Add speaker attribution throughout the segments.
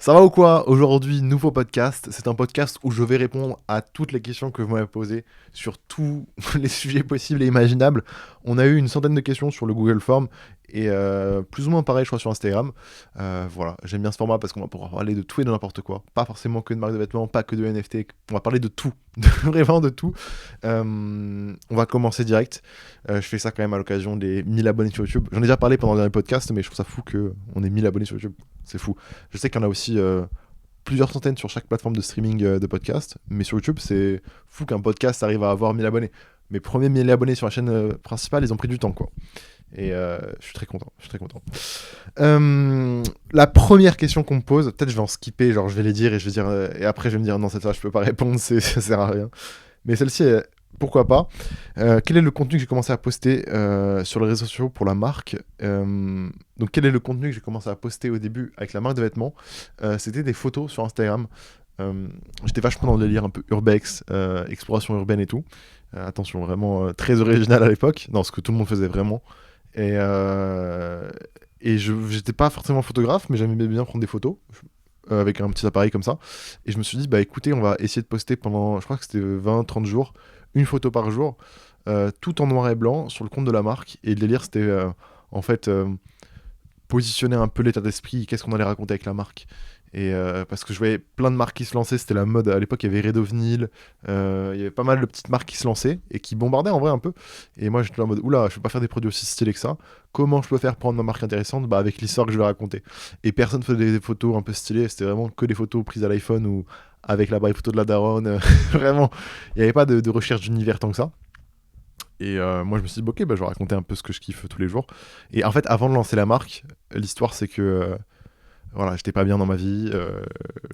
Speaker 1: Ça va ou quoi? Aujourd'hui, nouveau podcast. C'est un podcast où je vais répondre à toutes les questions que vous m'avez posées sur tous les sujets possibles et imaginables. On a eu une centaine de questions sur le Google Form et plus ou moins pareil, je crois, sur Instagram. Voilà, j'aime bien ce format parce qu'on va pouvoir parler de tout et de n'importe quoi. Pas forcément que de marques de vêtements, pas que de NFT. On va parler de tout, vraiment de tout. On va commencer direct. Je fais ça quand même à l'occasion des 1000 abonnés sur YouTube. J'en ai déjà parlé pendant le dernier podcast, mais je trouve ça fou qu'on ait 1000 abonnés sur YouTube. C'est fou. Je sais qu'il y en a aussi plusieurs centaines sur chaque plateforme de streaming de podcast, mais sur YouTube, c'est fou qu'un podcast arrive à avoir 1000 abonnés. Mes premiers 1000 abonnés sur la chaîne principale, ils ont pris du temps, quoi. Et je suis très content, je suis très content. La première question qu'on me pose, peut-être je vais en skipper, genre je vais les dire et je vais dire et après je vais me dire non, cette fois je peux pas répondre, ça sert à rien. Mais celle-ci, pourquoi pas. Quel est le contenu que j'ai commencé à poster sur les réseaux sociaux pour la marque Donc quel est le contenu que j'ai commencé à poster au début avec la marque de vêtements C'était des photos sur Instagram. J'étais vachement dans le délire un peu urbex, exploration urbaine et tout. Attention, vraiment très original à l'époque, dans ce que tout le monde faisait vraiment. Et, j'étais pas forcément photographe, mais j'aimais bien prendre des photos avec un petit appareil comme ça. Et je me suis dit, bah écoutez, on va essayer de poster pendant, je crois que c'était 20-30 jours, une photo par jour, tout en noir et blanc sur le compte de la marque. Et le délire, c'était en fait positionner un peu l'état d'esprit, qu'est-ce qu'on allait raconter avec la marque. Et parce que je voyais plein de marques qui se lançaient, c'était la mode. À l'époque, il y avait Redovnil, il y avait pas mal de petites marques qui se lançaient et qui bombardaient en vrai un peu. Et moi, j'étais en mode, oula, je peux pas faire des produits aussi stylés que ça. Comment je peux faire pour rendre ma marque intéressante? Bah, avec l'histoire que je vais raconter. Et personne faisait des photos un peu stylées, c'était vraiment que des photos prises à l'iPhone ou avec l'appareil photo de la daronne. Vraiment, il n'y avait pas de recherche d'univers tant que ça. Et moi, je me suis dit, ok, bah, je vais raconter un peu ce que je kiffe tous les jours. Et en fait, avant de lancer la marque, l'histoire, c'est que voilà, j'étais pas bien dans ma vie.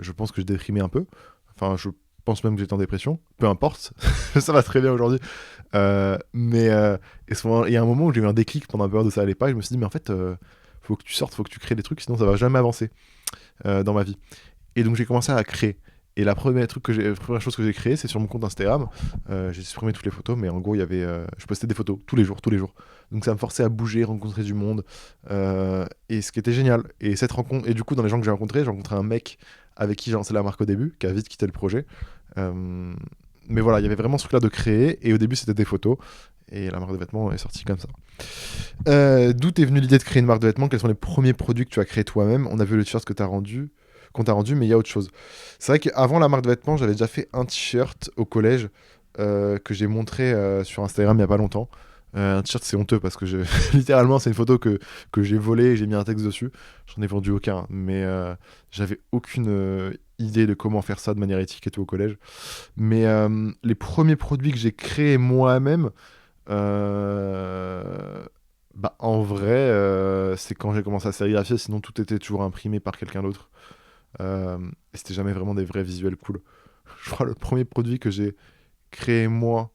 Speaker 1: Je pense que je déprimais un peu. Enfin, je pense même que j'étais en dépression. Peu importe, ça va très bien aujourd'hui. Mais il y a un moment où j'ai eu un déclic pendant la période où ça allait pas. Et je me suis dit, mais en fait, faut que tu sortes, faut que tu crées des trucs, sinon ça va jamais avancer dans ma vie. Et donc j'ai commencé à créer. Et la première chose que j'ai créée, c'est sur mon compte Instagram. J'ai supprimé toutes les photos, mais en gros, je postais des photos tous les jours, tous les jours. Donc ça me forçait à bouger, rencontrer du monde. Et ce qui était génial. Et cette rencontre, et du coup, dans les gens que j'ai rencontré un mec avec qui j'ai lancé la marque au début, qui a vite quitté le projet. Mais voilà, il y avait vraiment ce truc-là de créer. Et au début, c'était des photos. Et la marque de vêtements est sortie comme ça. D'où t'es venue l'idée de créer une marque de vêtements? Quels sont les premiers produits que tu as créés toi-même? On a vu le t-shirt qu'on t'a rendu, mais il y a autre chose. C'est vrai qu'avant la marque de vêtements, j'avais déjà fait un t-shirt au collège que j'ai montré sur Instagram il y a pas longtemps. Un t-shirt, c'est honteux parce que littéralement, c'est une photo que j'ai volée et j'ai mis un texte dessus. J'en ai vendu aucun, mais j'avais aucune idée de comment faire ça de manière éthique et tout au collège. Mais les premiers produits que j'ai créés moi-même, bah, en vrai, c'est quand j'ai commencé à sérigraphier, sinon tout était toujours imprimé par quelqu'un d'autre. Et c'était jamais vraiment des vrais visuels cool. Je crois le premier produit que j'ai créé moi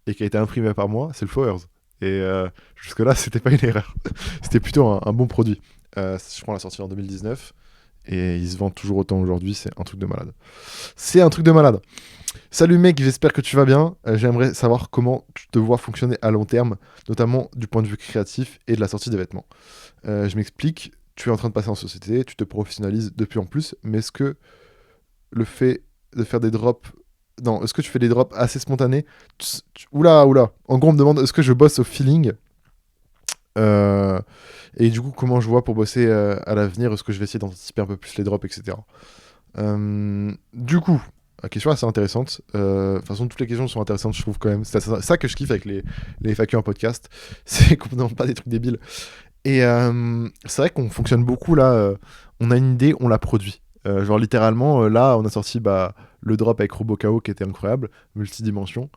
Speaker 1: et qui a été imprimé par moi, c'est le Flowers. Et jusque-là, c'était pas une erreur. C'était plutôt un bon produit. Je crois qu'on l'a sorti en 2019 et il se vend toujours autant aujourd'hui. C'est un truc de malade. C'est un truc de malade. Salut mec, j'espère que tu vas bien. J'aimerais savoir comment tu te vois fonctionner à long terme, notamment du point de vue créatif et de la sortie des vêtements. Je m'explique. Tu es en train de passer en société, tu te professionnalises de plus en plus, mais est-ce que le fait de faire des drops. Non, est-ce que tu fais des drops assez spontanés? Oula, oula. En gros, on me demande est-ce que je bosse au feeling? Euh, Et du coup, comment je vois pour bosser à l'avenir? Est-ce que je vais essayer d'anticiper un peu plus les drops, etc. Du coup, la question est assez intéressante. De toute façon, toutes les questions sont intéressantes, je trouve quand même. C'est ça que je kiffe avec les FAQ en podcast. C'est qu'on ne demande pas des trucs débiles. Et c'est vrai qu'on fonctionne beaucoup là. On a une idée, on la produit. Genre littéralement, là, on a sorti le drop avec RoboKO qui était incroyable, multidimension.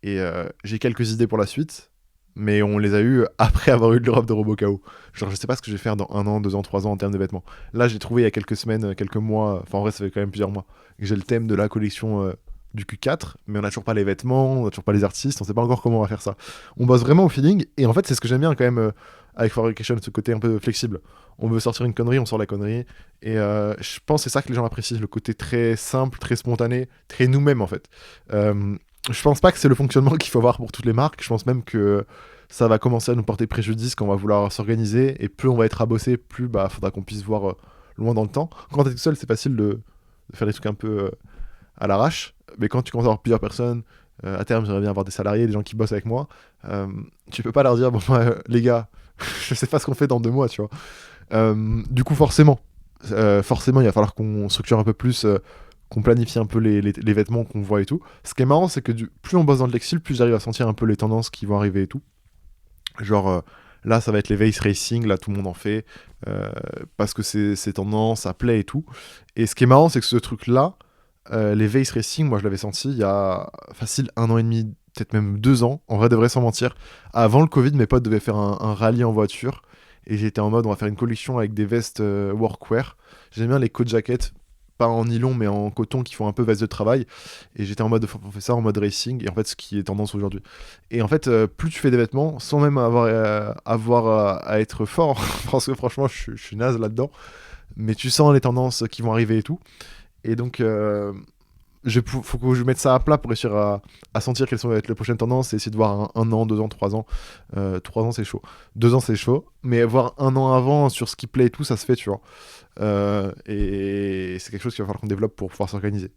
Speaker 1: Et j'ai quelques idées pour la suite, mais on les a eues après avoir eu le drop de RoboKO. Genre, je sais pas ce que je vais faire dans 1 an, 2 ans, 3 ans en termes de vêtements. Là, j'ai trouvé il y a quelques semaines, quelques mois, enfin en vrai, ça fait quand même plusieurs mois, que j'ai le thème de la collection du Q4, mais on a toujours pas les vêtements, on a toujours pas les artistes, on sait pas encore comment on va faire ça. On bosse vraiment au feeling, et en fait, c'est ce que j'aime bien quand même avec Fabrication, ce côté un peu flexible. On veut sortir une connerie, on sort la connerie, et je pense que c'est ça que les gens apprécient, le côté très simple, très spontané, très nous-mêmes en fait. Je pense pas que c'est le fonctionnement qu'il faut avoir pour toutes les marques. Je pense même que ça va commencer à nous porter préjudice quand on va vouloir s'organiser. Et plus on va être rabossé, plus faudra qu'on puisse voir loin dans le temps. Quand t'es tout seul, c'est facile de faire des trucs un peu à l'arrache. Mais quand tu commences à avoir plusieurs personnes, à terme, j'aimerais bien avoir des salariés, des gens qui bossent avec moi. Tu peux pas leur dire, bon, les gars, je sais pas ce qu'on fait dans 2 mois, tu vois. Du coup, forcément, il va falloir qu'on structure un peu plus, qu'on planifie un peu les vêtements qu'on voit et tout. Ce qui est marrant, c'est que plus on bosse dans le textile, plus j'arrive à sentir un peu les tendances qui vont arriver et tout. Genre, là, ça va être les Vase Racing, là, tout le monde en fait, euh, parce que c'est tendance, ça plaît et tout. Et ce qui est marrant, c'est que ce truc-là, les Vase Racing, moi, je l'avais senti il y a facile 1 an et demi, peut-être même 2 ans, en vrai de vrai, sans mentir. Avant le Covid, mes potes devaient faire un rallye en voiture, et j'étais en mode, on va faire une collection avec des vestes workwear. J'aime bien les coat jackets, pas en nylon, mais en coton, qui font un peu veste de travail. Et j'étais en mode, on fait ça en mode racing, et en fait, ce qui est tendance aujourd'hui. Et en fait, plus tu fais des vêtements, sans même avoir à être fort, parce que franchement, je suis naze là-dedans, mais tu sens les tendances qui vont arriver et tout. Et donc, faut que je mette ça à plat pour réussir à sentir quelles sont être les prochaines tendances et essayer de voir un an, 2 ans, 3 ans. 3 ans, c'est chaud. 2 ans, c'est chaud. Mais voir un an avant sur ce qui plaît et tout, ça se fait, tu vois. Et c'est quelque chose qu'il va falloir qu'on développe pour pouvoir s'organiser.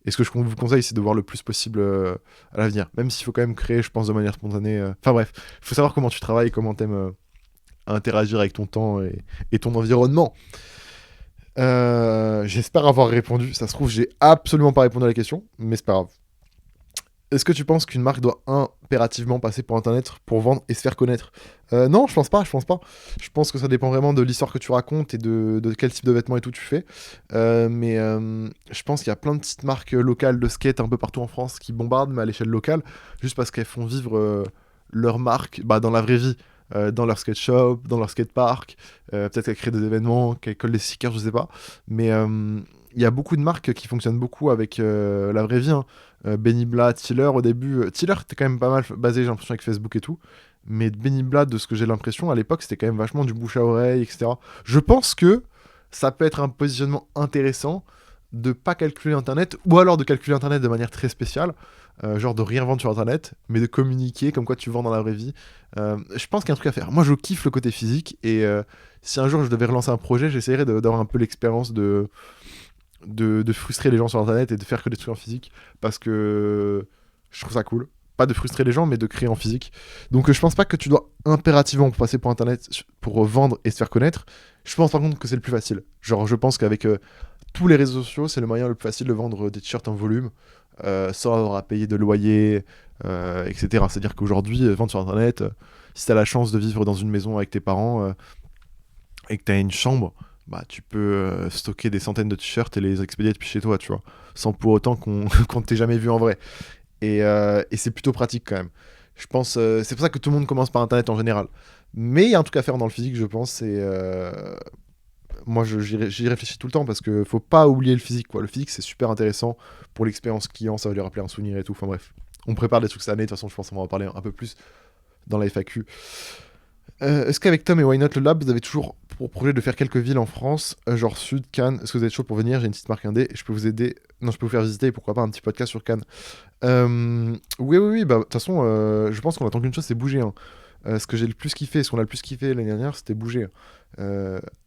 Speaker 1: Et ce que je vous conseille, c'est de voir le plus possible à l'avenir. Même s'il faut quand même créer, je pense, de manière spontanée. Enfin bref, il faut savoir comment tu travailles, comment t'aimes interagir avec ton temps et ton environnement. J'espère avoir répondu. Ça se trouve, j'ai absolument pas répondu à la question, mais c'est pas grave. Est-ce que tu penses qu'une marque doit impérativement passer pour Internet pour vendre et se faire connaître? Non, je pense pas, je pense pas. Je pense que ça dépend vraiment de l'histoire que tu racontes et de quel type de vêtements et tout tu fais. Mais je pense qu'il y a plein de petites marques locales de skate un peu partout en France qui bombardent, mais à l'échelle locale, juste parce qu'elles font vivre leur marque dans la vraie vie. Dans leur skate shop, dans leur skate park, peut-être qu'elles créent des événements, qu'elles collent des stickers, je sais pas. Mais il y a beaucoup de marques qui fonctionnent beaucoup avec la vraie vie, hein. Benny Bla, Tiller au début. Tiller était quand même pas mal basé, j'ai l'impression, avec Facebook et tout. Mais Benny Bla, de ce que j'ai l'impression, à l'époque, c'était quand même vachement du bouche à oreille, etc. Je pense que ça peut être un positionnement intéressant de pas calculer Internet, ou alors de calculer Internet de manière très spéciale, genre de rien vendre sur Internet, mais de communiquer comme quoi tu vends dans la vraie vie. Je pense qu'il y a un truc à faire. Moi, je kiffe le côté physique, et si un jour je devais relancer un projet, j'essaierais d'avoir un peu l'expérience de frustrer les gens sur Internet et de faire que des trucs en physique, parce que je trouve ça cool. Pas de frustrer les gens, mais de créer en physique. Donc je pense pas que tu dois impérativement passer pour Internet pour vendre et se faire connaître. Je pense par contre que c'est le plus facile. Genre je pense qu'avec tous les réseaux sociaux, c'est le moyen le plus facile de vendre des t-shirts en volume, sans avoir à payer de loyer, etc. C'est-à-dire qu'aujourd'hui, vendre sur Internet, si t'as la chance de vivre dans une maison avec tes parents, et que t'as une chambre, bah tu peux stocker des centaines de t-shirts et les expédier depuis chez toi, tu vois, sans pour autant qu'on t'ait jamais vu en vrai. Et c'est plutôt pratique quand même. Je pense, c'est pour ça que tout le monde commence par Internet en général. Mais il y a un truc à faire dans le physique, je pense, c'est moi j'y réfléchis tout le temps parce que faut pas oublier le physique, quoi. Le physique c'est super intéressant pour l'expérience client, ça va lui rappeler un souvenir et tout. Enfin bref, on prépare des trucs cette année, de toute façon je pense qu'on va en parler un peu plus dans la FAQ. Est-ce qu'avec Tom et Why Not le Lab, vous avez toujours pour projet de faire quelques villes en France, genre Sud, Cannes? Est-ce que vous êtes chaud pour venir? J'ai une petite marque indé et je peux vous aider. Non, je peux vous faire visiter et pourquoi pas un petit podcast sur Cannes. Oui, oui, oui, bah de toute façon, je pense qu'on attend qu'une chose, c'est bouger, hein. Ce que j'ai le plus kiffé, ce qu'on a le plus kiffé l'année dernière, c'était bouger.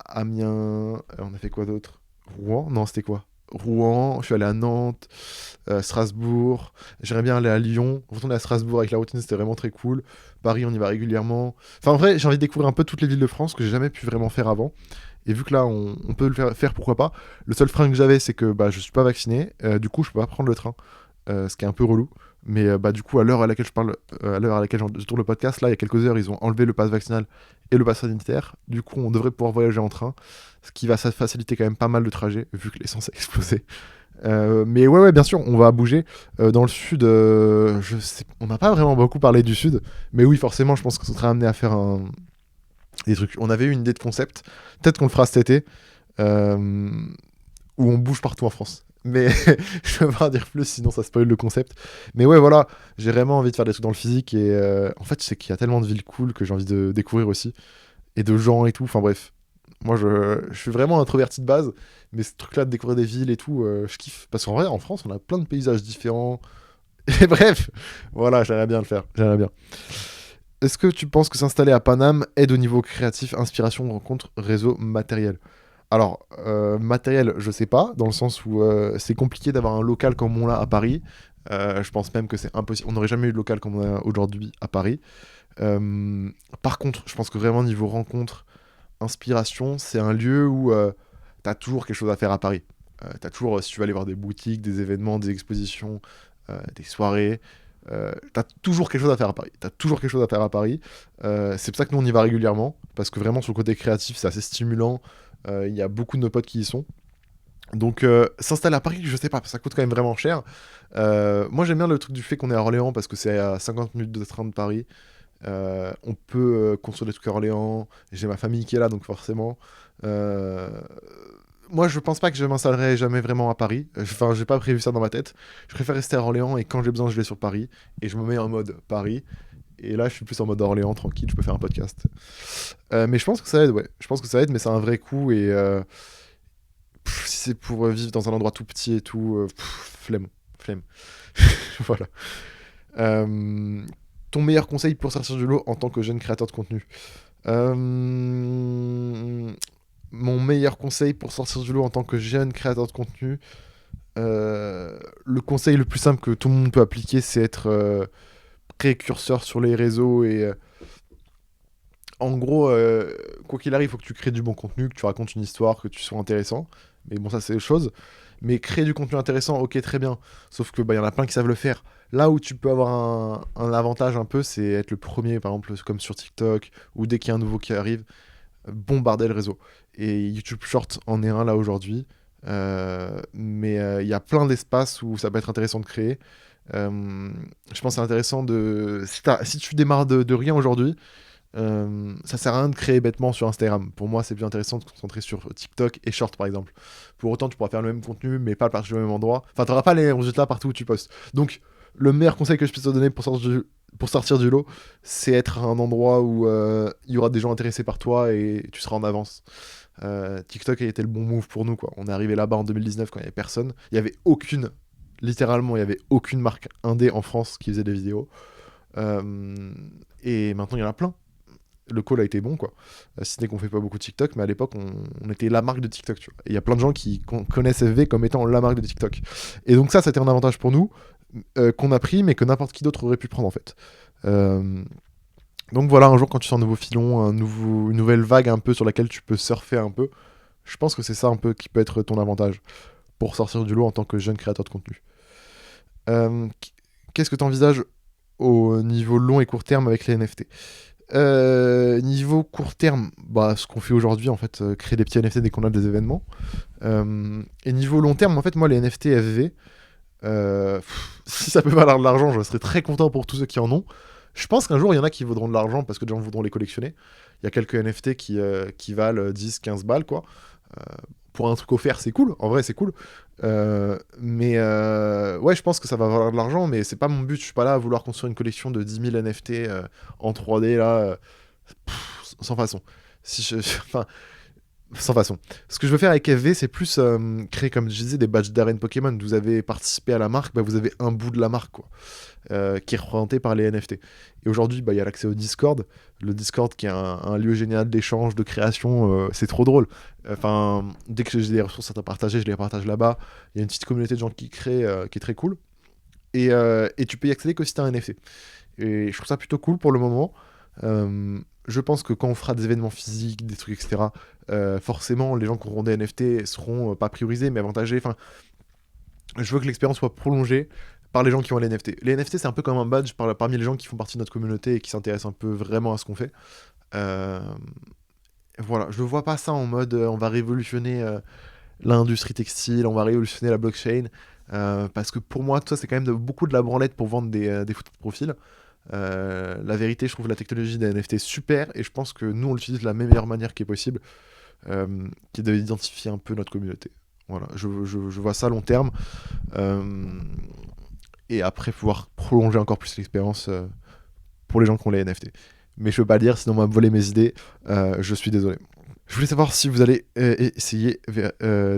Speaker 1: Amiens, on a fait quoi d'autre? Rouen? Non, c'était quoi? Rouen, je suis allé à Nantes, Strasbourg, j'aimerais bien aller à Lyon, retourner à Strasbourg avec la routine, c'était vraiment très cool. Paris, on y va régulièrement. Enfin, en vrai, j'ai envie de découvrir un peu toutes les villes de France que j'ai jamais pu vraiment faire avant. Et vu que là, on peut le faire, pourquoi pas. Le seul frein que j'avais, c'est que bah, je suis pas vacciné, du coup, je peux pas prendre le train, ce qui est un peu relou. Mais bah, du coup, à l'heure à laquelle je parle, à l'heure à laquelle je tourne le podcast, là, il y a quelques heures, ils ont enlevé le pass vaccinal et le pass sanitaire. Du coup, on devrait pouvoir voyager en train, ce qui va faciliter quand même pas mal le trajet, vu que l'essence a explosé. Mais ouais, ouais, bien sûr, on va bouger. Dans le sud, je sais, on n'a pas vraiment beaucoup parlé du sud, mais oui, forcément, je pense qu'on sera amené à faire des trucs. On avait eu une idée de concept, peut-être qu'on le fera cet été, euh, où on bouge partout en France. Mais je vais pas en dire plus, sinon ça spoil le concept. Mais ouais, voilà, j'ai vraiment envie de faire des trucs dans le physique. Et en fait, je sais qu'il y a tellement de villes cool que j'ai envie de découvrir aussi. Et de gens et tout. Enfin bref, moi je suis vraiment introverti de base. Mais ce truc-là de découvrir des villes et tout, je kiffe. Parce qu'en vrai, en France, on a plein de paysages différents. Et bref, voilà, j'aimerais bien le faire. J'aimerais bien. Est-ce que tu penses que s'installer à Paname aide au niveau créatif, inspiration, rencontre, réseau, matériel? Alors, matériel, je sais pas, dans le sens où c'est compliqué d'avoir un local comme on l'a à Paris. Je pense même que c'est impossible. On n'aurait jamais eu de local comme on a aujourd'hui à Paris. Euh, Par contre, je pense que vraiment niveau rencontre, inspiration, c'est un lieu où t'as toujours quelque chose à faire à Paris. T'as toujours, si tu vas aller voir des boutiques, des événements, des expositions, des soirées, t'as toujours quelque chose à faire à Paris. T'as toujours quelque chose à faire à Paris. C'est pour ça que nous on y va régulièrement, parce que vraiment sur le côté créatif, c'est assez stimulant. Il y a beaucoup de nos potes qui y sont. Donc s'installer à Paris, je sais pas, ça coûte quand même vraiment cher. Moi j'aime bien le truc du fait qu'on est à Orléans, parce que c'est à 50 minutes de train de Paris. On peut construire des trucs à Orléans. J'ai ma famille qui est là, donc forcément. Euh, Moi, je pense pas que je m'installerai jamais vraiment à Paris. Enfin, j'ai pas prévu ça dans ma tête. Je préfère rester à Orléans et quand j'ai besoin, je vais sur Paris. Et je me mets en mode Paris. Et là, je suis plus en mode Orléans, tranquille, je peux faire un podcast. Mais je pense que ça aide, ouais. Je pense que ça aide, mais c'est un vrai coup. Et si c'est pour vivre dans un endroit tout petit et tout, flemme. Flemme. Voilà. Euh, Ton meilleur conseil pour sortir du lot en tant que jeune créateur de contenu. Euh, Mon meilleur conseil pour sortir du lot en tant que jeune créateur de contenu, le conseil le plus simple que tout le monde peut appliquer, c'est être précurseur sur les réseaux et en gros, quoi qu'il arrive, il faut que tu crées du bon contenu, que tu racontes une histoire, que tu sois intéressant. Mais bon, ça c'est des choses. Mais créer du contenu intéressant, ok, très bien. Sauf que bah, y en a plein qui savent le faire. Là où tu peux avoir un avantage un peu, c'est être le premier, par exemple, comme sur TikTok, ou dès qu'il y a un nouveau qui arrive, bombarder le réseau. Et YouTube Short en est un là aujourd'hui. Mais il y a plein d'espaces où ça peut être intéressant de créer. Je pense que c'est intéressant de... Si tu démarres de rien aujourd'hui, ça sert à rien de créer bêtement sur Instagram. Pour moi, c'est plus intéressant de se concentrer sur TikTok et Short, par exemple. Pour autant, tu pourras faire le même contenu, mais pas partir du même endroit. Enfin, tu n'auras pas les résultats partout où tu postes. Donc, le meilleur conseil que je puisse te donner pour sortir du lot, c'est être à un endroit où il y aura des gens intéressés par toi et tu seras en avance. TikTok a été le bon move pour nous, quoi. On est arrivé là-bas en 2019 quand il n'y avait personne. Il n'y avait aucune, littéralement, il n'y avait aucune marque indé en France qui faisait des vidéos. Et maintenant, il y en a plein. Le call a été bon, quoi. Si ce n'est qu'on fait pas beaucoup de TikTok, mais à l'époque, on était la marque de TikTok, tu vois. Et il y a plein de gens qui connaissent FV comme étant la marque de TikTok. Et donc ça, c'était un avantage pour nous, qu'on a pris, mais que n'importe qui d'autre aurait pu prendre, en fait. Euh, donc voilà, un jour, quand tu sens un nouveau filon, une nouvelle vague un peu sur laquelle tu peux surfer un peu, je pense que c'est ça un peu qui peut être ton avantage pour sortir du lot en tant que jeune créateur de contenu. Euh, Qu'est-ce que tu envisages au niveau long et court terme avec les NFT? Niveau court terme, bah, ce qu'on fait aujourd'hui, en fait, créer des petits NFT dès qu'on a des événements. Et niveau long terme, en fait, moi, les NFT FV, si ça peut valoir de l'argent, je serais très content pour tous ceux qui en ont. Je pense qu'un jour, il y en a qui vaudront de l'argent parce que des gens voudront les collectionner. Il y a quelques NFT qui valent 10-15 balles, quoi. Euh, pour un truc offert, c'est cool. En vrai, c'est cool. Ouais, je pense que ça va valoir de l'argent, mais c'est pas mon but. Je suis pas là à vouloir construire une collection de 10 000 NFT en 3D, là. Sans façon. Si je... Enfin, sans façon. Ce que je veux faire avec FV, c'est plus créer, comme je disais, des badges d'arène Pokémon. Vous avez participé à la marque, bah, vous avez un bout de la marque, quoi, qui est représenté par les NFT. Et aujourd'hui, bah, il y a l'accès au Discord. Le Discord qui est un lieu génial d'échange, de création, c'est trop drôle. Enfin, dès que j'ai des ressources à partager, je les partage là-bas. Il y a une petite communauté de gens qui créent, qui est très cool. Et tu peux y accéder que si tu as un NFT. Et je trouve ça plutôt cool pour le moment. Je pense que quand on fera des événements physiques, des trucs, etc., forcément, les gens qui auront des NFT seront pas priorisés, mais avantagés. Enfin, je veux que l'expérience soit prolongée par les gens qui ont les NFT. Les NFT, c'est un peu comme un badge parmi les gens qui font partie de notre communauté et qui s'intéressent un peu vraiment à ce qu'on fait. Euh, voilà, je ne vois pas ça en mode on va révolutionner l'industrie textile, on va révolutionner la blockchain. Parce que pour moi, tout ça, c'est quand même beaucoup de la branlette pour vendre des photos de profil. La vérité, je trouve la technologie des NFT super et je pense que nous, on l'utilise de la meilleure manière qui est possible, qui est d'identifier un peu notre communauté. Voilà, je vois ça à long terme. Euh, et après, pouvoir prolonger encore plus l'expérience pour les gens qui ont les NFT. Mais je veux pas le dire, sinon on va me voler mes idées. Je suis désolé. Je voulais savoir si vous allez essayer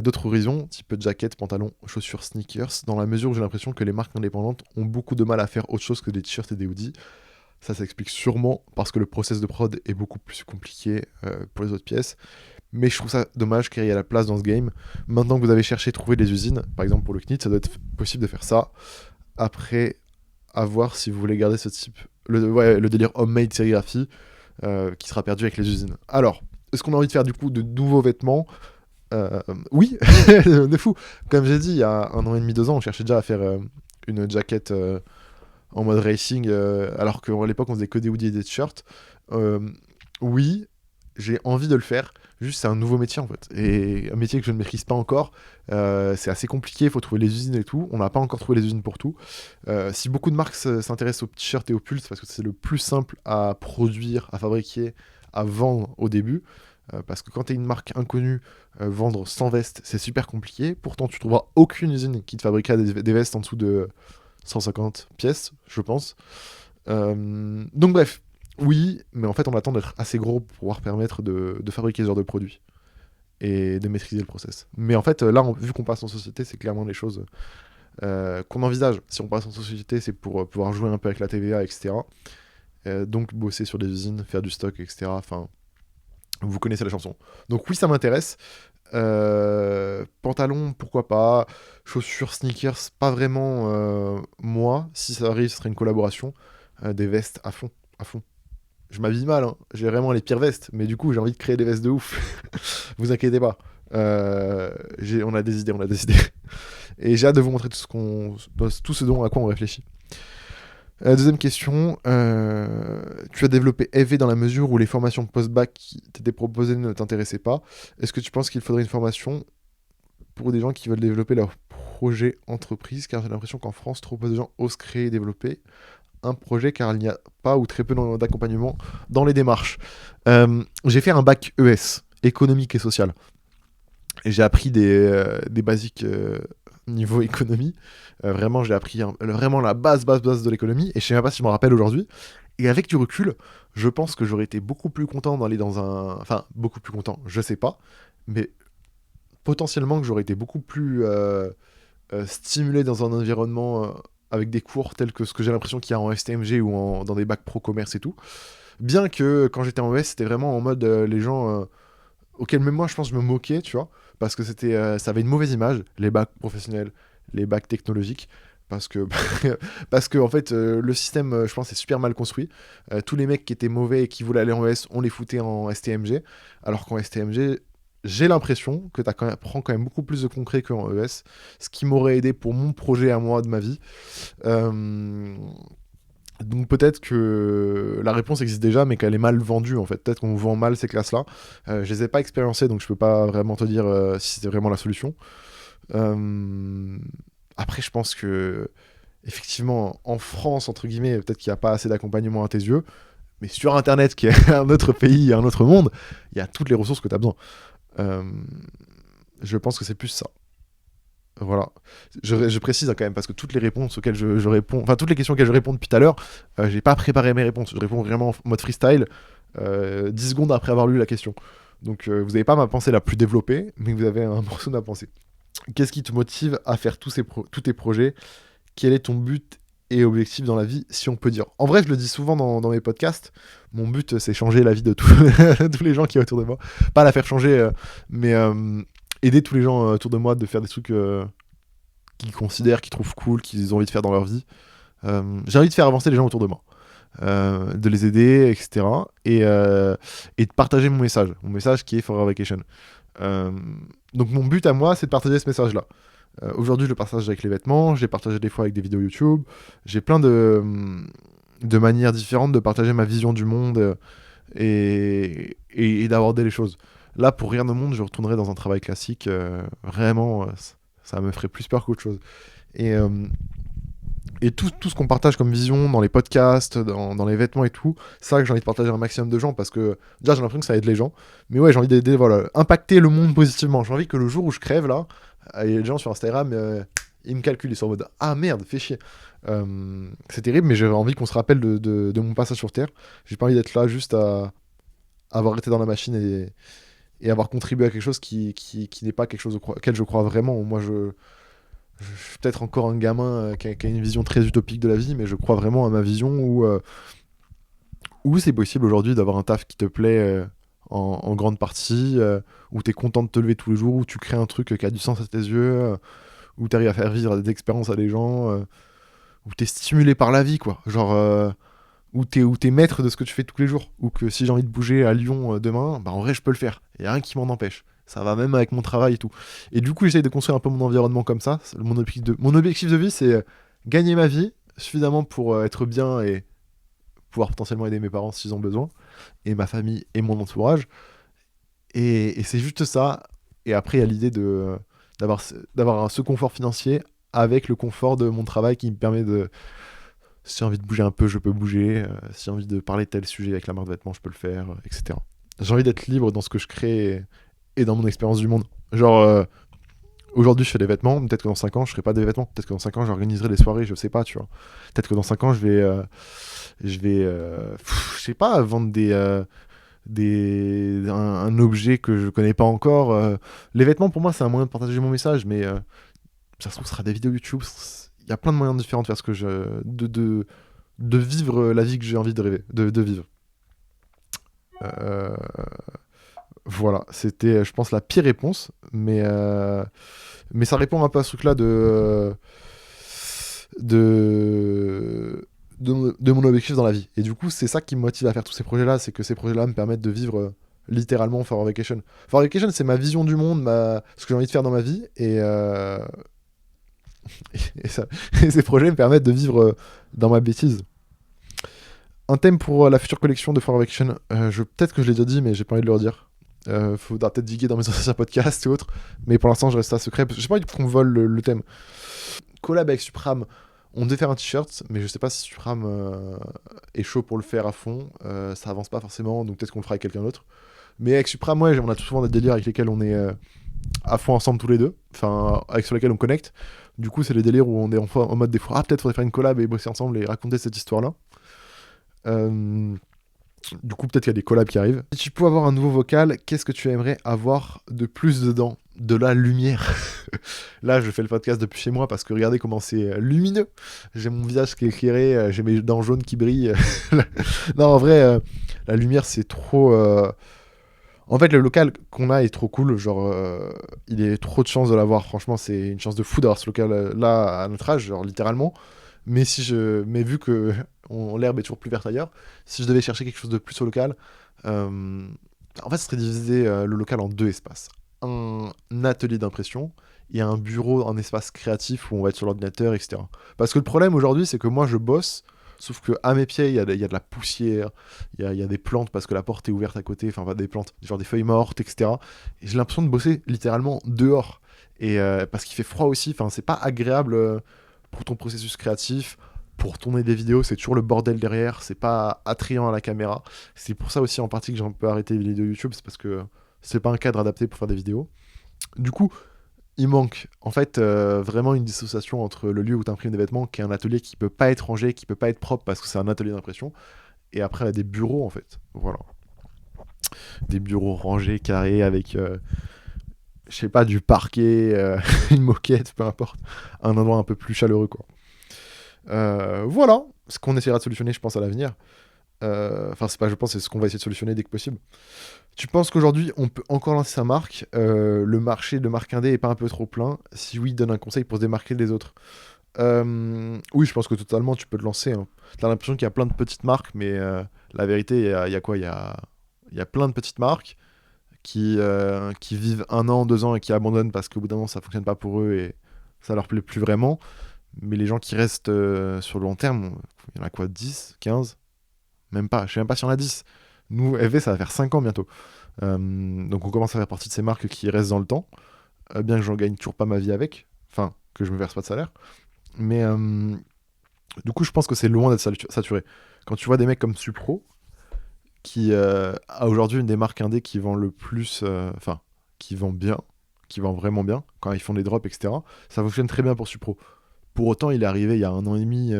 Speaker 1: d'autres horizons, type jacket, pantalon, chaussures, sneakers, dans la mesure où j'ai l'impression que les marques indépendantes ont beaucoup de mal à faire autre chose que des t-shirts et des hoodies. Ça s'explique sûrement parce que le process de prod est beaucoup plus compliqué pour les autres pièces. Mais je trouve ça dommage qu'il y ait la place dans ce game. Maintenant que vous avez cherché à trouver des usines, par exemple pour le CNIT, ça doit être possible de faire ça. Après, à voir si vous voulez garder ce type, le délire homemade sérigraphie, qui sera perdu avec les usines. Alors, est-ce qu'on a envie de faire du coup de nouveaux vêtements? Oui, de fou. Comme j'ai dit, il y a 1 an et demi, 2 ans, on cherchait déjà à faire une jaquette en mode racing, alors qu'à l'époque on faisait que des hoodies et des t-shirts. Oui, j'ai envie de le faire. Juste, c'est un nouveau métier en fait. Et un métier que je ne maîtrise pas encore. C'est assez compliqué, il faut trouver les usines et tout. On n'a pas encore trouvé les usines pour tout. Si beaucoup de marques s'intéressent aux t-shirts et aux pulls, c'est parce que c'est le plus simple à produire, à fabriquer, à vendre au début. Parce que quand tu es une marque inconnue, vendre 100 vestes, c'est super compliqué. Pourtant, tu trouveras aucune usine qui te fabriquera des vestes en dessous de 150 pièces, je pense. Donc bref, oui, mais en fait, on attend d'être assez gros pour pouvoir permettre de fabriquer ce genre de produit et de maîtriser le process. Mais en fait, là, vu qu'on passe en société, c'est clairement les choses qu'on envisage. Si on passe en société, c'est pour pouvoir jouer un peu avec la TVA, etc. Donc bosser sur des usines, faire du stock, etc. Enfin, vous connaissez la chanson. Donc oui, ça m'intéresse. Pantalon, pourquoi pas. Chaussures, sneakers, pas vraiment moi. Si ça arrive, ce serait une collaboration. Des vestes à fond, à fond. Je m'habille mal, hein. J'ai vraiment les pires vestes, mais du coup, j'ai envie de créer des vestes de ouf. Vous inquiétez pas. On a des idées, on a des idées. Et j'ai hâte de vous montrer tout ce dont à quoi on réfléchit. Deuxième question, tu as développé EV dans la mesure où les formations post-bac qui t'étaient proposées ne t'intéressaient pas. Est-ce que tu penses qu'il faudrait une formation pour des gens qui veulent développer leur projet entreprise? Car j'ai l'impression qu'en France, trop peu de gens osent créer et développer un projet car il n'y a pas ou très peu d'accompagnement dans les démarches. J'ai fait un bac ES, économique et social. Et j'ai appris des basiques niveau économie. Vraiment, j'ai appris vraiment la base de l'économie. Et je sais même pas si je m'en rappelle aujourd'hui. Et avec du recul, je pense que j'aurais été beaucoup plus content d'aller dans un... Enfin, beaucoup plus content, je sais pas. Mais potentiellement que j'aurais été beaucoup plus stimulé dans un environnement avec des cours tels que ce que j'ai l'impression qu'il y a en STMG ou dans des bacs pro commerce et tout. Bien que quand j'étais en ES, c'était vraiment en mode les gens auxquels même moi je pense je me moquais, tu vois, parce que ça avait une mauvaise image, les bacs professionnels, les bacs technologiques, parce que parce que en fait le système je pense est super mal construit. Tous les mecs qui étaient mauvais et qui voulaient aller en ES, on les foutait en STMG, alors qu'en STMG j'ai l'impression que tu prends quand même beaucoup plus de concret qu'en ES, ce qui m'aurait aidé pour mon projet à moi de ma vie. Donc peut-être que la réponse existe déjà, mais qu'elle est mal vendue en fait. Peut-être qu'on vend mal ces classes-là. Je les ai pas expériencées, donc je peux pas vraiment te dire si c'était vraiment la solution. Après, je pense que effectivement, en France, entre guillemets, peut-être qu'il n'y a pas assez d'accompagnement à tes yeux. Mais sur Internet, qui est un autre pays, un autre monde, il y a toutes les ressources que tu as besoin. Je pense que c'est plus ça. Voilà. Je précise hein, quand même, parce que toutes les réponses auxquelles je réponds, enfin toutes les questions auxquelles je réponds depuis tout à l'heure, j'ai pas préparé mes réponses. Je réponds vraiment en mode freestyle, 10 secondes après avoir lu la question. Donc vous n'avez pas ma pensée la plus développée, mais vous avez un morceau de ma pensée. Qu'est-ce qui te motive à faire tous tes projets? Quel est ton but et objectif dans la vie, si on peut dire? En vrai, je le dis souvent dans mes podcasts, mon but c'est changer la vie de tous les gens qui sont autour de moi. Pas la faire changer, mais aider tous les gens autour de moi de faire des trucs qu'ils considèrent, qu'ils trouvent cool, qu'ils ont envie de faire dans leur vie. J'ai envie de faire avancer les gens autour de moi. De les aider, etc. Et de partager mon message qui est Forever Vacation. Donc mon but à moi, c'est de partager ce message-là. Aujourd'hui, je le partage avec les vêtements, je l'ai partagé des fois avec des vidéos YouTube. J'ai plein de manières différentes de partager ma vision du monde et d'aborder les choses. Là, pour rien au monde, je retournerai dans un travail classique. Vraiment, ça me ferait plus peur qu'autre chose. Et tout ce qu'on partage comme vision dans les podcasts, dans les vêtements et tout, c'est ça que j'ai envie de partager un maximum de gens, parce que déjà j'ai l'impression que ça aide les gens. Mais ouais, j'ai envie d'aider, voilà, impacter le monde positivement. J'ai envie que le jour où je crève là, et les gens sur Instagram, ils me calculent, ils sont en mode ah merde, fais chier. C'est terrible, mais j'ai envie qu'on se rappelle de mon passage sur Terre. J'ai pas envie d'être là juste à avoir été dans la machine et avoir contribué à quelque chose qui n'est pas quelque chose auquel je crois vraiment. Moi, je suis peut-être encore un gamin qui a une vision très utopique de la vie, mais je crois vraiment à ma vision où c'est possible aujourd'hui d'avoir un taf qui te plaît en grande partie, où tu es content de te lever tous les jours, où tu crées un truc qui a du sens à tes yeux, où tu arrives à faire vivre des expériences à des gens, où tu es stimulé par la vie, quoi. Genre, où t'es maître de ce que tu fais tous les jours. Ou que si j'ai envie de bouger à Lyon demain, bah en vrai, je peux le faire. Il n'y a rien qui m'en empêche. Ça va même avec mon travail et tout. Et du coup, j'essaye de construire un peu mon environnement comme ça. Mon objectif de vie, c'est gagner ma vie suffisamment pour être bien et pouvoir potentiellement aider mes parents s'ils ont besoin, et ma famille et mon entourage. Et c'est juste ça. Et après, il y a l'idée d'avoir ce confort financier avec le confort de mon travail qui me permet de, si j'ai envie de bouger un peu, je peux bouger. Si j'ai envie de parler de tel sujet avec la marque de vêtements, je peux le faire, etc. J'ai envie d'être libre dans ce que je crée et dans mon expérience du monde. Genre, aujourd'hui, je fais des vêtements. Peut-être que dans 5 ans, je ferai pas des vêtements. Peut-être que dans 5 ans, j'organiserai des soirées, je sais pas, tu vois. Peut-être que dans 5 ans, je sais pas, vendre un objet que je connais pas encore. Les vêtements, pour moi, c'est un moyen de partager mon message, mais ça se trouve, ce sera des vidéos YouTube. Il y a plein de moyens différents de faire ce que de vivre la vie que j'ai envie de rêver, de vivre. Euh, voilà, c'était, je pense, la pire réponse, mais ça répond un peu à ce truc-là de mon objectif dans la vie. Et du coup, c'est ça qui me motive à faire tous ces projets-là, c'est que ces projets-là me permettent de vivre littéralement For Vacation. For Vacation, c'est ma vision du monde, ce que j'ai envie de faire dans ma vie, et ces projets me permettent de vivre dans ma bêtise. Un thème pour la future collection de For Vacation, peut-être que je l'ai déjà dit, mais j'ai pas envie de le redire. Faudra peut-être diguer dans mes anciens podcasts et autres, mais pour l'instant, je reste à secret. J'ai pas envie qu'on vole le thème. Collab avec Supram, on devait faire un t-shirt, mais je sais pas si Supram est chaud pour le faire à fond. Ça avance pas forcément, donc peut-être qu'on le fera avec quelqu'un d'autre. Mais avec Supram, ouais, on a tout souvent des délires avec lesquels on est à fond ensemble tous les deux, enfin, sur lesquels on connecte. Du coup, c'est les délires où on est en mode des fois, ah, peut-être faudrait faire une collab et bosser ensemble et raconter cette histoire-là. Du coup, peut-être qu'il y a des collabs qui arrivent. Si tu pouvais avoir un nouveau vocal, qu'est-ce que tu aimerais avoir de plus dedans? De la lumière. Là, je fais le podcast depuis chez moi parce que regardez comment c'est lumineux. J'ai mon visage qui est éclairé, j'ai mes dents jaunes qui brillent. Non, en vrai, la lumière, c'est trop. En fait, le local qu'on a est trop cool. Genre, il est trop de chance de l'avoir. Franchement, c'est une chance de fou d'avoir ce local-là à notre âge, genre littéralement. Mais vu que l'herbe est toujours plus verte ailleurs, si je devais chercher quelque chose de plus au local, en fait, ce serait diviser le local en deux espaces. Un atelier d'impression et un bureau, un espace créatif où on va être sur l'ordinateur, etc. Parce que le problème aujourd'hui, c'est que moi, je bosse, sauf que à mes pieds, il y a de la poussière, il y a des plantes parce que la porte est ouverte à côté, enfin, pas des plantes, genre des feuilles mortes, etc. Et j'ai l'impression de bosser littéralement dehors. Et parce qu'il fait froid aussi, enfin, c'est pas agréable pour ton processus créatif. Pour tourner des vidéos, c'est toujours le bordel derrière, c'est pas attrayant à la caméra. C'est pour ça aussi en partie que j'ai un peu arrêté les vidéos YouTube, c'est parce que c'est pas un cadre adapté pour faire des vidéos. Du coup, il manque en fait vraiment une dissociation entre le lieu où tu imprimes des vêtements, qui est un atelier qui peut pas être rangé, qui peut pas être propre parce que c'est un atelier d'impression, et après des bureaux en fait. Voilà. Des bureaux rangés, carrés, avec, je sais pas, du parquet, une moquette, peu importe. Un endroit un peu plus chaleureux, quoi. Voilà ce qu'on essaiera de solutionner, je pense, à l'avenir. Enfin, c'est pas, je pense, c'est ce qu'on va essayer de solutionner dès que possible. Tu penses qu'aujourd'hui, on peut encore lancer sa marque? Le marché de marque indé est pas un peu trop plein? Si oui, donne un conseil pour se démarquer des autres. Oui, je pense que totalement, tu peux te lancer, hein. T'as l'impression qu'il y a plein de petites marques, mais la vérité, il y a quoi? Il y a plein de petites marques qui vivent 1 an, 2 ans et qui abandonnent parce qu'au bout d'un moment, ça fonctionne pas pour eux et ça leur plaît plus vraiment. Mais les gens qui restent sur le long terme, il y en a quoi? 10, 15? Même pas, je sais même pas si on a 10. Nous, FV, ça va faire 5 ans bientôt. Donc on commence à faire partie de ces marques qui restent dans le temps, bien que j'en gagne toujours pas ma vie avec, enfin, que je me verse pas de salaire. Mais du coup, je pense que c'est loin d'être saturé. Quand tu vois des mecs comme Supro, qui a aujourd'hui une des marques indé qui vend le plus, enfin, qui vend bien, qui vend vraiment bien, quand ils font des drops, etc., ça fonctionne très bien pour Supro. Pour autant, il est arrivé il y a 1 an et demi,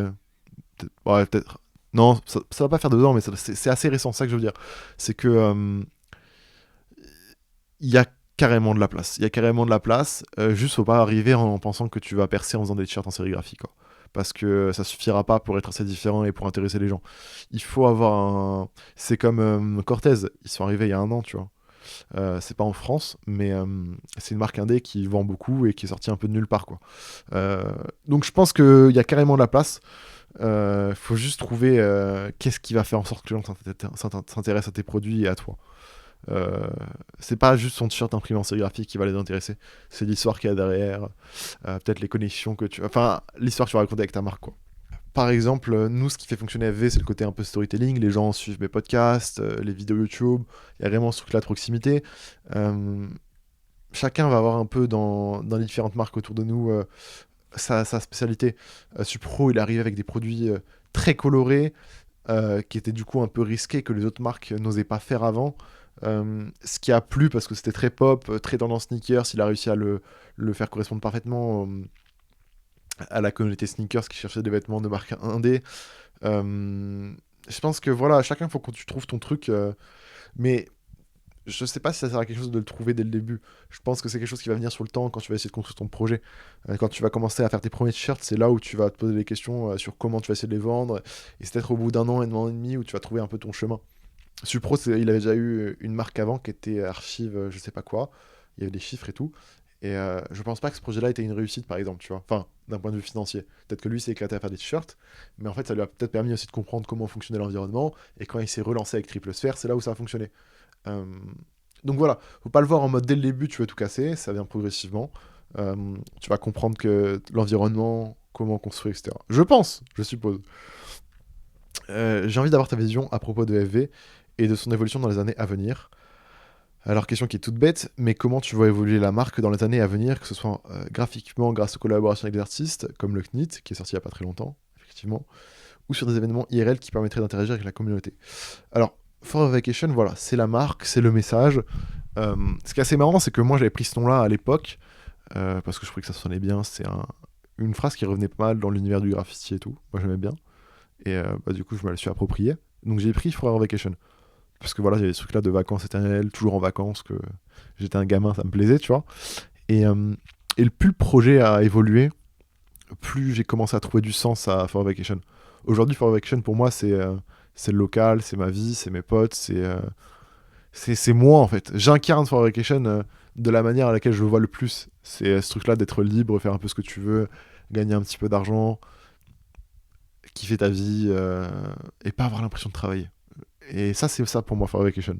Speaker 1: ouais, peut-être. Non, ça va pas faire 2 ans, mais c'est assez récent, c'est ça que je veux dire. C'est que il y a carrément de la place. Il y a carrément de la place. Juste, faut pas arriver en pensant que tu vas percer en faisant des t-shirts en sérigraphie, quoi. Parce que ça suffira pas pour être assez différent et pour intéresser les gens. Il faut avoir un. C'est comme Cortez. Ils sont arrivés il y a un an, tu vois. C'est pas en France, mais c'est une marque indé qui vend beaucoup et qui est sortie un peu de nulle part, quoi. Euh, donc je pense qu'il y a carrément de la place. Faut juste trouver qu'est-ce qui va faire en sorte que les gens s'intéressent à tes produits et à toi. Euh, c'est pas juste son t-shirt imprimé en sérigraphie qui va les intéresser, c'est l'histoire qu'il y a derrière, peut-être les connexions que tu. Enfin, l'histoire que tu vas raconter avec ta marque, quoi. Par exemple, nous, ce qui fait fonctionner FV, c'est le côté un peu storytelling. Les gens suivent mes podcasts, les vidéos YouTube. Il y a vraiment ce truc-là de proximité. Euh, Chacun va avoir un peu dans les différentes marques autour de nous sa spécialité. Supro, il arrive avec des produits très colorés, qui étaient du coup un peu risqués, que les autres marques n'osaient pas faire avant. Ce qui a plu parce que c'était très pop, très tendance sneakers. Il a réussi à le faire correspondre parfaitement à la communauté sneakers qui cherchait des vêtements de marque indé. Je pense que voilà, chacun faut que tu trouves ton truc, mais je sais pas si ça sert à quelque chose de le trouver dès le début. Je pense que c'est quelque chose qui va venir sur le temps quand tu vas essayer de construire ton projet. Quand tu vas commencer à faire tes premiers t-shirts, c'est là où tu vas te poser des questions sur comment tu vas essayer de les vendre. Et c'est peut-être au bout d'un an et demi où tu vas trouver un peu ton chemin. Supro, il avait déjà eu une marque avant qui était Archive, je sais pas quoi. Il y avait des chiffres et tout. Et je pense pas que ce projet-là était une réussite, par exemple, tu vois. Enfin, d'un point de vue financier. Peut-être que lui s'est éclaté à faire des t-shirts, mais en fait, ça lui a peut-être permis aussi de comprendre comment fonctionnait l'environnement. Et quand il s'est relancé avec Triple Sphère, c'est là où ça a fonctionné. Euh, donc voilà, faut pas le voir en mode dès le début, tu veux tout casser. Ça vient progressivement. Tu vas comprendre que l'environnement, comment construire, etc. Je pense, je suppose. J'ai envie d'avoir ta vision à propos de FV et de son évolution dans les années à venir. Alors, question qui est toute bête, mais comment tu vois évoluer la marque dans les années à venir, que ce soit graphiquement grâce aux collaborations avec des artistes, comme le CNIT, qui est sorti il n'y a pas très longtemps, effectivement, ou sur des événements IRL qui permettraient d'interagir avec la communauté. Alors, For Vacation, voilà, c'est la marque, c'est le message. Ce qui est assez marrant, c'est que moi j'avais pris ce nom-là à l'époque, parce que je trouvais que ça sonnait bien, c'est une phrase qui revenait pas mal dans l'univers du graffiti et tout, moi j'aimais bien, et bah, du coup je me la suis appropriée. Donc j'ai pris For Vacation. Parce que voilà, il y avait ce truc-là de vacances éternelles, toujours en vacances, que j'étais un gamin, ça me plaisait, tu vois. Et, euh, et plus le projet a évolué, plus j'ai commencé à trouver du sens à For Vacation. Aujourd'hui, For Vacation, pour moi, c'est le local, c'est ma vie, c'est mes potes, c'est moi, en fait. J'incarne For Vacation de la manière à laquelle je le vois le plus. C'est ce truc-là d'être libre, faire un peu ce que tu veux, gagner un petit peu d'argent, kiffer ta vie, et pas avoir l'impression de travailler. Et ça, c'est ça pour moi, For Vacation.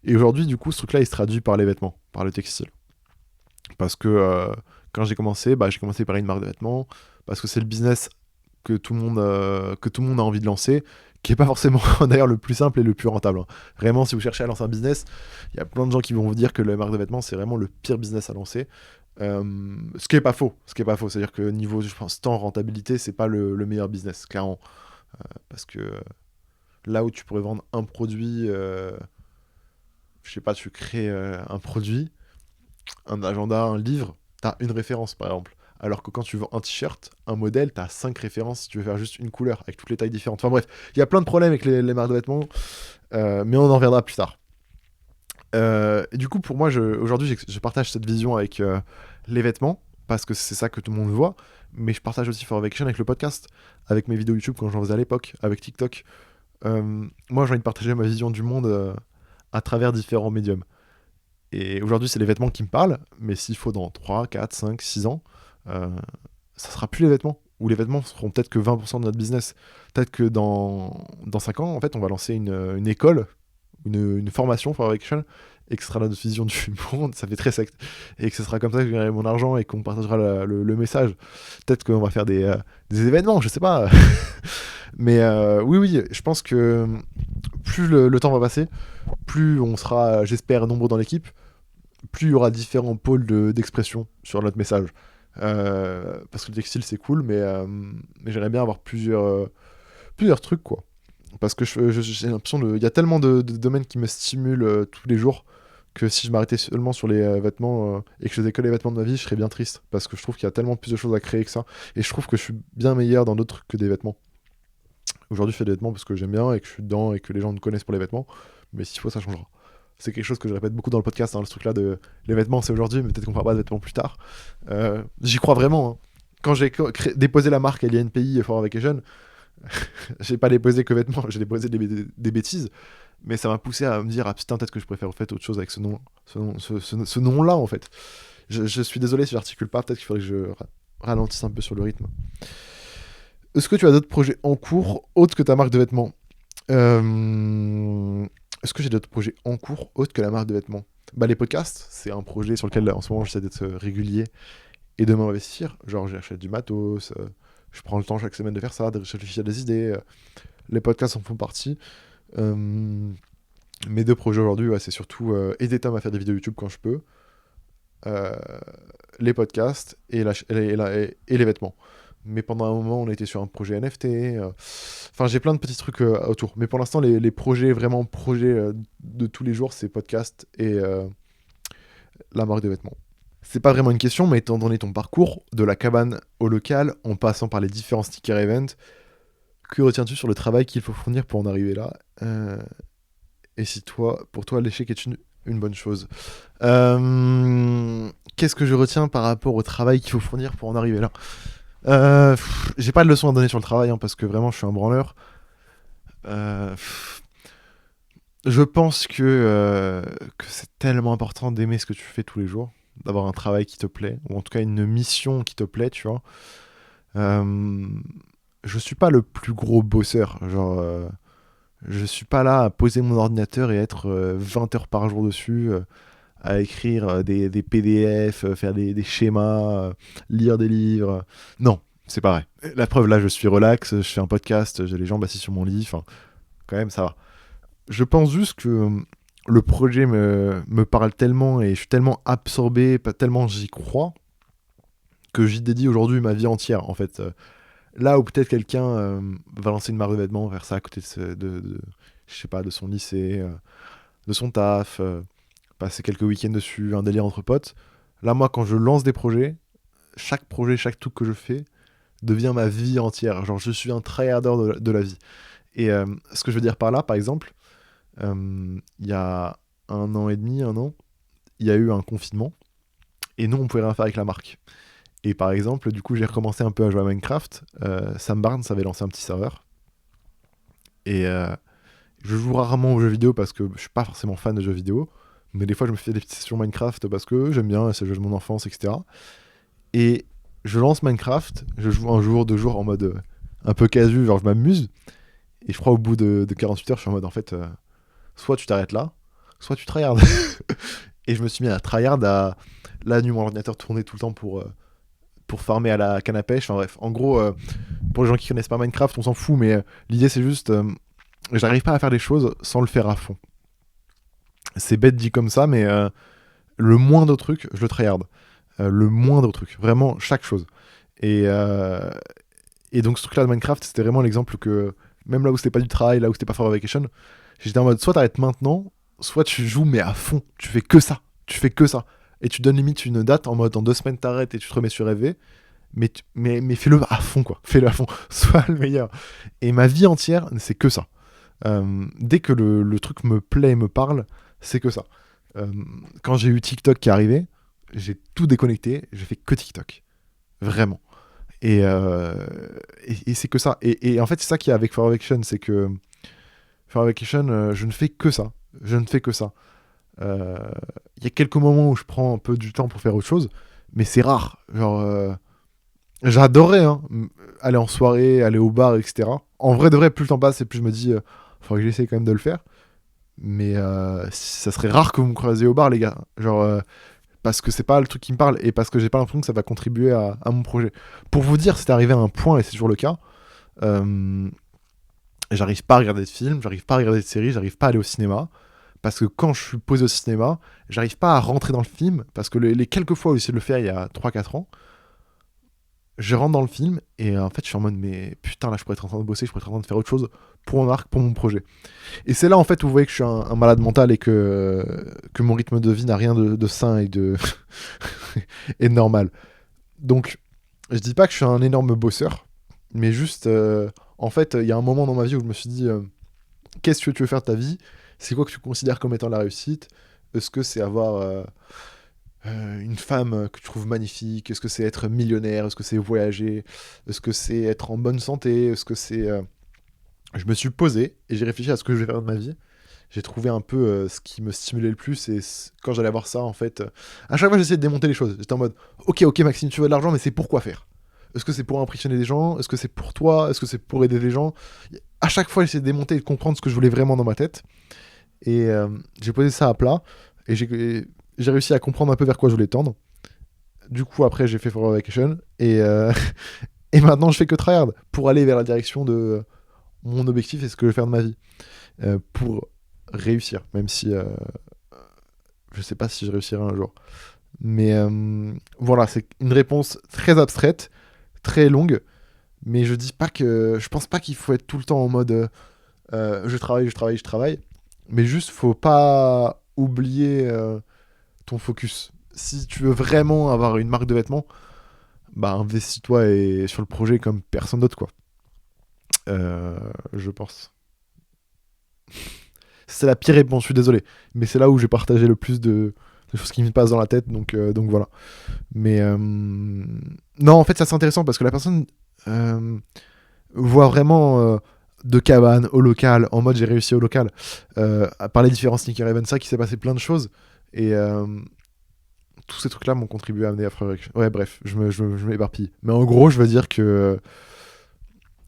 Speaker 1: Et aujourd'hui, du coup, ce truc-là, il se traduit par les vêtements, par le textile. Parce que quand j'ai commencé par une marque de vêtements, parce que c'est le business que tout le monde a envie de lancer, qui est pas forcément d'ailleurs le plus simple et le plus rentable, hein. Vraiment, si vous cherchez à lancer un business, il y a plein de gens qui vont vous dire que la marque de vêtements, c'est vraiment le pire business à lancer. Ce qui est pas faux. Ce qui est pas faux. C'est-à-dire que niveau, je pense, temps, rentabilité, c'est pas le meilleur business, clairement. Parce que là où tu pourrais vendre un produit, je sais pas, tu crées un produit, un agenda, un livre, t'as une référence par exemple. Alors que quand tu vends un t-shirt, un modèle, t'as 5 références si tu veux faire juste une couleur avec toutes les tailles différentes. Enfin bref, il y a plein de problèmes avec les marques de vêtements, mais on en reviendra plus tard. Et du coup, pour moi, aujourd'hui, je partage cette vision avec les vêtements, parce que c'est ça que tout le monde voit, mais je partage aussi For Vacation avec le podcast, avec mes vidéos YouTube quand j'en faisais à l'époque, avec TikTok. Moi, j'ai envie de partager ma vision du monde à travers différents médiums. Et aujourd'hui, c'est les vêtements qui me parlent, mais s'il faut dans 3, 4, 5, 6 ans, euh, ça sera plus les vêtements. Ou les vêtements seront peut-être que 20% de notre business. Peut-être que dans 5 ans, en fait, on va lancer une école, une formation for Action, et que ce sera notre vision du monde, ça fait très secte. Et que ce sera comme ça que je gagnerai mon argent et qu'on partagera le message. Peut-être qu'on va faire des événements, je sais pas. Mais oui, je pense que plus le temps va passer, plus on sera, j'espère, nombreux dans l'équipe, plus il y aura différents pôles d'expression sur notre message. Parce que le textile c'est cool, mais j'aimerais bien avoir plusieurs trucs, quoi. Parce que j'ai l'impression il y a tellement de domaines qui me stimulent tous les jours que si je m'arrêtais seulement sur les vêtements et que je faisais que les vêtements de ma vie, je serais bien triste. Parce que je trouve qu'il y a tellement plus de choses à créer que ça. Et je trouve que je suis bien meilleur dans d'autres trucs que des vêtements. Aujourd'hui, je fais des vêtements parce que j'aime bien et que je suis dedans et que les gens me connaissent pour les vêtements. Mais s'il faut, ça changera. C'est quelque chose que je répète beaucoup dans le podcast, hein, ce truc-là de les vêtements, c'est aujourd'hui, mais peut-être qu'on parlera de vêtements plus tard. J'y crois vraiment. Hein. Quand j'ai déposé la marque LNPI For Vacation, j'ai pas déposé que vêtements, j'ai déposé des bêtises, mais ça m'a poussé à me dire ah putain, peut-être que je préfère en fait autre chose avec ce nom-là en fait. Je suis désolé si j'articule pas, peut-être qu'il faudrait que je ralentisse un peu sur le rythme. Est-ce que tu as d'autres projets en cours autres que ta marque de vêtements? Est-ce que j'ai d'autres projets en cours autres que la marque de vêtements? Bah, les podcasts, c'est un projet sur lequel en ce moment j'essaie d'être régulier et de m'investir. Genre j'achète du matos, je prends le temps chaque semaine de faire ça, de réfléchir à des idées. Les podcasts en font partie. Mes deux projets aujourd'hui, ouais, c'est surtout aider Tom à faire des vidéos YouTube quand je peux, les podcasts et les vêtements. Mais pendant un moment, on était sur un projet NFT. Enfin, j'ai plein de petits trucs autour. Mais pour l'instant, les projets, vraiment projets de tous les jours, c'est podcast et la marque de vêtements. C'est pas vraiment une question, mais étant donné ton parcours, de la cabane au local, en passant par les différents sticker events, que retiens-tu sur le travail qu'il faut fournir pour en arriver là Et si pour toi, l'échec est une bonne chose. Qu'est-ce que je retiens par rapport au travail qu'il faut fournir pour en arriver là? J'ai pas de leçon à donner sur le travail, hein, parce que vraiment, je suis un branleur. Je pense que c'est tellement important d'aimer ce que tu fais tous les jours, d'avoir un travail qui te plaît, ou en tout cas une mission qui te plaît, tu vois. Je suis pas le plus gros bosseur, genre... je suis pas là à poser mon ordinateur et être 20 heures par jour dessus, à écrire des PDF, faire des schémas, lire des livres. Non, c'est pas vrai. La preuve, là, je suis relax, je fais un podcast, j'ai les jambes assises sur mon lit, enfin, quand même, ça va. Je pense juste que le projet me parle tellement et je suis tellement absorbé, tellement j'y crois, que j'y dédie aujourd'hui ma vie entière, en fait. Là où peut-être quelqu'un va lancer une marque de vêtements, faire ça à côté je sais pas, de son lycée, de son taf, passer quelques week-ends dessus, un délire entre potes. Là, moi, quand je lance des projets, chaque projet, chaque truc que je fais devient ma vie entière. Genre, je suis un tryharder de la vie. Et ce que je veux dire par là, par exemple, il y a 1 an et demi, 1 an, il y a eu un confinement, et nous, on pouvait rien faire avec la marque. Et par exemple, du coup, j'ai recommencé un peu à jouer à Minecraft. Sam Barnes avait lancé un petit serveur. Et je joue rarement aux jeux vidéo parce que je suis pas forcément fan de jeux vidéo. Mais des fois, je me fais des petites sessions Minecraft parce que j'aime bien, c'est le jeu de mon enfance, etc. Et je lance Minecraft, je joue un jour, 2 jours en mode un peu casu, genre je m'amuse. Et je crois au bout de 48 heures, je suis en mode en fait, soit tu t'arrêtes là, soit tu tryhard. Et je me suis mis à tryhard, à la nuit, mon ordinateur tournait tout le temps pour farmer à la canne à pêche. Enfin bref, en gros, pour les gens qui connaissent pas Minecraft, on s'en fout, mais l'idée c'est juste, j'arrive pas à faire des choses sans le faire à fond. C'est bête dit comme ça, mais le moindre truc, je le tryhard. Le moindre truc, vraiment chaque chose. Et, et donc ce truc-là de Minecraft, c'était vraiment l'exemple que, même là où c'était pas du travail, là où c'était pas For Vacation, j'étais en mode soit t'arrêtes maintenant, soit tu joues mais à fond, tu fais que ça, et tu donnes limite une date en mode en 2 semaines t'arrêtes et tu te remets sur rêver, mais fais-le à fond quoi, fais-le à fond, sois le meilleur. Et ma vie entière, c'est que ça. Dès que le truc me plaît, me parle, c'est que ça. Quand j'ai eu TikTok qui est arrivé, j'ai tout déconnecté, j'ai fait que TikTok. Vraiment. Et c'est que ça. Et en fait, c'est ça qu'il y a avec For Vacation, c'est que For Vacation, je ne fais que ça. Je ne fais que ça. Il y a quelques moments où je prends un peu du temps pour faire autre chose, mais c'est rare. Genre, j'adorais aller en soirée, aller au bar, etc. En vrai, de vrai, plus le temps passe et plus je me dis, faudrait que j'essaie quand même de le faire. Mais ça serait rare que vous me croisiez au bar, les gars. Genre, parce que c'est pas le truc qui me parle et parce que j'ai pas l'impression que ça va contribuer à mon projet. Pour vous dire, c'est arrivé à un point, et c'est toujours le cas, j'arrive pas à regarder de films, j'arrive pas à regarder de séries, j'arrive pas à aller au cinéma. Parce que quand je suis posé au cinéma, j'arrive pas à rentrer dans le film. Parce que les quelques fois où j'ai essayé de le faire il y a 3-4 ans, je rentre dans le film et en fait je suis en mode mais putain là je pourrais être en train de bosser, je pourrais être en train de faire autre chose pour mon arc, pour mon projet. Et c'est là en fait où vous voyez que je suis un malade mental et que mon rythme de vie n'a rien de sain et de et de normal. Donc je dis pas que je suis un énorme bosseur, mais juste en fait il y a un moment dans ma vie où je me suis dit Qu'est-ce que tu veux faire de ta vie? C'est quoi que tu considères comme étant la réussite? Est-ce que c'est avoir une femme que tu trouves magnifique? Est-ce que c'est être millionnaire? Est-ce que c'est voyager? Est-ce que c'est être en bonne santé? Est-ce que c'est... Je me suis posé et j'ai réfléchi à ce que je vais faire de ma vie. J'ai trouvé un peu ce qui me stimulait le plus et quand j'allais voir ça, en fait, à chaque fois j'essayais de démonter les choses. J'étais en mode, ok Maxime, tu veux de l'argent, mais c'est pour quoi faire? Est-ce que c'est pour impressionner des gens? Est-ce que c'est pour toi? Est-ce que c'est pour aider les gens? À chaque fois j'essayais de démonter et de comprendre ce que je voulais vraiment dans ma tête. Et j'ai posé ça à plat et j'ai réussi à comprendre un peu vers quoi je voulais tendre. Du coup après j'ai fait Forever Vacation et, et maintenant je fais que tryhard pour aller vers la direction de mon objectif et ce que je veux faire de ma vie. Pour réussir, même si je sais pas si je réussirai un jour. Mais voilà, c'est une réponse très abstraite, très longue, mais je pense pas qu'il faut être tout le temps en mode je travaille, mais juste faut pas oublier ton focus. Si tu veux vraiment avoir une marque de vêtements, bah investis-toi sur le projet comme personne d'autre, quoi. Je pense. C'est la pire réponse, je suis désolé. Mais c'est là où j'ai partagé le plus de choses qui me passent dans la tête, donc voilà. Mais non, en fait, ça c'est intéressant parce que la personne voit vraiment de cabane au local, en mode j'ai réussi au local, par les différents sneaker events, ça qui s'est passé plein de choses. Et tous ces trucs-là m'ont contribué à amener à Forever Action. Ouais, bref, je m'éparpille. Mais en gros, je veux dire que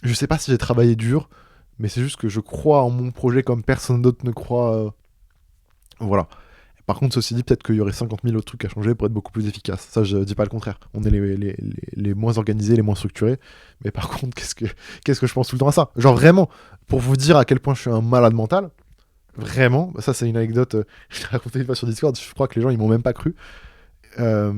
Speaker 1: je sais pas si j'ai travaillé dur, mais c'est juste que je crois en mon projet comme personne d'autre ne croit. Voilà. Par contre, ceci dit, peut-être qu'il y aurait 50 000 autres trucs à changer pour être beaucoup plus efficace. Ça, je dis pas le contraire. On est les moins organisés, les moins structurés. Mais par contre, qu'est-ce que je pense tout le temps à ça? Genre vraiment, pour vous dire à quel point je suis un malade mental, vraiment, ça c'est une anecdote, je l'ai racontée une fois sur Discord, je crois que les gens ils m'ont même pas cru. Là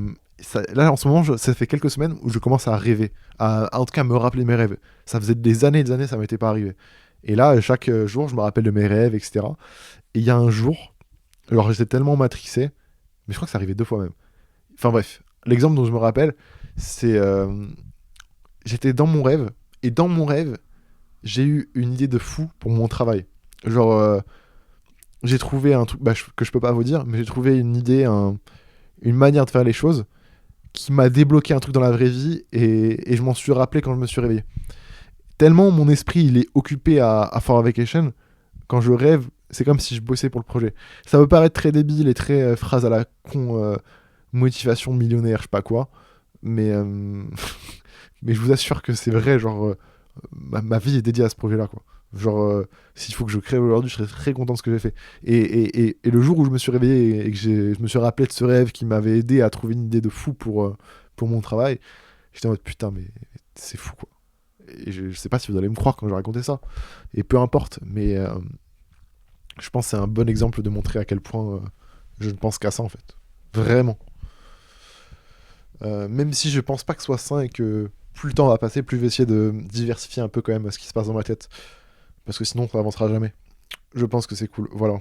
Speaker 1: en ce moment, ça fait quelques semaines où je commence à rêver, en tout cas me rappeler mes rêves. Ça faisait des années et des années, ça m'était pas arrivé. Et là, chaque jour, je me rappelle de mes rêves, etc. Et il y a un jour, alors j'étais tellement matrixé, mais je crois que ça arrivait 2 fois même. Enfin bref, l'exemple dont je me rappelle, c'est j'étais dans mon rêve, et dans mon rêve, j'ai eu une idée de fou pour mon travail. Genre, j'ai trouvé un truc que je peux pas vous dire, mais j'ai trouvé une idée, une manière de faire les choses qui m'a débloqué un truc dans la vraie vie, et je m'en suis rappelé quand je me suis réveillé. Tellement mon esprit il est occupé à Forever Vacation, quand je rêve, c'est comme si je bossais pour le projet. Ça peut paraître très débile et très phrase à la con, motivation millionnaire, je sais pas quoi, mais, mais je vous assure que c'est vrai, genre, ma vie est dédiée à ce projet-là, quoi. Genre, s'il faut que je crée aujourd'hui, je serais très content de ce que j'ai fait. Et le jour où je me suis réveillé et que je me suis rappelé de ce rêve qui m'avait aidé à trouver une idée de fou pour mon travail, j'étais en mode putain, mais c'est fou, quoi. Et je sais pas si vous allez me croire quand je vais raconter ça. Et peu importe, mais je pense que c'est un bon exemple de montrer à quel point je ne pense qu'à ça, en fait. Vraiment. Même si je pense pas que ce soit sain et que plus le temps va passer, plus je vais essayer de diversifier un peu quand même ce qui se passe dans ma tête. Parce que sinon, ça avancera jamais. Je pense que c'est cool. Voilà.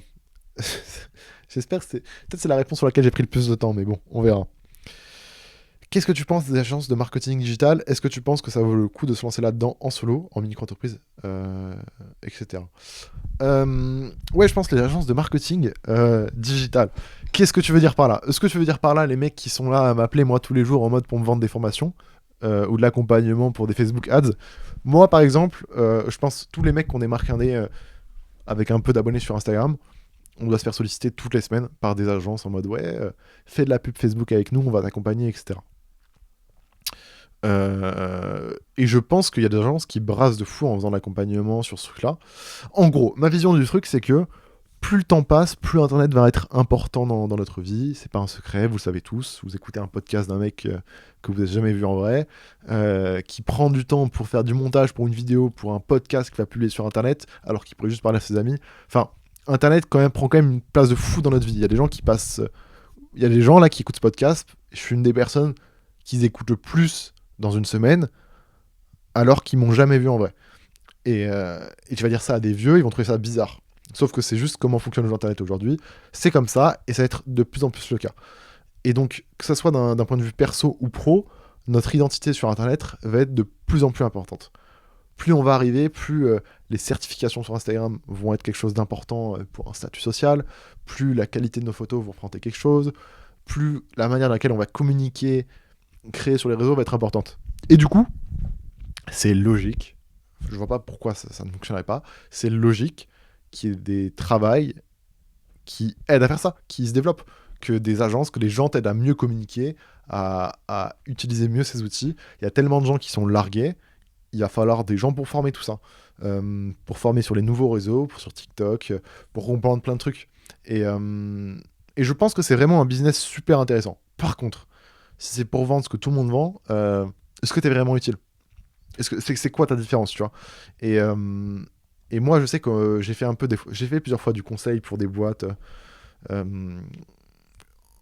Speaker 1: J'espère que c'est... Peut-être c'est la réponse sur laquelle j'ai pris le plus de temps, mais bon, on verra. Qu'est-ce que tu penses des agences de marketing digital? Est-ce que tu penses que ça vaut le coup de se lancer là-dedans en solo, en micro-entreprise, etc. Ouais, je pense que les agences de marketing digital. Qu'est-ce que tu veux dire par là? Est-ce que tu veux dire par là les mecs qui sont là à m'appeler moi tous les jours en mode pour me vendre des formations ou de l'accompagnement pour des Facebook ads? Moi, par exemple, je pense tous les mecs qui ont des marques indé avec un peu d'abonnés sur Instagram, on doit se faire solliciter toutes les semaines par des agences en mode ouais, fais de la pub Facebook avec nous, on va t'accompagner, etc. Et je pense qu'il y a des agences qui brassent de fou en faisant l'accompagnement sur ce truc-là. En gros, ma vision du truc, c'est que plus le temps passe, plus Internet va être important dans notre vie. C'est pas un secret, vous le savez tous. Vous écoutez un podcast d'un mec que vous n'avez jamais vu en vrai, qui prend du temps pour faire du montage pour une vidéo, pour un podcast qu'il va publier sur Internet, alors qu'il pourrait juste parler à ses amis. Enfin, Internet prend quand même une place de fou dans notre vie. Il y a des gens qui passent... Il y a des gens là qui écoutent ce podcast. Je suis une des personnes qui écoutent le plus dans une semaine, alors qu'ils m'ont jamais vu en vrai. Et tu vas dire ça à des vieux, ils vont trouver ça bizarre. Sauf que c'est juste comment fonctionne Internet aujourd'hui. C'est comme ça, et ça va être de plus en plus le cas. Et donc, que ça soit d'un point de vue perso ou pro, notre identité sur Internet va être de plus en plus importante. plus on va arriver, plus les certifications sur Instagram vont être quelque chose d'important pour un statut social, plus la qualité de nos photos vont représenter quelque chose, plus la manière dans laquelle on va communiquer, créer sur les réseaux va être importante. Et du coup, c'est logique, je vois pas pourquoi ça ne fonctionnerait pas, c'est logique qu'il y ait des travails qui aident à faire ça, qui se développent, que des agences, que les gens t'aident à mieux communiquer, à utiliser mieux ces outils. Il y a tellement de gens qui sont largués, il va falloir des gens pour former tout ça. Pour former sur les nouveaux réseaux, sur TikTok, pour comprendre plein de trucs. Et je pense que c'est vraiment un business super intéressant. Par contre, si c'est pour vendre ce que tout le monde vend, est-ce que t'es vraiment utile? C'est quoi ta différence, tu vois? Et, euh, et moi, je sais que j'ai fait plusieurs fois du conseil pour des boîtes. euh,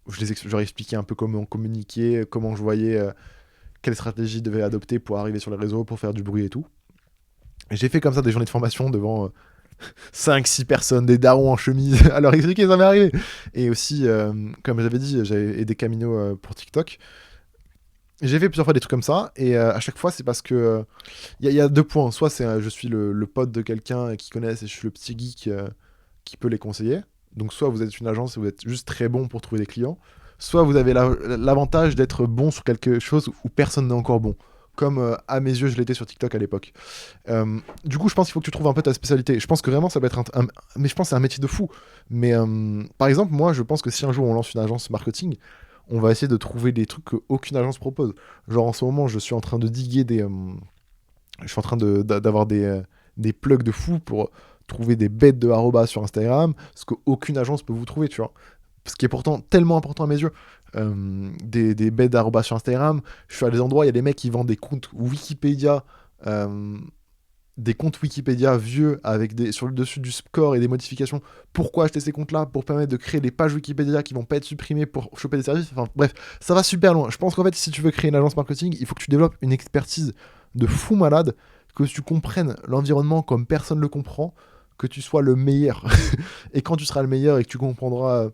Speaker 1: je leur ai expliqué un peu comment communiquer, comment je voyais, quelle stratégie je devais adopter pour arriver sur les réseaux, pour faire du bruit et tout. Et j'ai fait comme ça des journées de formation devant 5-6 personnes, des darons en chemise, à leur expliquer, ça m'est arrivé. Et aussi, comme j'avais dit, j'avais aidé Camino pour TikTok. J'ai fait plusieurs fois des trucs comme ça, et à chaque fois, c'est parce que y a deux points. Soit je suis le pote de quelqu'un qui connaisse et je suis le petit geek qui peut les conseiller. Donc, soit vous êtes une agence et vous êtes juste très bon pour trouver des clients, soit vous avez l'avantage d'être bon sur quelque chose où personne n'est encore bon. Comme à mes yeux, je l'étais sur TikTok à l'époque. Du coup, je pense qu'il faut que tu trouves un peu ta spécialité. Je pense que vraiment, ça va être mais je pense que c'est un métier de fou. Mais par exemple, moi, je pense que si un jour on lance une agence marketing, on va essayer de trouver des trucs qu'aucune agence propose. Genre en ce moment, je suis en train de diguer je suis en train d'avoir des plugs de fou pour trouver des bêtes de arroba sur Instagram, ce qu'aucune agence peut vous trouver, tu vois. Ce qui est pourtant tellement important à mes yeux. Des bêtes d'arroba sur Instagram. Je suis à des endroits, il y a des mecs qui vendent euh, des comptes Wikipédia vieux avec sur le dessus du score et des modifications. Pourquoi acheter ces comptes-là? Pour permettre de créer des pages Wikipédia qui vont pas être supprimées pour choper des services. Enfin bref, ça va super loin. Je pense qu'en fait, si tu veux créer une agence marketing, il faut que tu développes une expertise de fou malade, que tu comprennes l'environnement comme personne le comprend, que tu sois le meilleur. Et quand tu seras le meilleur et que tu comprendras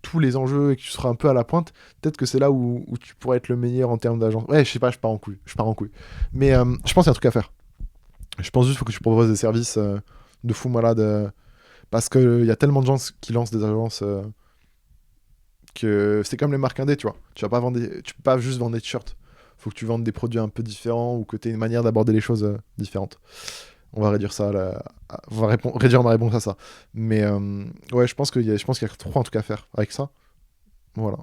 Speaker 1: tous les enjeux et que tu seras un peu à la pointe, peut-être que c'est là où tu pourrais être le meilleur en termes d'agence. Ouais, je sais pas, je pars en couille. Mais je pense qu'il y a un truc à faire. Je pense juste qu'il faut que tu proposes des services de fou malade. Parce qu'il y a tellement de gens qui lancent des agences que c'est comme les marques indé, tu vois. Tu peux pas juste vendre des t-shirts. Faut que tu vendes des produits un peu différents ou que tu aies une manière d'aborder les choses différentes. On va réduire ça, réduire ma réponse à ça. Mais ouais, je pense qu'il y a trois en tout cas à faire avec ça. Voilà.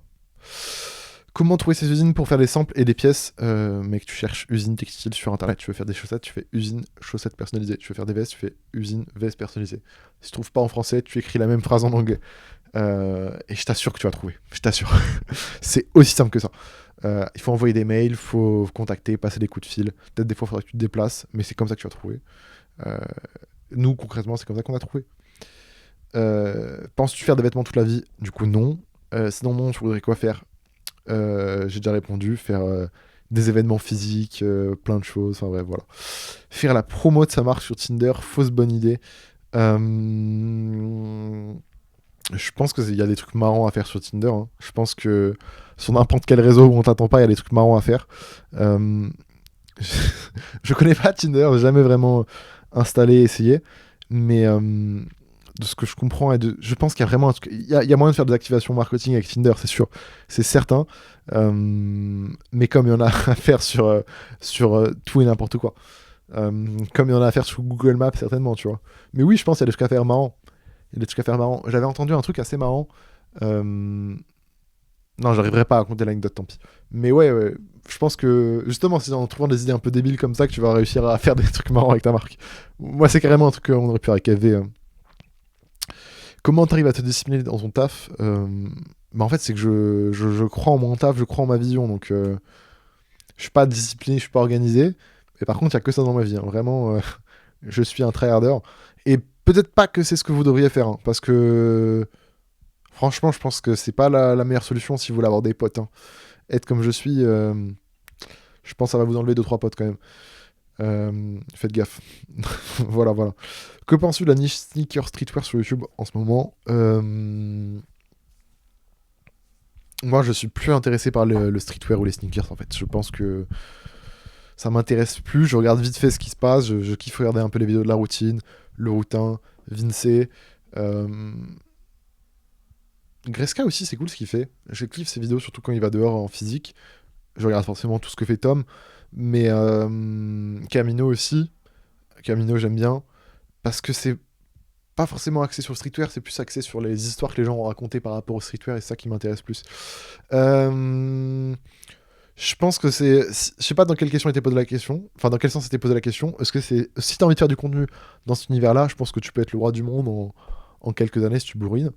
Speaker 1: Comment trouver ces usines pour faire des samples et des pièces? Mec, tu cherches usine textile sur internet, tu veux faire des chaussettes, tu fais usine chaussettes personnalisées. Tu veux faire des vestes, tu fais usine vestes personnalisées. Si tu trouves pas en français, tu écris la même phrase en anglais. Et je t'assure que tu vas trouver. Je t'assure. C'est aussi simple que ça. Il faut envoyer des mails, il faut contacter, passer des coups de fil. Peut-être des fois, il faudra que tu te déplaces, mais c'est comme ça que tu vas trouver. Nous, concrètement, c'est comme ça qu'on a trouvé. Penses-tu faire des vêtements toute la vie? Du coup, non. Sinon, non, je voudrais quoi faire? J'ai déjà répondu. Faire des événements physiques, plein de choses. Enfin, bref, voilà. Faire la promo de sa marque sur Tinder, fausse bonne idée. Je pense qu'il y a des trucs marrants à faire sur Tinder. Hein. Je pense que sur n'importe quel réseau où on t'attend pas, il y a des trucs marrants à faire. Je connais pas Tinder, j'ai jamais vraiment installé et essayé. Mais de ce que je comprends, je pense qu'il y a vraiment il y a moyen de faire des activations marketing avec Tinder, c'est sûr. C'est certain. Mais comme il y en a à faire sur tout et n'importe quoi. Comme il y en a à faire sur Google Maps, certainement, tu vois. Mais oui, je pense qu'il y a des trucs à faire marrants. Il y a des trucs à faire marrants. J'avais entendu un truc assez marrant. Non, j'arriverai pas à raconter l'anecdote, tant pis. Mais ouais, je pense que justement, c'est en trouvant des idées un peu débiles comme ça que tu vas réussir à faire des trucs marrants avec ta marque. Moi, c'est carrément un truc qu'on aurait pu avec AV. Comment t'arrives à te discipliner dans ton taf? Bah en fait, c'est que je crois en mon taf, je crois en ma vision. Donc, je suis pas discipliné, je suis pas organisé. Mais par contre, il y a que ça dans ma vie. Hein. Vraiment, je suis un tryharder. Et peut-être pas que c'est ce que vous devriez faire. Hein, parce que franchement, je pense que c'est pas la meilleure solution si vous voulez avoir des potes. Hein. Être comme je suis, je pense que ça va vous enlever 2-3 potes quand même. Faites gaffe. Voilà, voilà. Que penses-tu de la niche sneaker streetwear sur YouTube en ce moment? Moi, je suis plus intéressé par le streetwear ou les sneakers en fait. Je pense que Ça m'intéresse plus. Je regarde vite fait ce qui se passe. Je kiffe regarder un peu les vidéos de la routine, le routin, Vince. Euh... Greska aussi, c'est cool ce qu'il fait. Je kiffe ses vidéos, surtout quand il va dehors en physique. Je regarde forcément tout ce que fait Tom. Mais Camino aussi. Camino, j'aime bien. Parce que c'est pas forcément axé sur le streetwear, c'est plus axé sur les histoires que les gens ont racontées par rapport au streetwear, et c'est ça qui m'intéresse plus. Euh, Je pense que c'est. Je sais pas dans quelle question était posée la question. Enfin, dans quel sens était posée la question. Est-ce que c'est. Si t'as envie de faire du contenu dans cet univers-là, je pense que tu peux être le roi du monde en quelques années si tu bourrines.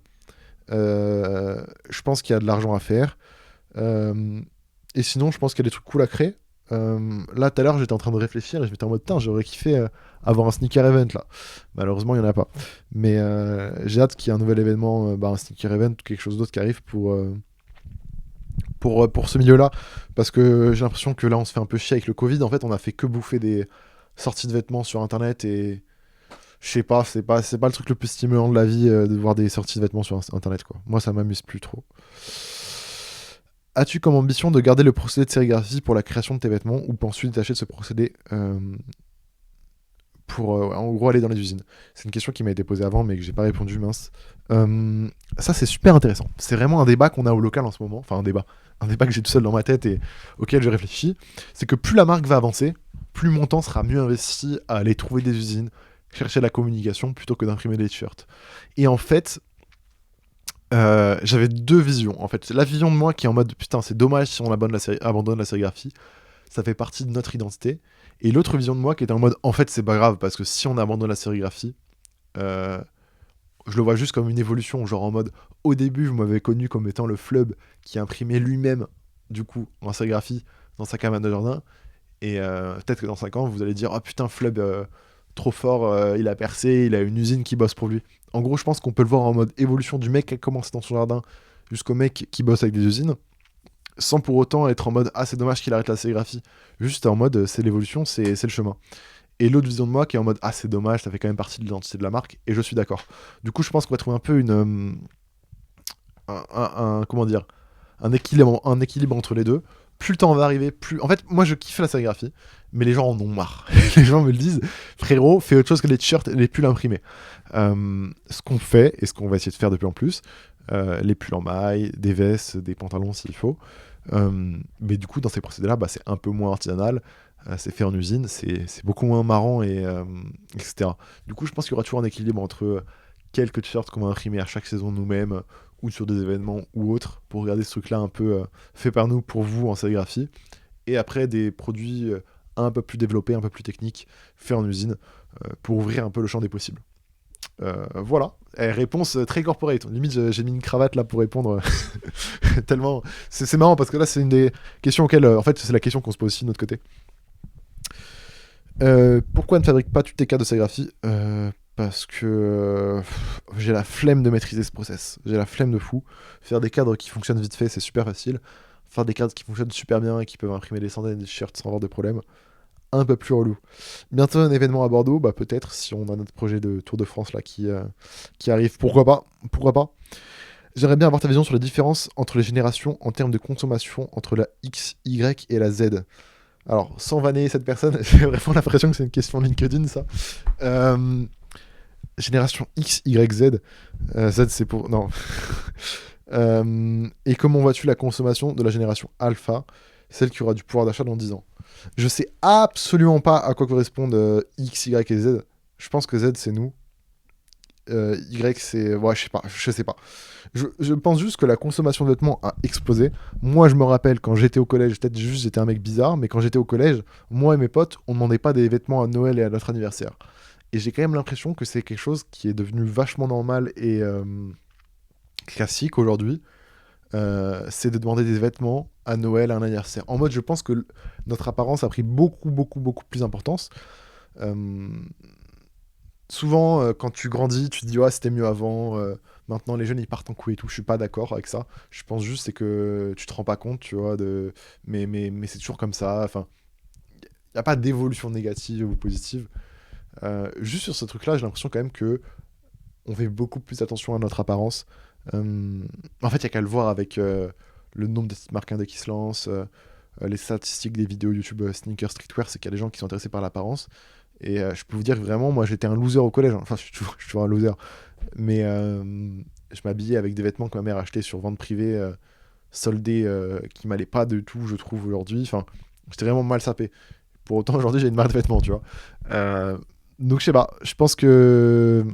Speaker 1: Je pense qu'il y a de l'argent à faire. Euh, Et sinon, je pense qu'il y a des trucs cool à créer. Là, tout à l'heure, j'étais en train de réfléchir et je m'étais en mode, putain, j'aurais kiffé avoir un sneaker event là. Malheureusement, il n'y en a pas. Mais j'ai hâte qu'il y ait un nouvel événement, un sneaker event ou quelque chose d'autre qui arrive pour ce milieu-là. Parce que j'ai l'impression que là, on se fait un peu chier avec le Covid. En fait, on a fait que bouffer des sorties de vêtements sur Internet et je sais pas, c'est pas le truc le plus stimulant de la vie de voir des sorties de vêtements sur Internet, quoi. Moi, ça m'amuse plus trop. As-tu comme ambition de garder le procédé de sérigraphie pour la création de tes vêtements ou penses-tu détacher de ce procédé pour en gros aller dans les usines? C'est une question qui m'a été posée avant mais que j'ai pas répondu, mince. Ça c'est super intéressant. C'est vraiment un débat qu'on a au local en ce moment. Enfin un débat que j'ai tout seul dans ma tête et auquel je réfléchis. C'est que plus la marque va avancer, plus mon temps sera mieux investi à aller trouver des usines, chercher la communication plutôt que d'imprimer des t-shirts. Et en fait, j'avais deux visions. En fait, la vision de moi qui est en mode putain, c'est dommage si on abandonne la sérigraphie, ça fait partie de notre identité. Et l'autre vision de moi qui était en mode en fait, c'est pas grave parce que si on abandonne la sérigraphie, euh, je le vois juste comme une évolution. Genre en mode au début, vous m'avez connu comme étant le flub qui imprimait lui-même, du coup, en sérigraphie dans sa cabane de jardin. Et peut-être que dans 5 ans, vous allez dire oh putain, flub. Trop fort, il a percé, il a une usine qui bosse pour lui. En gros, je pense qu'on peut le voir en mode évolution du mec qui a commencé dans son jardin jusqu'au mec qui bosse avec des usines, sans pour autant être en mode ah c'est dommage qu'il arrête la sérigraphie. Juste en mode c'est l'évolution, c'est le chemin. Et l'autre vision de moi qui est en mode ah c'est dommage, ça fait quand même partie de l'identité de la marque, et je suis d'accord. Du coup, je pense qu'on va trouver un peu comment dire, un équilibre entre les deux. Plus le temps va arriver, plus. En fait, moi je kiffe la sérigraphie, mais les gens en ont marre. Les gens me le disent, frérot, fais autre chose que les t-shirts et les pulls imprimés. Ce qu'on fait, et ce qu'on va essayer de faire de plus en plus, les pulls en maille, des vestes, des pantalons s'il faut. Mais du coup, dans ces procédés-là, c'est un peu moins artisanal, c'est fait en usine, c'est beaucoup moins marrant, etc. Du coup, je pense qu'il y aura toujours un équilibre entre quelques t-shirts qu'on va imprimer à chaque saison nous-mêmes, ou sur des événements ou autres, pour regarder ce truc-là un peu fait par nous pour vous en sérigraphie. Et après, des produits un peu plus développés, un peu plus techniques, faits en usine, pour ouvrir un peu le champ des possibles. Voilà. Réponse très corporate. Limite, j'ai mis une cravate là pour répondre. Tellement. C'est marrant parce que là, c'est une des questions auxquelles. En fait, c'est la question qu'on se pose aussi de notre côté. Pourquoi ne fabrique pas toutes tes cartes de sérigraphie Parce que j'ai la flemme de maîtriser ce process. J'ai la flemme de fou. Faire des cadres qui fonctionnent vite fait, c'est super facile. Faire des cadres qui fonctionnent super bien et qui peuvent imprimer des centaines de t-shirts sans avoir de problème, un peu plus relou. Bientôt un événement à Bordeaux, peut-être, si on a notre projet de Tour de France là qui arrive. Pourquoi pas. Pourquoi pas. J'aimerais bien avoir ta vision sur la différence entre les générations en termes de consommation entre la X, Y et la Z. Alors, sans vanner cette personne, j'ai vraiment l'impression que c'est une question LinkedIn, ça. Euh, Génération X, Y, Z. Z, c'est pour. Non. Et comment vois-tu la consommation de la génération Alpha, celle qui aura du pouvoir d'achat dans 10 ans? Je sais absolument pas à quoi correspondent X, Y et Z. Je pense que Z, c'est nous. Y, c'est. Ouais, je sais pas. Je pense juste que la consommation de vêtements a explosé. Moi, je me rappelle quand j'étais au collège, peut-être juste j'étais un mec bizarre, mais quand j'étais au collège, moi et mes potes, on demandait pas des vêtements à Noël et à notre anniversaire. Et j'ai quand même l'impression que c'est quelque chose qui est devenu vachement normal et classique aujourd'hui. C'est de demander des vêtements à Noël, à un anniversaire. En mode, je pense que notre apparence a pris beaucoup, beaucoup, beaucoup plus d'importance. Euh, Souvent, quand tu grandis, tu te dis, ouais, c'était mieux avant. Maintenant, les jeunes, ils partent en couille et tout. Je suis pas d'accord avec ça. Je pense juste c'est que tu te rends pas compte, tu vois, mais c'est toujours comme ça. Enfin, il n'y a pas d'évolution négative ou positive. Juste sur ce truc-là, j'ai l'impression quand même que on fait beaucoup plus attention à notre apparence. En fait, il y a qu'à le voir avec le nombre de petites marques indé qui se lancent. les statistiques des vidéos YouTube sneaker streetwear, c'est qu'il y a des gens qui sont intéressés par l'apparence. Et je peux vous dire que vraiment, moi j'étais un loser au collège. Enfin, je suis toujours un loser. Mais je m'habillais avec des vêtements que ma mère achetait sur vente privée, soldés, qui m'allaient pas du tout, je trouve, aujourd'hui. Enfin, j'étais vraiment mal sapé. Pour autant, aujourd'hui, j'ai une marque de vêtements, tu vois. Donc, je sais pas. Je pense que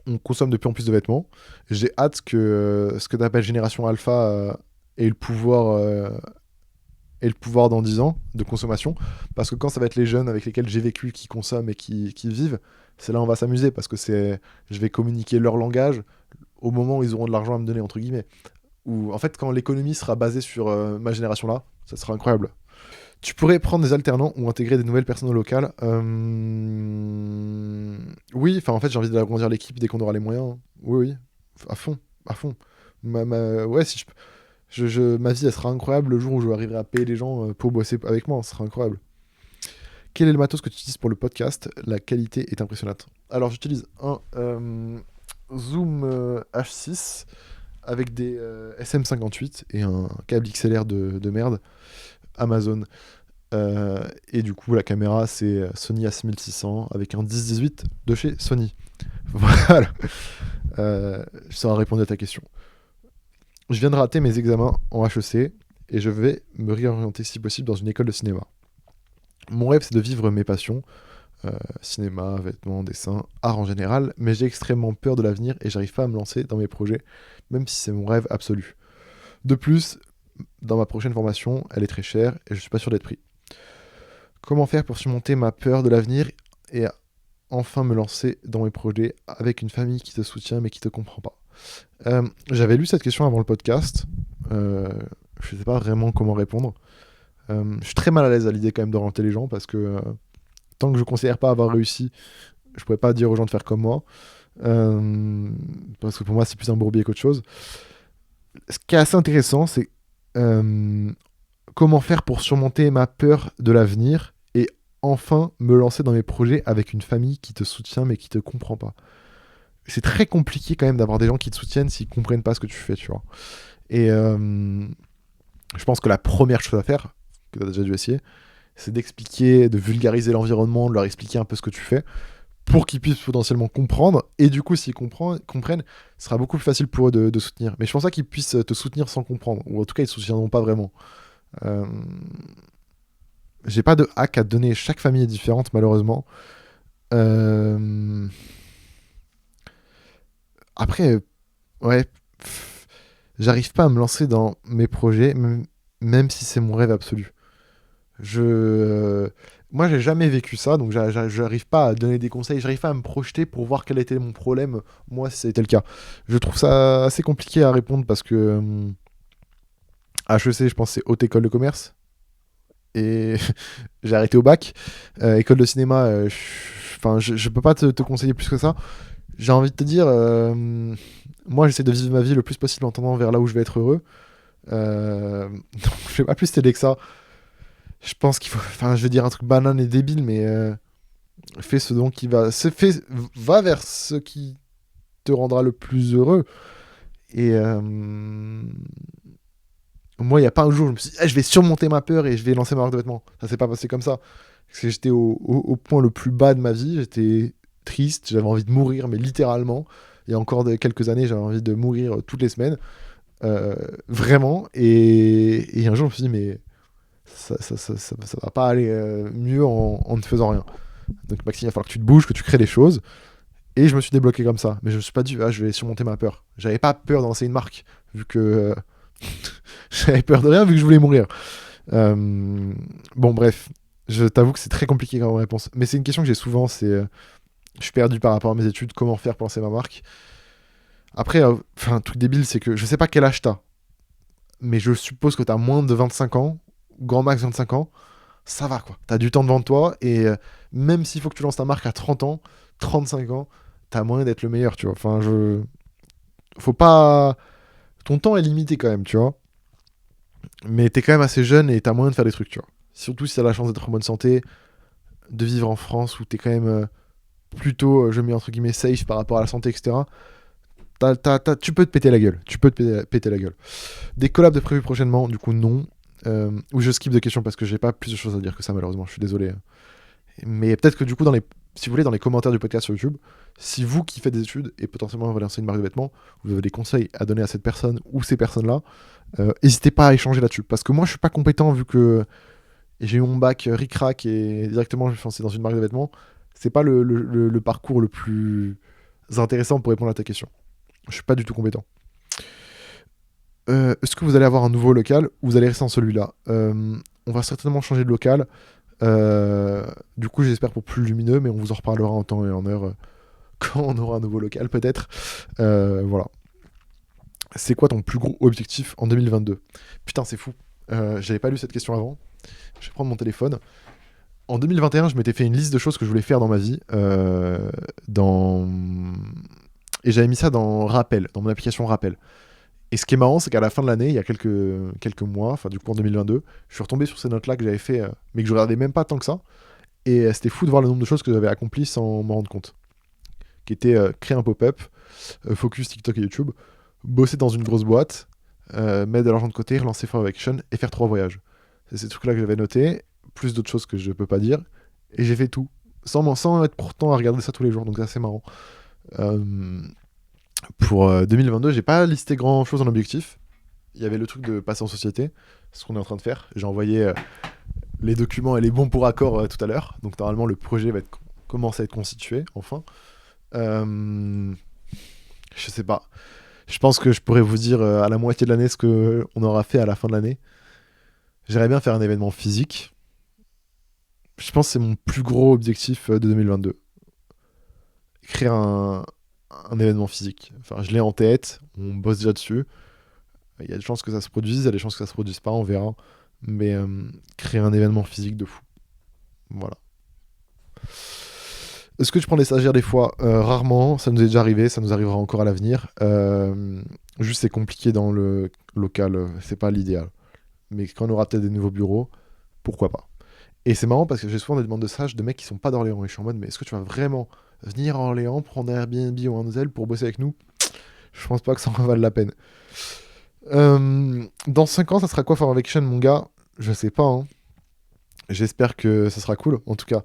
Speaker 1: on consomme de plus en plus de vêtements. J'ai hâte que ce que tu appelles Génération Alpha ait le pouvoir dans 10 ans de consommation. Parce que quand ça va être les jeunes avec lesquels j'ai vécu, qui consomment et qui vivent, c'est là où on va s'amuser. Parce que je vais communiquer leur langage au moment où ils auront de l'argent à me donner, entre guillemets. Ou en fait, quand l'économie sera basée sur ma génération-là, ça sera incroyable. Tu pourrais prendre des alternants ou intégrer des nouvelles personnes locales. Oui, enfin en fait j'ai envie d'agrandir l'équipe dès qu'on aura les moyens. Oui, oui, à fond, à fond. Ouais, si ma vie elle sera incroyable le jour où je arriverai à payer les gens pour bosser avec moi, ce sera incroyable. Quel est le matos que tu utilises pour le podcast? La qualité est impressionnante. Alors j'utilise un Zoom H6 avec des SM58 et un câble XLR de merde. Amazon. Et du coup, la caméra, c'est Sony A6600 avec un 10-18 de chez Sony. Voilà. Ça a répondu à ta question. Je viens de rater mes examens en HEC et je vais me réorienter si possible dans une école de cinéma. Mon rêve, c'est de vivre mes passions, cinéma, vêtements, dessin, art en général, mais j'ai extrêmement peur de l'avenir et j'arrive pas à me lancer dans mes projets, même si c'est mon rêve absolu. De plus, dans ma prochaine formation, elle est très chère et je suis pas sûr d'être pris. Comment faire pour surmonter ma peur de l'avenir et enfin me lancer dans mes projets avec une famille qui te soutient mais qui te comprend pas? J'avais lu cette question avant le podcast. Je sais pas vraiment comment répondre. Je suis très mal à l'aise à l'idée quand même d'orienter les gens parce que tant que je considère pas avoir réussi, je pourrais pas dire aux gens de faire comme moi. Parce que pour moi, c'est plus un bourbier qu'autre chose. Ce qui est assez intéressant, c'est comment faire pour surmonter ma peur de l'avenir et enfin me lancer dans mes projets avec une famille qui te soutient mais qui te comprend pas. C'est très compliqué quand même d'avoir des gens qui te soutiennent s'ils comprennent pas ce que tu fais, tu vois. Et je pense que la première chose à faire, que tu as déjà dû essayer, c'est d'expliquer, de vulgariser l'environnement, de leur expliquer un peu ce que tu fais, pour qu'ils puissent potentiellement comprendre. Et du coup, s'ils comprennent, ce sera beaucoup plus facile pour eux de soutenir. Mais je pense pas qu'ils puissent te soutenir sans comprendre. Ou en tout cas, ils ne soutiendront pas vraiment. J'ai pas de hack à te donner. Chaque famille est différente, malheureusement. Après, ouais, j'arrive pas à me lancer dans mes projets, même si c'est mon rêve absolu. Moi, j'ai jamais vécu ça, donc j'arrive pas à donner des conseils, j'arrive pas à me projeter pour voir quel était mon problème, moi, si ça a été le cas. Je trouve ça assez compliqué à répondre parce que HEC, je pense, c'est Haute École de Commerce. Et j'ai arrêté au bac. École de cinéma, je peux pas te conseiller plus que ça. J'ai envie de te dire, moi, j'essaie de vivre ma vie le plus possible en tendant vers là où je vais être heureux. Donc, je vais pas plus t'aider que ça. Je pense qu'il faut. Enfin, je vais dire un truc banal et débile, mais fais ce dont qui va. Va vers ce qui te rendra le plus heureux. Et moi, il n'y a pas un jour, je me suis dit, je vais surmonter ma peur et je vais lancer ma marque de vêtements. Ça s'est pas passé comme ça. Parce que j'étais au point le plus bas de ma vie. J'étais triste, j'avais envie de mourir, mais littéralement. Il y a encore quelques années, j'avais envie de mourir toutes les semaines. Vraiment. Et un jour, je me suis dit, mais ça va pas aller mieux en ne faisant rien. Donc Maxime, il va falloir que tu te bouges, que tu crées des choses. Et je me suis débloqué comme ça. Mais je me suis pas dit, je vais surmonter ma peur. J'avais pas peur de lancer une marque, vu que j'avais peur de rien, vu que je voulais mourir. Bon, bref. Je t'avoue que c'est très compliqué comme réponse. Mais c'est une question que j'ai souvent, je suis perdu par rapport à mes études, comment faire pour lancer ma marque. Après, un truc débile, c'est que je sais pas quel âge t'as, mais je suppose que t'as moins de 25 ans, grand max 25 ans, ça va quoi. T'as du temps devant toi et même s'il faut que tu lances ta marque à 30 ans, 35 ans, t'as moyen d'être le meilleur, tu vois. Faut pas. Ton temps est limité quand même, tu vois. Mais t'es quand même assez jeune et t'as moyen de faire des trucs, tu vois. Surtout si t'as la chance d'être en bonne santé, de vivre en France où t'es quand même plutôt, je mets entre guillemets, safe par rapport à la santé, etc. Tu peux te péter la gueule. Tu peux te péter la gueule. Des collabs de prévus prochainement, du coup, non. Ou je skip de questions parce que j'ai pas plus de choses à dire que ça, malheureusement. Je suis désolé. Mais peut-être que du coup, si vous voulez, dans les commentaires du podcast sur YouTube, si vous qui faites des études et potentiellement vous lancer une marque de vêtements, vous avez des conseils à donner à cette personne ou ces personnes-là, n'hésitez pas à échanger là-dessus. Parce que moi, je suis pas compétent vu que j'ai eu mon bac ric-rac et directement je me suis lancé dans une marque de vêtements. C'est pas le parcours le plus intéressant pour répondre à ta question. Je suis pas du tout compétent. Est-ce que vous allez avoir un nouveau local ou vous allez rester dans celui-là? On va certainement changer de local. Du coup, j'espère pour plus lumineux, mais on vous en reparlera en temps et en heure quand on aura un nouveau local, peut-être. Voilà. C'est quoi ton plus gros objectif en 2022? Putain, c'est fou. J'avais pas lu cette question avant. Je vais prendre mon téléphone. En 2021, je m'étais fait une liste de choses que je voulais faire dans ma vie. Et j'avais mis ça dans Rappel, dans mon application Rappel. Et ce qui est marrant, c'est qu'à la fin de l'année, il y a quelques mois, enfin du coup en 2022, je suis retombé sur ces notes-là que j'avais fait, mais que je regardais même pas tant que ça. Et c'était fou de voir le nombre de choses que j'avais accomplies sans m'en rendre compte. Qui étaient créer un pop-up, focus TikTok et YouTube, bosser dans une grosse boîte, mettre de l'argent de côté, relancer For Action et faire 3 voyages. C'est ces trucs-là que j'avais notés, plus d'autres choses que je peux pas dire. Et j'ai fait tout, sans être pourtant à regarder ça tous les jours, donc c'est assez marrant. Pour 2022, j'ai pas listé grand chose en objectif. Il y avait le truc de passer en société, c'est ce qu'on est en train de faire. J'ai envoyé les documents et les bons pour accord tout à l'heure. Donc normalement, le projet va commencer à être constitué, enfin. Je sais pas. Je pense que je pourrais vous dire à la moitié de l'année ce qu'on aura fait à la fin de l'année. J'aimerais bien faire un événement physique. Je pense que c'est mon plus gros objectif de 2022. Créer un événement physique. Enfin, je l'ai en tête, on bosse déjà dessus. Il y a des chances que ça se produise, il y a des chances que ça se produise pas, on verra. Mais créer un événement physique de fou. Voilà. Est-ce que tu prends des stagiaires des fois? Rarement, ça nous est déjà arrivé, ça nous arrivera encore à l'avenir. Juste c'est compliqué dans le local, c'est pas l'idéal. Mais quand on aura peut-être des nouveaux bureaux, pourquoi pas. Et c'est marrant parce que j'ai souvent des demandes de stage de mecs qui sont pas d'Orléans. Et je suis en mode, mais est-ce que tu vas vraiment venir à Orléans, prendre un Airbnb ou un hôtel pour bosser avec nous? Je pense pas que ça en vaille la peine. Dans 5 ans, ça sera quoi For Action, mon gars? Je sais pas. Hein. J'espère que ça sera cool. En tout cas,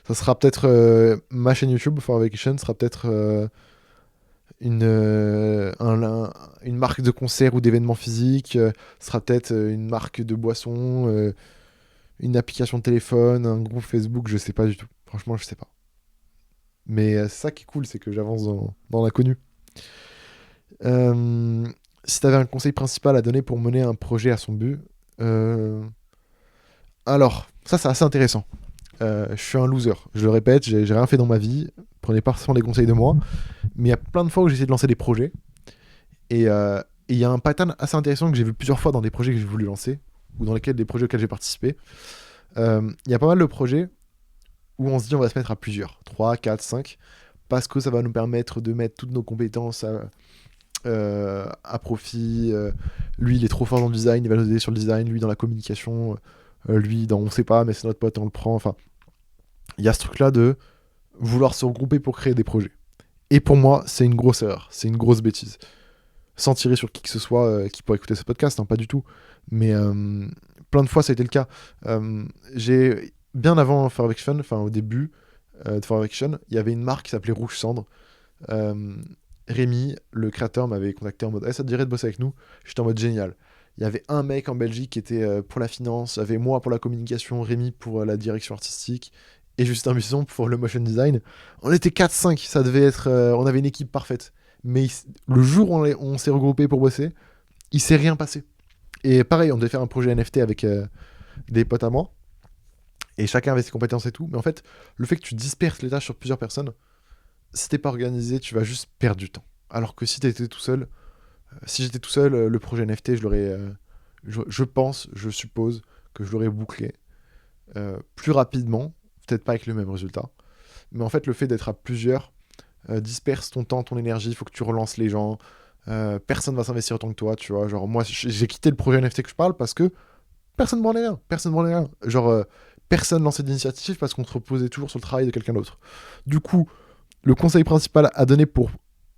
Speaker 1: ça sera peut-être ma chaîne YouTube For Action, sera peut-être une marque de concert ou d'événements physiques, sera peut-être une marque de boisson, une application de téléphone, un groupe Facebook, je sais pas du tout. Franchement, je sais pas. Mais c'est ça qui est cool, c'est que j'avance dans l'inconnu. Si tu avais un conseil principal à donner pour mener un projet à son but, alors, ça c'est assez intéressant. Je suis un loser, je le répète, j'ai rien fait dans ma vie, prenez pas forcément des conseils de moi, mais il y a plein de fois où j'ai essayé de lancer des projets, et il y a un pattern assez intéressant que j'ai vu plusieurs fois dans des projets que j'ai voulu lancer, ou dans des projets auxquels j'ai participé. Il y a pas mal de projets où on se dit on va se mettre à plusieurs, 3, 4, 5, parce que ça va nous permettre de mettre toutes nos compétences à profit. Lui, il est trop fort dans le design, il va nous aider sur le design, lui dans la communication, lui dans on sait pas, mais c'est notre pote, on le prend. Enfin, il y a ce truc-là de vouloir se regrouper pour créer des projets. Et pour moi, c'est une grosse erreur, c'est une grosse bêtise. Sans tirer sur qui que ce soit qui pourrait écouter ce podcast, hein, pas du tout. Mais plein de fois, ça a été le cas. J'ai bien avant For Action, enfin au début de For Action, il y avait une marque qui s'appelait Rouge Cendre. Rémi, le créateur, m'avait contacté en mode ça te dirait de bosser avec nous? J'étais en mode génial. Il y avait un mec en Belgique qui était pour la finance, il y avait moi pour la communication, Rémi pour la direction artistique et Justin Buisson pour le motion design. On était 4-5, ça devait être. On avait une équipe parfaite. Mais le jour où on s'est regroupé pour bosser, il s'est rien passé. Et pareil, on devait faire un projet NFT avec des potes à moi. Et chacun avait ses compétences et tout. Mais en fait, le fait que tu disperses les tâches sur plusieurs personnes, si t'es pas organisé, tu vas juste perdre du temps. Alors que si t'étais tout seul, si j'étais tout seul, le projet NFT, je l'aurais, je pense, je suppose que je l'aurais bouclé plus rapidement, peut-être pas avec le même résultat. Mais en fait, le fait d'être à plusieurs disperse ton temps, ton énergie, il faut que tu relances les gens. Personne va s'investir autant que toi, tu vois. Genre, moi, j'ai quitté le projet NFT que je parle parce que personne ne branlait rien. Personne ne branlait rien. Genre, personne lançait d'initiative parce qu'on se reposait toujours sur le travail de quelqu'un d'autre. Du coup, le conseil principal à donner pour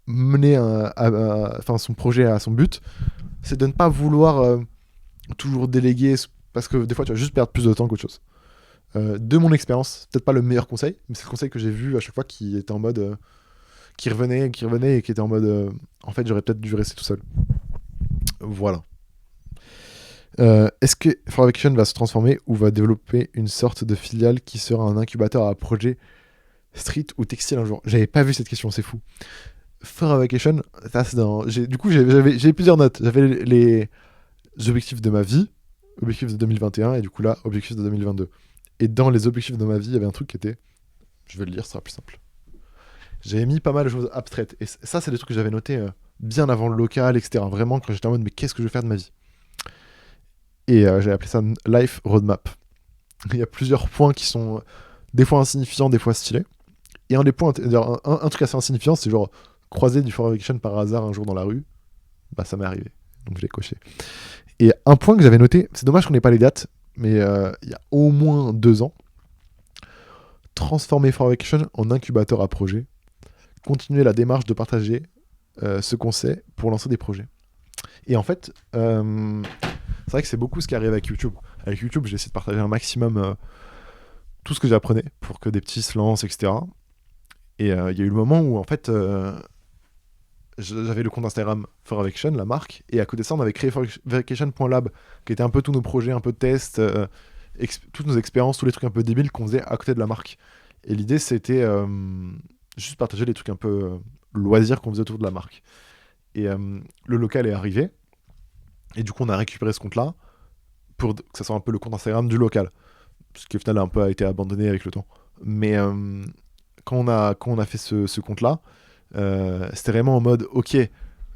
Speaker 1: mener son projet à son but, c'est de ne pas vouloir toujours déléguer, parce que des fois, tu vas juste perdre plus de temps qu'autre chose. De mon expérience, peut-être pas le meilleur conseil, mais c'est le conseil que j'ai vu à chaque fois qui était en mode. Qui revenait et qui était en mode. En fait, j'aurais peut-être dû rester tout seul. Voilà. Est-ce que For Vacation va se transformer ou va développer une sorte de filiale qui sera un incubateur à projet street ou textile un jour? J'avais pas vu cette question, c'est fou. For Vacation, ça c'est dans. Du coup, j'ai plusieurs notes. J'avais les objectifs de ma vie, objectifs de 2021 et du coup là, objectifs de 2022. Et dans les objectifs de ma vie, il y avait un truc qui était. Je vais le lire, ça sera plus simple. J'avais mis pas mal de choses abstraites. Et ça, c'est des trucs que j'avais notés bien avant le local, etc. Vraiment, quand j'étais en mode, mais qu'est-ce que je vais faire de ma vie? Et j'ai appelé ça Life Roadmap. Il y a plusieurs points qui sont des fois insignifiants, des fois stylés. Et un des points, un truc assez insignifiant, c'est genre croiser du For Vacation par hasard un jour dans la rue. Bah, ça m'est arrivé. Donc je l'ai coché. Et un point que j'avais noté, c'est dommage qu'on n'ait pas les dates, mais il y a au moins 2 ans, transformer For Vacation en incubateur à projet, continuer la démarche de partager ce qu'on sait pour lancer des projets. Et en fait, c'est vrai que c'est beaucoup ce qui arrive avec YouTube. Avec YouTube, j'ai essayé de partager un maximum tout ce que j'apprenais pour que des petits se lancent, etc. Et il y a eu le moment où, en fait, j'avais le compte Instagram For Vacation, la marque, et à côté de ça, on avait créé forvacation.lab, qui était un peu tous nos projets, un peu de tests, toutes nos expériences, tous les trucs un peu débiles qu'on faisait à côté de la marque. Et l'idée, c'était juste partager les trucs un peu loisirs qu'on faisait autour de la marque. Et le local est arrivé, et du coup, on a récupéré ce compte-là pour que ça soit un peu le compte Instagram du local, ce qui au final a un peu été abandonné avec le temps. Mais quand on a fait ce compte-là, c'était vraiment en mode, ok,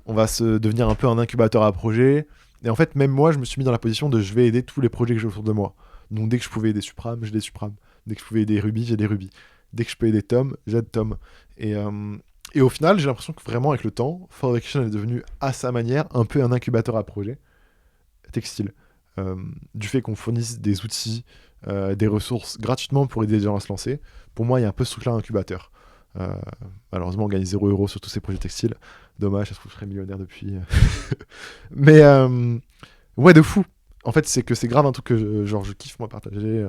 Speaker 1: on va se devenir un peu un incubateur à projet. Et en fait, même moi, je me suis mis dans la position de je vais aider tous les projets que j'ai autour de moi. Donc dès que je pouvais aider Supram, j'ai des Supram. Dès que je pouvais aider Ruby, j'ai des Ruby. Dès que je peux aider Tom, j'aide Tom. Et au final, j'ai l'impression que vraiment avec le temps, For Vacation est devenu à sa manière un peu un incubateur à projet textile. Du fait qu'on fournisse des outils, des ressources gratuitement pour aider les gens à se lancer, pour moi, il y a un peu ce truc-là incubateur. Euh, Malheureusement, on gagne 0 € sur tous ces projets textiles. Dommage, ça se trouve que je serais millionnaire depuis. Mais ouais, de fou. En fait, c'est que c'est grave un truc que je kiffe, moi, partager,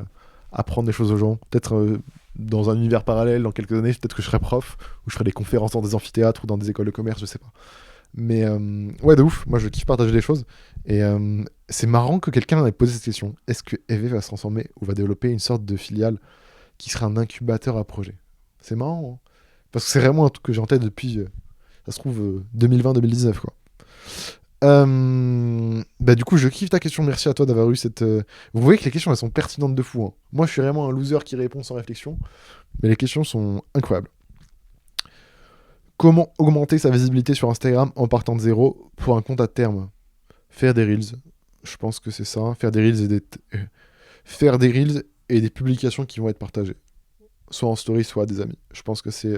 Speaker 1: apprendre des choses aux gens. Peut-être dans un univers parallèle, dans quelques années, peut-être que je serai prof, ou je ferai des conférences dans des amphithéâtres ou dans des écoles de commerce, je sais pas. Mais ouais, de ouf. Moi, je kiffe partager des choses. Et c'est marrant que quelqu'un ait posé cette question. Est-ce que EV va se transformer ou va développer une sorte de filiale qui sera un incubateur à projet? C'est marrant, hein. Parce que c'est vraiment un truc que j'ai en tête depuis, ça se trouve, 2020-2019, quoi. Bah du coup, je kiffe ta question. Merci à toi d'avoir eu cette... Vous voyez que les questions, elles sont pertinentes de fou, hein. Moi, je suis vraiment un loser qui répond sans réflexion. Mais les questions sont incroyables. Comment augmenter sa visibilité sur Instagram en partant de zéro pour un compte à terme? Faire des reels. Je pense que c'est ça. Faire des reels et des publications qui vont être partagées. Soit en story, soit à des amis. Je pense que c'est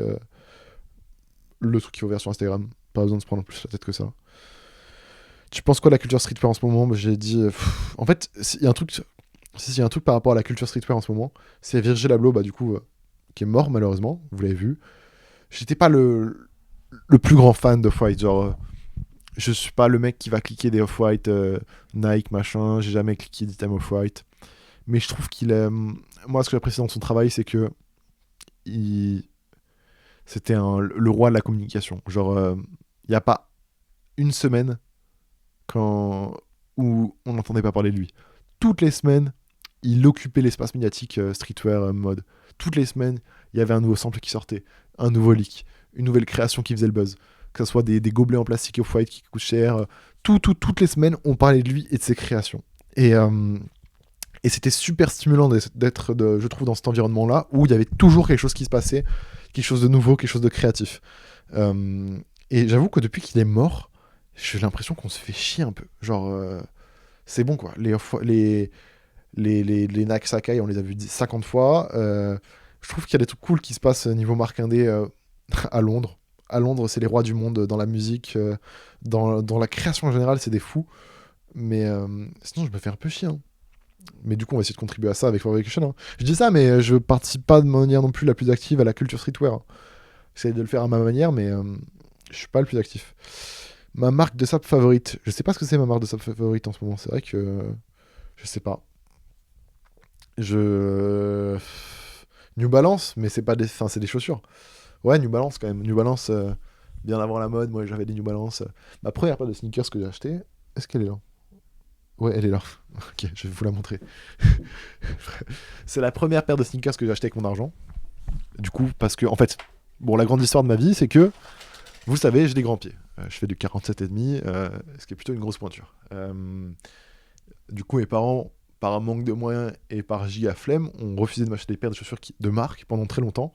Speaker 1: le truc qu'il faut faire sur Instagram. Pas besoin de se prendre plus la tête que ça. Tu penses quoi de la culture streetwear en ce moment? Bah, j'ai dit... En fait, il y a un truc... Si, il y a un truc par rapport à la culture streetwear en ce moment, c'est Virgil Abloh, bah, du coup, qui est mort malheureusement, vous l'avez vu. J'étais pas le plus grand fan d'Off-White, genre... je suis pas le mec qui va cliquer des Off-White, Nike, machin, j'ai jamais cliqué d'item Off-White. Mais je trouve qu'il est... Moi, ce que j'apprécie dans son travail, c'est que... C'était le roi de la communication. Genre, il n'y a pas une semaine où on n'entendait pas parler de lui. Toutes les semaines, il occupait l'espace médiatique streetwear mode. Toutes les semaines, il y avait un nouveau sample qui sortait, un nouveau leak, une nouvelle création qui faisait le buzz. Que ce soit des gobelets en plastique off-white qui coûtent cher. Toutes les semaines, on parlait de lui et de ses créations. Et c'était super stimulant d'être, je trouve, dans cet environnement-là, où il y avait toujours quelque chose qui se passait, quelque chose de nouveau, quelque chose de créatif. Et j'avoue que depuis qu'il est mort, j'ai l'impression qu'on se fait chier un peu. Genre, c'est bon, quoi. Les Nike Sakai, on les a vus 50 fois. Je trouve qu'il y a des trucs cool qui se passent niveau marque indé à Londres. À Londres, c'est les rois du monde dans la musique, dans la création en général, c'est des fous. Mais sinon, je me fais un peu chier, hein. Mais du coup, on va essayer de contribuer à ça avec For Vacation, hein. Je dis ça, mais je participe pas de manière non plus la plus active à la culture streetwear, hein. J'essaie de le faire à ma manière, mais je suis pas le plus actif. Ma marque de sable favorite. Je sais pas ce que c'est ma marque de sable favorite en ce moment. C'est vrai que je sais pas. Je New Balance, mais c'est pas des, enfin c'est des chaussures. Ouais, New Balance quand même. New Balance, bien avant la mode. Moi, j'avais des New Balance. Ma première paire de sneakers que j'ai acheté. Est-ce qu'elle est là? Ouais, elle est là. Ok, je vais vous la montrer. C'est la première paire de sneakers que j'ai acheté avec mon argent. Du coup, parce que en fait, bon, la grande histoire de ma vie, c'est que vous savez, j'ai des grands pieds. Je fais du 47,5, ce qui est plutôt une grosse pointure. Du coup, mes parents, par un manque de moyens et par giga flemme, ont refusé de m'acheter des paires de chaussures de marque pendant très longtemps.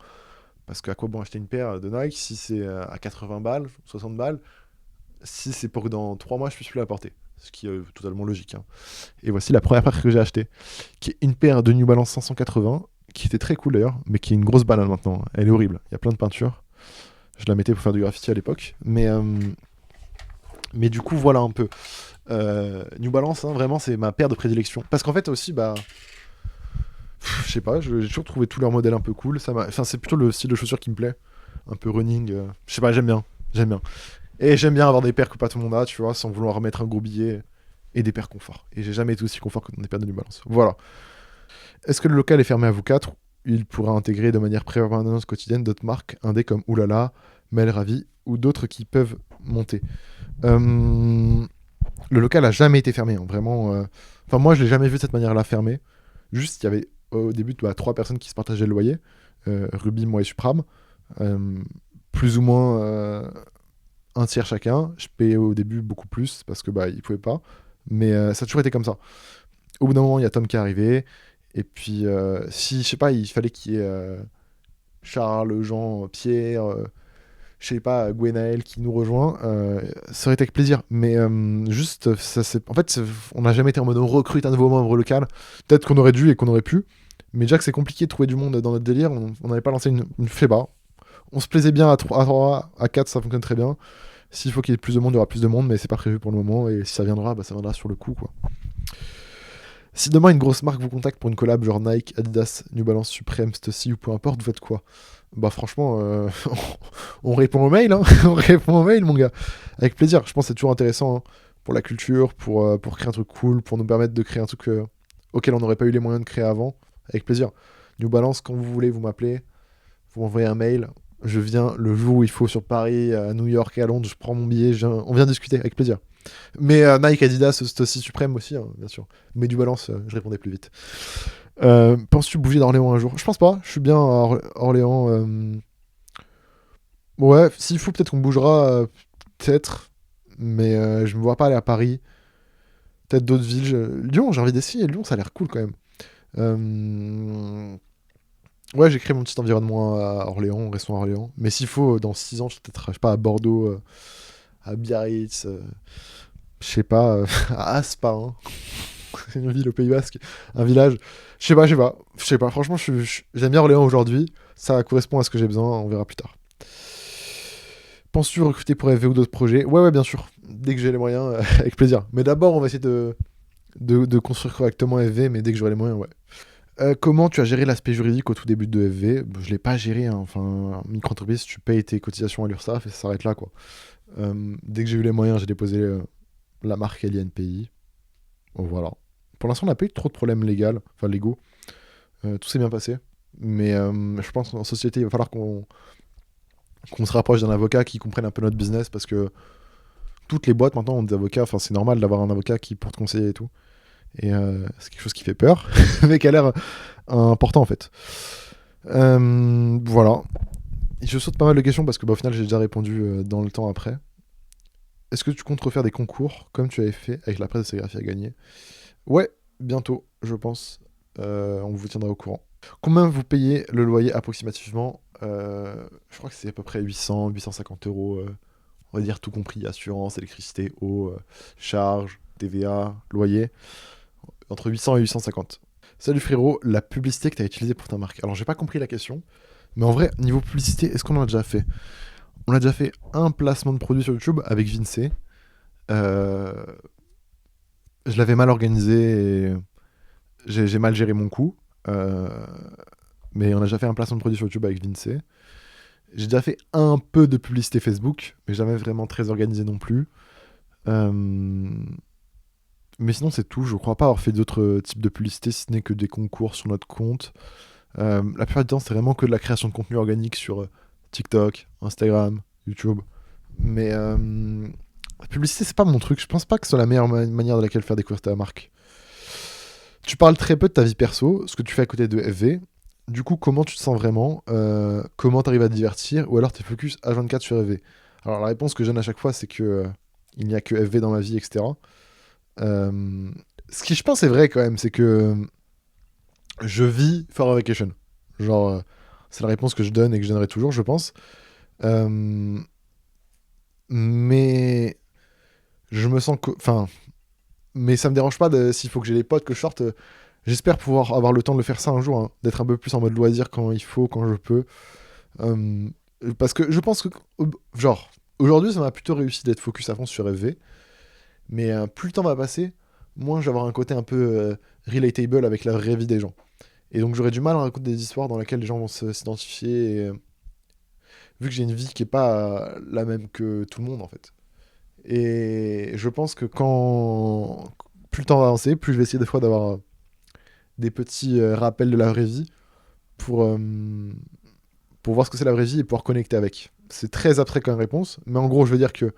Speaker 1: Parce qu'à quoi bon acheter une paire de Nike si c'est à 80 balles, 60 balles, si c'est pour que dans 3 mois je puisse plus la porter. Ce qui est totalement logique, hein. Et voici la première paire que j'ai achetée, qui est une paire de New Balance 580, qui était très cool d'ailleurs, mais qui est une grosse banane maintenant. Elle est horrible. Il y a plein de peintures. Je la mettais pour faire du graffiti à l'époque. Mais du coup, voilà un peu. New Balance, hein, vraiment, c'est ma paire de prédilection. Parce qu'en fait, aussi, bah. Je sais pas, j'ai toujours trouvé tous leurs modèles un peu cool. Enfin, c'est plutôt le style de chaussures qui me plaît. Un peu running. Je sais pas, j'aime bien. J'aime bien. Et j'aime bien avoir des paires que pas tout le monde a, tu vois, sans vouloir mettre un gros billet. Et des paires confort. Et j'ai jamais été aussi confort que dans des paires de New Balance. Voilà. Est-ce que le local est fermé à vous quatre? Il pourra intégrer de manière permanente quotidienne d'autres marques indé comme Oulala, Mel Ravi ou d'autres qui peuvent monter. Le local a jamais été fermé, hein, vraiment. Enfin, moi, je l'ai jamais vu de cette manière-là fermé. Juste, il y avait au début 3 personnes qui se partageaient le loyer. Ruby, moi et Supram. Euh, Plus ou moins un tiers chacun. Je payais au début beaucoup plus parce que bah ils pouvaient pas. Mais ça a toujours été comme ça. Au bout d'un moment, il y a Tom qui est arrivé. Et puis, si, je sais pas, il fallait qu'il y ait Charles, Jean, Pierre, je sais pas, Gwenaël qui nous rejoint, ça aurait été avec plaisir. Mais juste, en fait, on n'a jamais été en mode on recrute un nouveau membre local. Peut-être qu'on aurait dû et qu'on aurait pu. Mais déjà que c'est compliqué de trouver du monde dans notre délire, on n'avait pas lancé une fléba. On se plaisait bien à 3, à 4, ça fonctionne très bien. S'il faut qu'il y ait plus de monde, il y aura plus de monde, mais c'est pas prévu pour le moment. Et si ça viendra, bah, ça viendra sur le coup, quoi. Si demain une grosse marque vous contacte pour une collab, genre Nike, Adidas, New Balance, Supreme, Stussy ou peu importe, vous faites quoi? Bah franchement, on répond au mail, hein. On répond au mail, mon gars. Avec plaisir. Je pense que c'est toujours intéressant, hein, pour la culture, pour créer un truc cool, pour nous permettre de créer un truc auquel on n'aurait pas eu les moyens de créer avant. Avec plaisir. New Balance, quand vous voulez, vous m'appelez, vous m'envoyez un mail. Je viens le jour où il faut sur Paris, à New York et à Londres. Je prends mon billet, on vient discuter avec plaisir. Mais Nike, Adidas, c'est aussi suprême aussi, hein, bien sûr. Mais du Balance, je répondais plus vite. Penses-tu bouger d'Orléans un jour? Je pense pas. Je suis bien à Orléans. Ouais, s'il faut, peut-être qu'on bougera. Peut-être. Mais je me vois pas aller à Paris. Peut-être d'autres villes. Lyon, j'ai envie d'essayer. Lyon, ça a l'air cool quand même. Euh, Ouais, j'ai créé mon petit environnement à Orléans, restons à Orléans. Mais s'il faut, dans 6 ans, je peut-être, je sais pas, à Bordeaux, à Biarritz, je sais pas, à Aspa, hein. C'est une ville au Pays Basque, un village. Je sais pas. Franchement, j'aime bien Orléans aujourd'hui. Ça correspond à ce que j'ai besoin. On verra plus tard. Penses-tu recruter pour FV ou d'autres projets? Ouais, ouais, bien sûr. Dès que j'ai les moyens, avec plaisir. Mais d'abord, on va essayer de construire correctement FV, mais dès que j'aurai les moyens, ouais. Comment tu as géré l'aspect juridique au tout début de FV? Je l'ai pas géré, hein. Enfin, micro-entreprise, tu payes tes cotisations à l'URSSAF et ça s'arrête là, quoi. Dès que j'ai eu les moyens, j'ai déposé la marque LINPI. Bon, voilà. Pour l'instant, on n'a pas eu trop de problèmes légaux. Tout s'est bien passé. Mais je pense qu'en société, il va falloir qu'on se rapproche d'un avocat qui comprenne un peu notre business parce que toutes les boîtes maintenant ont des avocats. Enfin, c'est normal d'avoir un avocat qui pour te conseiller et tout. Et c'est quelque chose qui fait peur, mais qui a l'air important en fait. Voilà. Je saute pas mal de questions parce que au final j'ai déjà répondu dans le temps après. Est-ce que tu comptes refaire des concours comme tu avais fait avec la presse de sérigraphie à gagner? Ouais, bientôt, je pense. On vous tiendra au courant. Combien vous payez le loyer approximativement? Je crois que c'est à peu près 800, 850 euros. On va dire tout compris, assurance, électricité, eau, charges, TVA, loyer. Entre 800 et 850. Salut frérot, la publicité que tu as utilisée pour ta marque. Alors j'ai pas compris la question, mais en vrai, niveau publicité, est-ce qu'on en a déjà fait? On a déjà fait un placement de produit sur YouTube avec Vinci. Euh, je l'avais mal organisé et j'ai mal géré mon coût. Euh, mais on a déjà fait un placement de produit sur YouTube avec Vinci. J'ai déjà fait un peu de publicité Facebook, mais jamais vraiment très organisé non plus. Euh, Mais sinon, c'est tout. Je crois pas avoir fait d'autres types de publicité, si ce n'est que des concours sur notre compte. La plupart du temps, c'est vraiment que de la création de contenu organique sur TikTok, Instagram, YouTube. Mais la publicité, c'est pas mon truc. Je pense pas que ce soit la meilleure manière de laquelle faire découvrir ta marque. Tu parles très peu de ta vie perso, ce que tu fais à côté de FV. Du coup, comment tu te sens vraiment comment tu arrives à te divertir? Ou alors tu es focus H24 sur FV? Alors, la réponse que je donne à chaque fois, c'est que il n'y a que FV dans ma vie, etc. Euh, Ce qui, je pense, est vrai quand même, c'est que je vis For a Vacation. Genre, c'est la réponse que je donne et que je donnerai toujours, je pense. Euh, mais je me sens. Enfin, mais ça me dérange pas s'il faut que j'ai les potes que je sorte. J'espère pouvoir avoir le temps de le faire ça un jour, hein, d'être un peu plus en mode loisir quand il faut, quand je peux. Euh, Parce que je pense que, genre, aujourd'hui, ça m'a plutôt réussi d'être focus à fond sur FV. Mais plus le temps va passer, moins je vais avoir un côté un peu relatable avec la vraie vie des gens. Et donc j'aurais du mal à raconter des histoires dans lesquelles les gens vont s'identifier. Vu que j'ai une vie qui est pas la même que tout le monde en fait. Et je pense que quand plus le temps va avancer, plus je vais essayer des fois d'avoir des petits rappels de la vraie vie pour, euh, pour voir ce que c'est la vraie vie et pouvoir connecter avec. C'est très abstrait comme réponse, mais en gros je veux dire que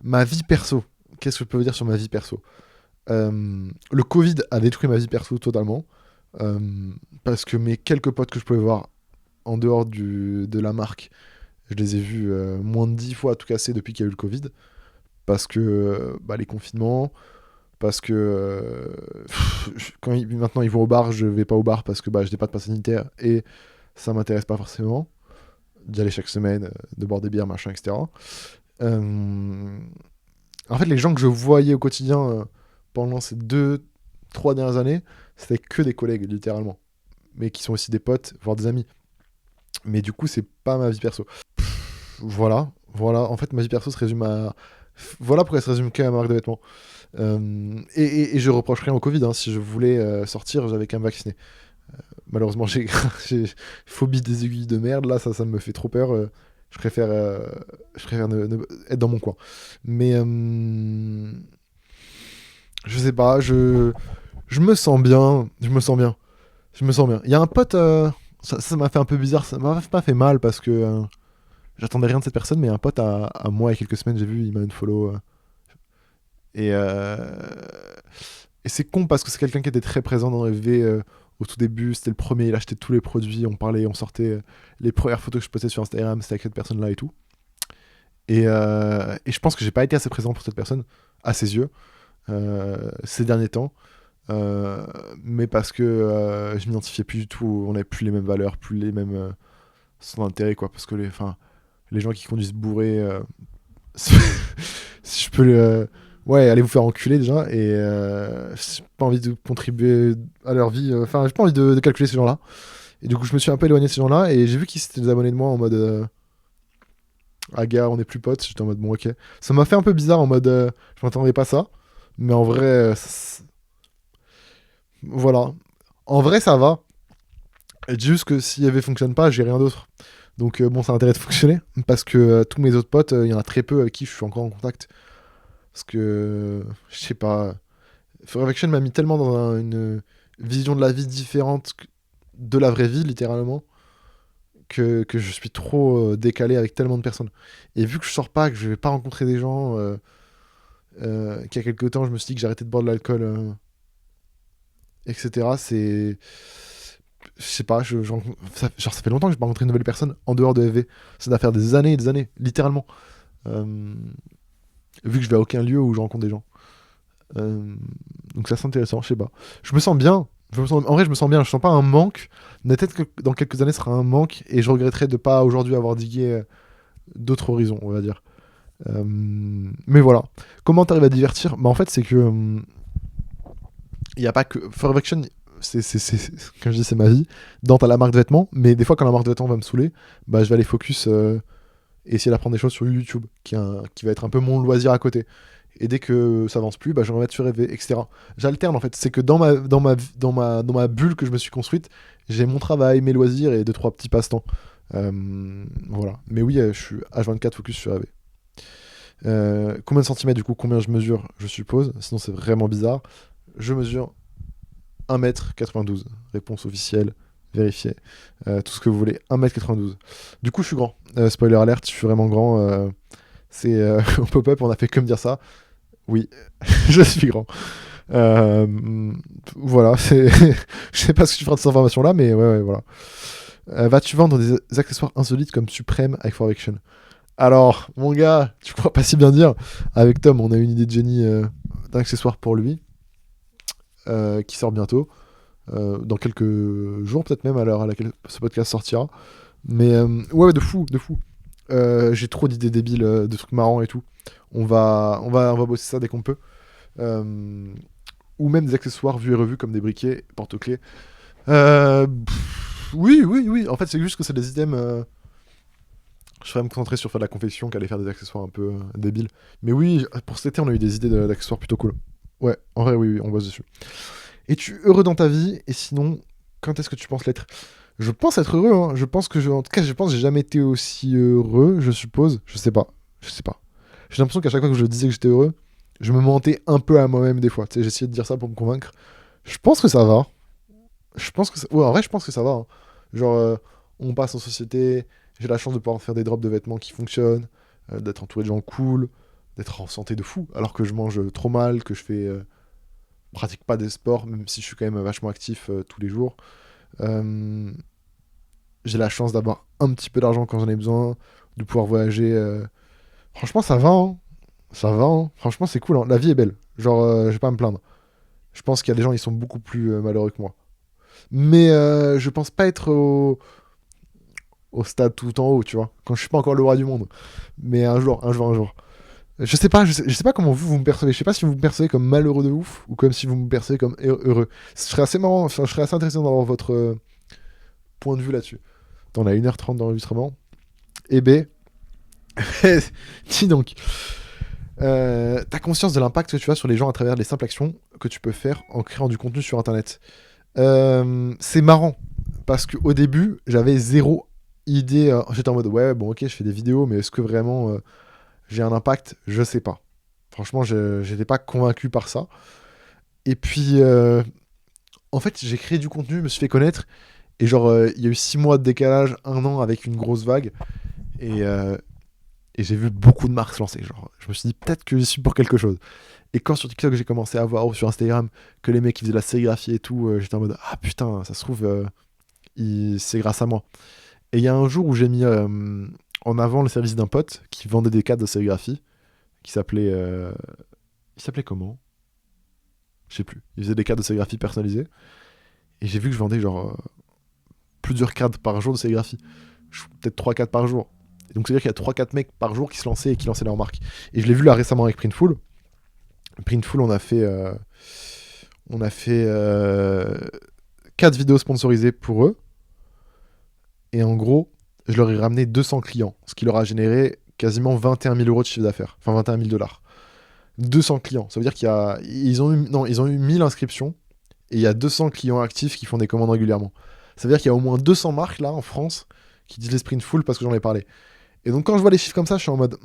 Speaker 1: ma vie perso, qu'est-ce que je peux dire sur ma vie perso? Le Covid a détruit ma vie perso totalement. euh, Parce que mes quelques potes que je pouvais voir en dehors de la marque, je les ai vus moins de 10 fois à tout casser depuis qu'il y a eu le Covid. Parce que bah, les confinements, parce que maintenant ils vont au bar, je vais pas au bar parce que bah, je n'ai pas de passe sanitaire et ça m'intéresse pas forcément d'y aller chaque semaine, de boire des bières, machin, etc. Euh, En fait, les gens que je voyais au quotidien pendant ces 2, 3 dernières années, c'était que des collègues, littéralement. Mais qui sont aussi des potes, voire des amis. Mais du coup, c'est pas ma vie perso. Voilà, voilà. En fait, ma vie perso se résume à. Voilà pourquoi elle se résume qu'à ma marque de vêtements. Et je reproche rien au Covid, hein. Si je voulais sortir, j'avais qu'à me vacciner. Malheureusement, j'ai phobie des aiguilles de merde. Là, ça me fait trop peur. Je préfère être dans mon coin. Mais je sais pas, je me sens bien. Je me sens bien. Je me sens bien. Il y a un pote, ça m'a fait un peu bizarre, ça m'a pas fait mal parce que j'attendais rien de cette personne, mais un pote à moi, il y a quelques semaines, j'ai vu, il m'a follow. Et, euh, et c'est con parce que c'est quelqu'un qui était très présent dans le V au tout début. C'était le premier, il achetait tous les produits, on parlait, on sortait. Les premières photos que je postais sur Instagram, c'était avec cette personne-là et tout. Et je pense que j'ai pas été assez présent pour cette personne, à ses yeux, ces derniers temps. Mais parce que je m'identifiais plus du tout, on n'avait plus les mêmes valeurs, plus les mêmes sens d'intérêt, quoi. Parce que les gens qui conduisent bourrés, si je peux ouais, allez vous faire enculer déjà. Et j'ai pas envie de contribuer à leur vie. Enfin, j'ai pas envie de calculer ces gens-là. Et du coup, je me suis un peu éloigné de ces gens-là. Et j'ai vu qu'ils étaient des abonnés de moi en mode ah, gars, on est plus potes. J'étais en mode bon, ok. Ça m'a fait un peu bizarre en mode je m'attendais pas à ça. Mais en vrai, voilà. En vrai, ça va. Juste que si AV fonctionne pas, j'ai rien d'autre. Donc bon, ça a intérêt de fonctionner. Parce que tous mes autres potes, il y en a très peu avec qui je suis encore en contact. Parce que, je sais pas, Forever Action m'a mis tellement dans une vision de la vie différente de la vraie vie, littéralement, que je suis trop décalé avec tellement de personnes. Et vu que je sors pas, que je vais pas rencontrer des gens, qu'il y a quelques temps, je me suis dit que j'arrêtais de boire de l'alcool, etc. C'est. Je sais pas, ça fait longtemps que j'ai pas rencontré une nouvelle personne en dehors de FV. Ça doit faire des années et des années, littéralement. Euh, Vu que je vais à aucun lieu où je rencontre des gens. Euh, donc ça c'est intéressant, je sais pas. Je me sens bien. En vrai, je me sens bien. Je sens pas un manque. Mais peut-être que dans quelques années, ce sera un manque et je regretterai de pas aujourd'hui avoir digué d'autres horizons, on va dire. Mais voilà. Comment t'arrives à te divertir? Bah en fait, c'est que il y a pas que Forever Action. Comme je dis, c'est ma vie. Dans t'as la marque de vêtements, mais des fois quand la marque de vêtements va me saouler, bah je vais aller focus et essayer d'apprendre des choses sur YouTube, qui va être un peu mon loisir à côté. et dès que ça avance plus, bah, je vais remettre sur rêver, etc. J'alterne en fait. C'est que dans ma bulle que je me suis construite, j'ai mon travail, mes loisirs et deux trois petits passe-temps. Voilà. Mais oui, je suis H24 focus sur rêver. Combien de centimètres du coup? Combien je mesure? Je suppose. Sinon, c'est vraiment bizarre. Je mesure 1m92. Réponse officielle, vérifiée. Tout ce que vous voulez. 1m92. Du coup, je suis grand. Spoiler alert, je suis vraiment grand. C'est au pop-up, on a fait que me dire ça. Oui, je suis grand. Voilà, c'est. Je sais pas ce que tu feras de cette information-là, mais ouais, voilà. Vas-tu vendre des accessoires insolites comme Supreme avec Forection? Alors, mon gars, tu crois pas si bien dire. Avec Tom, on a une idée de génie d'un accessoire pour lui qui sort bientôt. Dans quelques jours, peut-être même à l'heure à laquelle ce podcast sortira. Mais ouais, de fou, de fou. J'ai trop d'idées débiles, de trucs marrants et tout. On va bosser ça dès qu'on peut. Ou même des accessoires vus et revus comme des briquets, porte-clés. Oui. En fait, c'est juste que c'est des items. Je serais me concentrer sur faire de la confection qu'aller faire des accessoires un peu débiles. Mais oui, pour cet été, on a eu des idées d'accessoires plutôt cool. Ouais, en vrai, oui, on bosse dessus. Es-tu heureux dans ta vie? Et sinon, quand est-ce que tu penses l'être? Je pense être heureux, hein. Je pense que en tout cas, je pense que j'ai jamais été aussi heureux, je suppose. Je sais pas. J'ai l'impression qu'à chaque fois que je disais que j'étais heureux, je me mentais un peu à moi-même des fois. Tu sais, j'essayais de dire ça pour me convaincre. Je pense que ça va. Ouais, en vrai, je pense que ça va, hein. Genre, on passe en société, j'ai la chance de pouvoir faire des drops de vêtements qui fonctionnent, d'être entouré de gens cool, d'être en santé de fou, alors que je mange trop mal, que je fais pratique pas des sports, même si je suis quand même vachement actif tous les jours. Euh, j'ai la chance d'avoir un petit peu d'argent quand j'en ai besoin, de pouvoir voyager. Franchement, ça va, hein. Ça va, hein. Franchement, c'est cool, hein. La vie est belle. Genre, je vais pas me plaindre. Je pense qu'il y a des gens qui sont beaucoup plus malheureux que moi. Mais je pense pas être au stade tout en haut, tu vois. Quand je suis pas encore le roi du monde. Mais un jour, un jour, un jour. Je sais pas comment vous me percevez. Je sais pas si vous me percevez comme malheureux de ouf ou comme si vous me percevez comme heureux. Ce serait assez marrant, enfin, je serais assez intéressant d'avoir votre point de vue là-dessus. On a 1h30 d'enregistrement. Eh ben, dis donc. T'as conscience de l'impact que tu as sur les gens à travers les simples actions que tu peux faire en créant du contenu sur internet. C'est marrant parce qu'au début j'avais zéro idée. J'étais en mode ouais, bon, ok, je fais des vidéos, mais est-ce que vraiment j'ai un impact? Je sais pas. Franchement, j'étais pas convaincu par ça. Et puis en fait, j'ai créé du contenu, je me suis fait connaître. Et genre, il y a eu 6 mois de décalage, un an avec une grosse vague. Et, euh, et j'ai vu beaucoup de marques se lancer. Genre, je me suis dit peut-être que j'y suis pour quelque chose. Et quand sur TikTok j'ai commencé à voir, ou sur Instagram, que les mecs qui faisaient de la sérigraphie et tout, j'étais en mode ah putain, ça se trouve, c'est grâce à moi. Et il y a un jour où j'ai mis en avant le service d'un pote qui vendait des cadres de sérigraphie, qui s'appelait. Il s'appelait comment? Je sais plus. Il faisait des cadres de sérigraphie personnalisés. Et j'ai vu que je vendais genre plusieurs cadres par jour de sérigraphie. Peut-être 3 4 par jour. Et donc c'est-à-dire qu'il y a 3 4 mecs par jour qui se lançaient et qui lançaient leur marque. Et je l'ai vu là récemment avec Printful. Printful, on a fait 4 vidéos sponsorisées pour eux. Et en gros, je leur ai ramené 200 clients, ce qui leur a généré quasiment 21 000 euros de chiffre d'affaires. Enfin, 21 000 $. 200 clients. Ça veut dire ils ont eu 1000 inscriptions et il y a 200 clients actifs qui font des commandes régulièrement. Ça veut dire qu'il y a au moins 200 marques là en France qui disent les sprints full parce que j'en ai parlé. Et donc quand je vois les chiffres comme ça, je suis en mode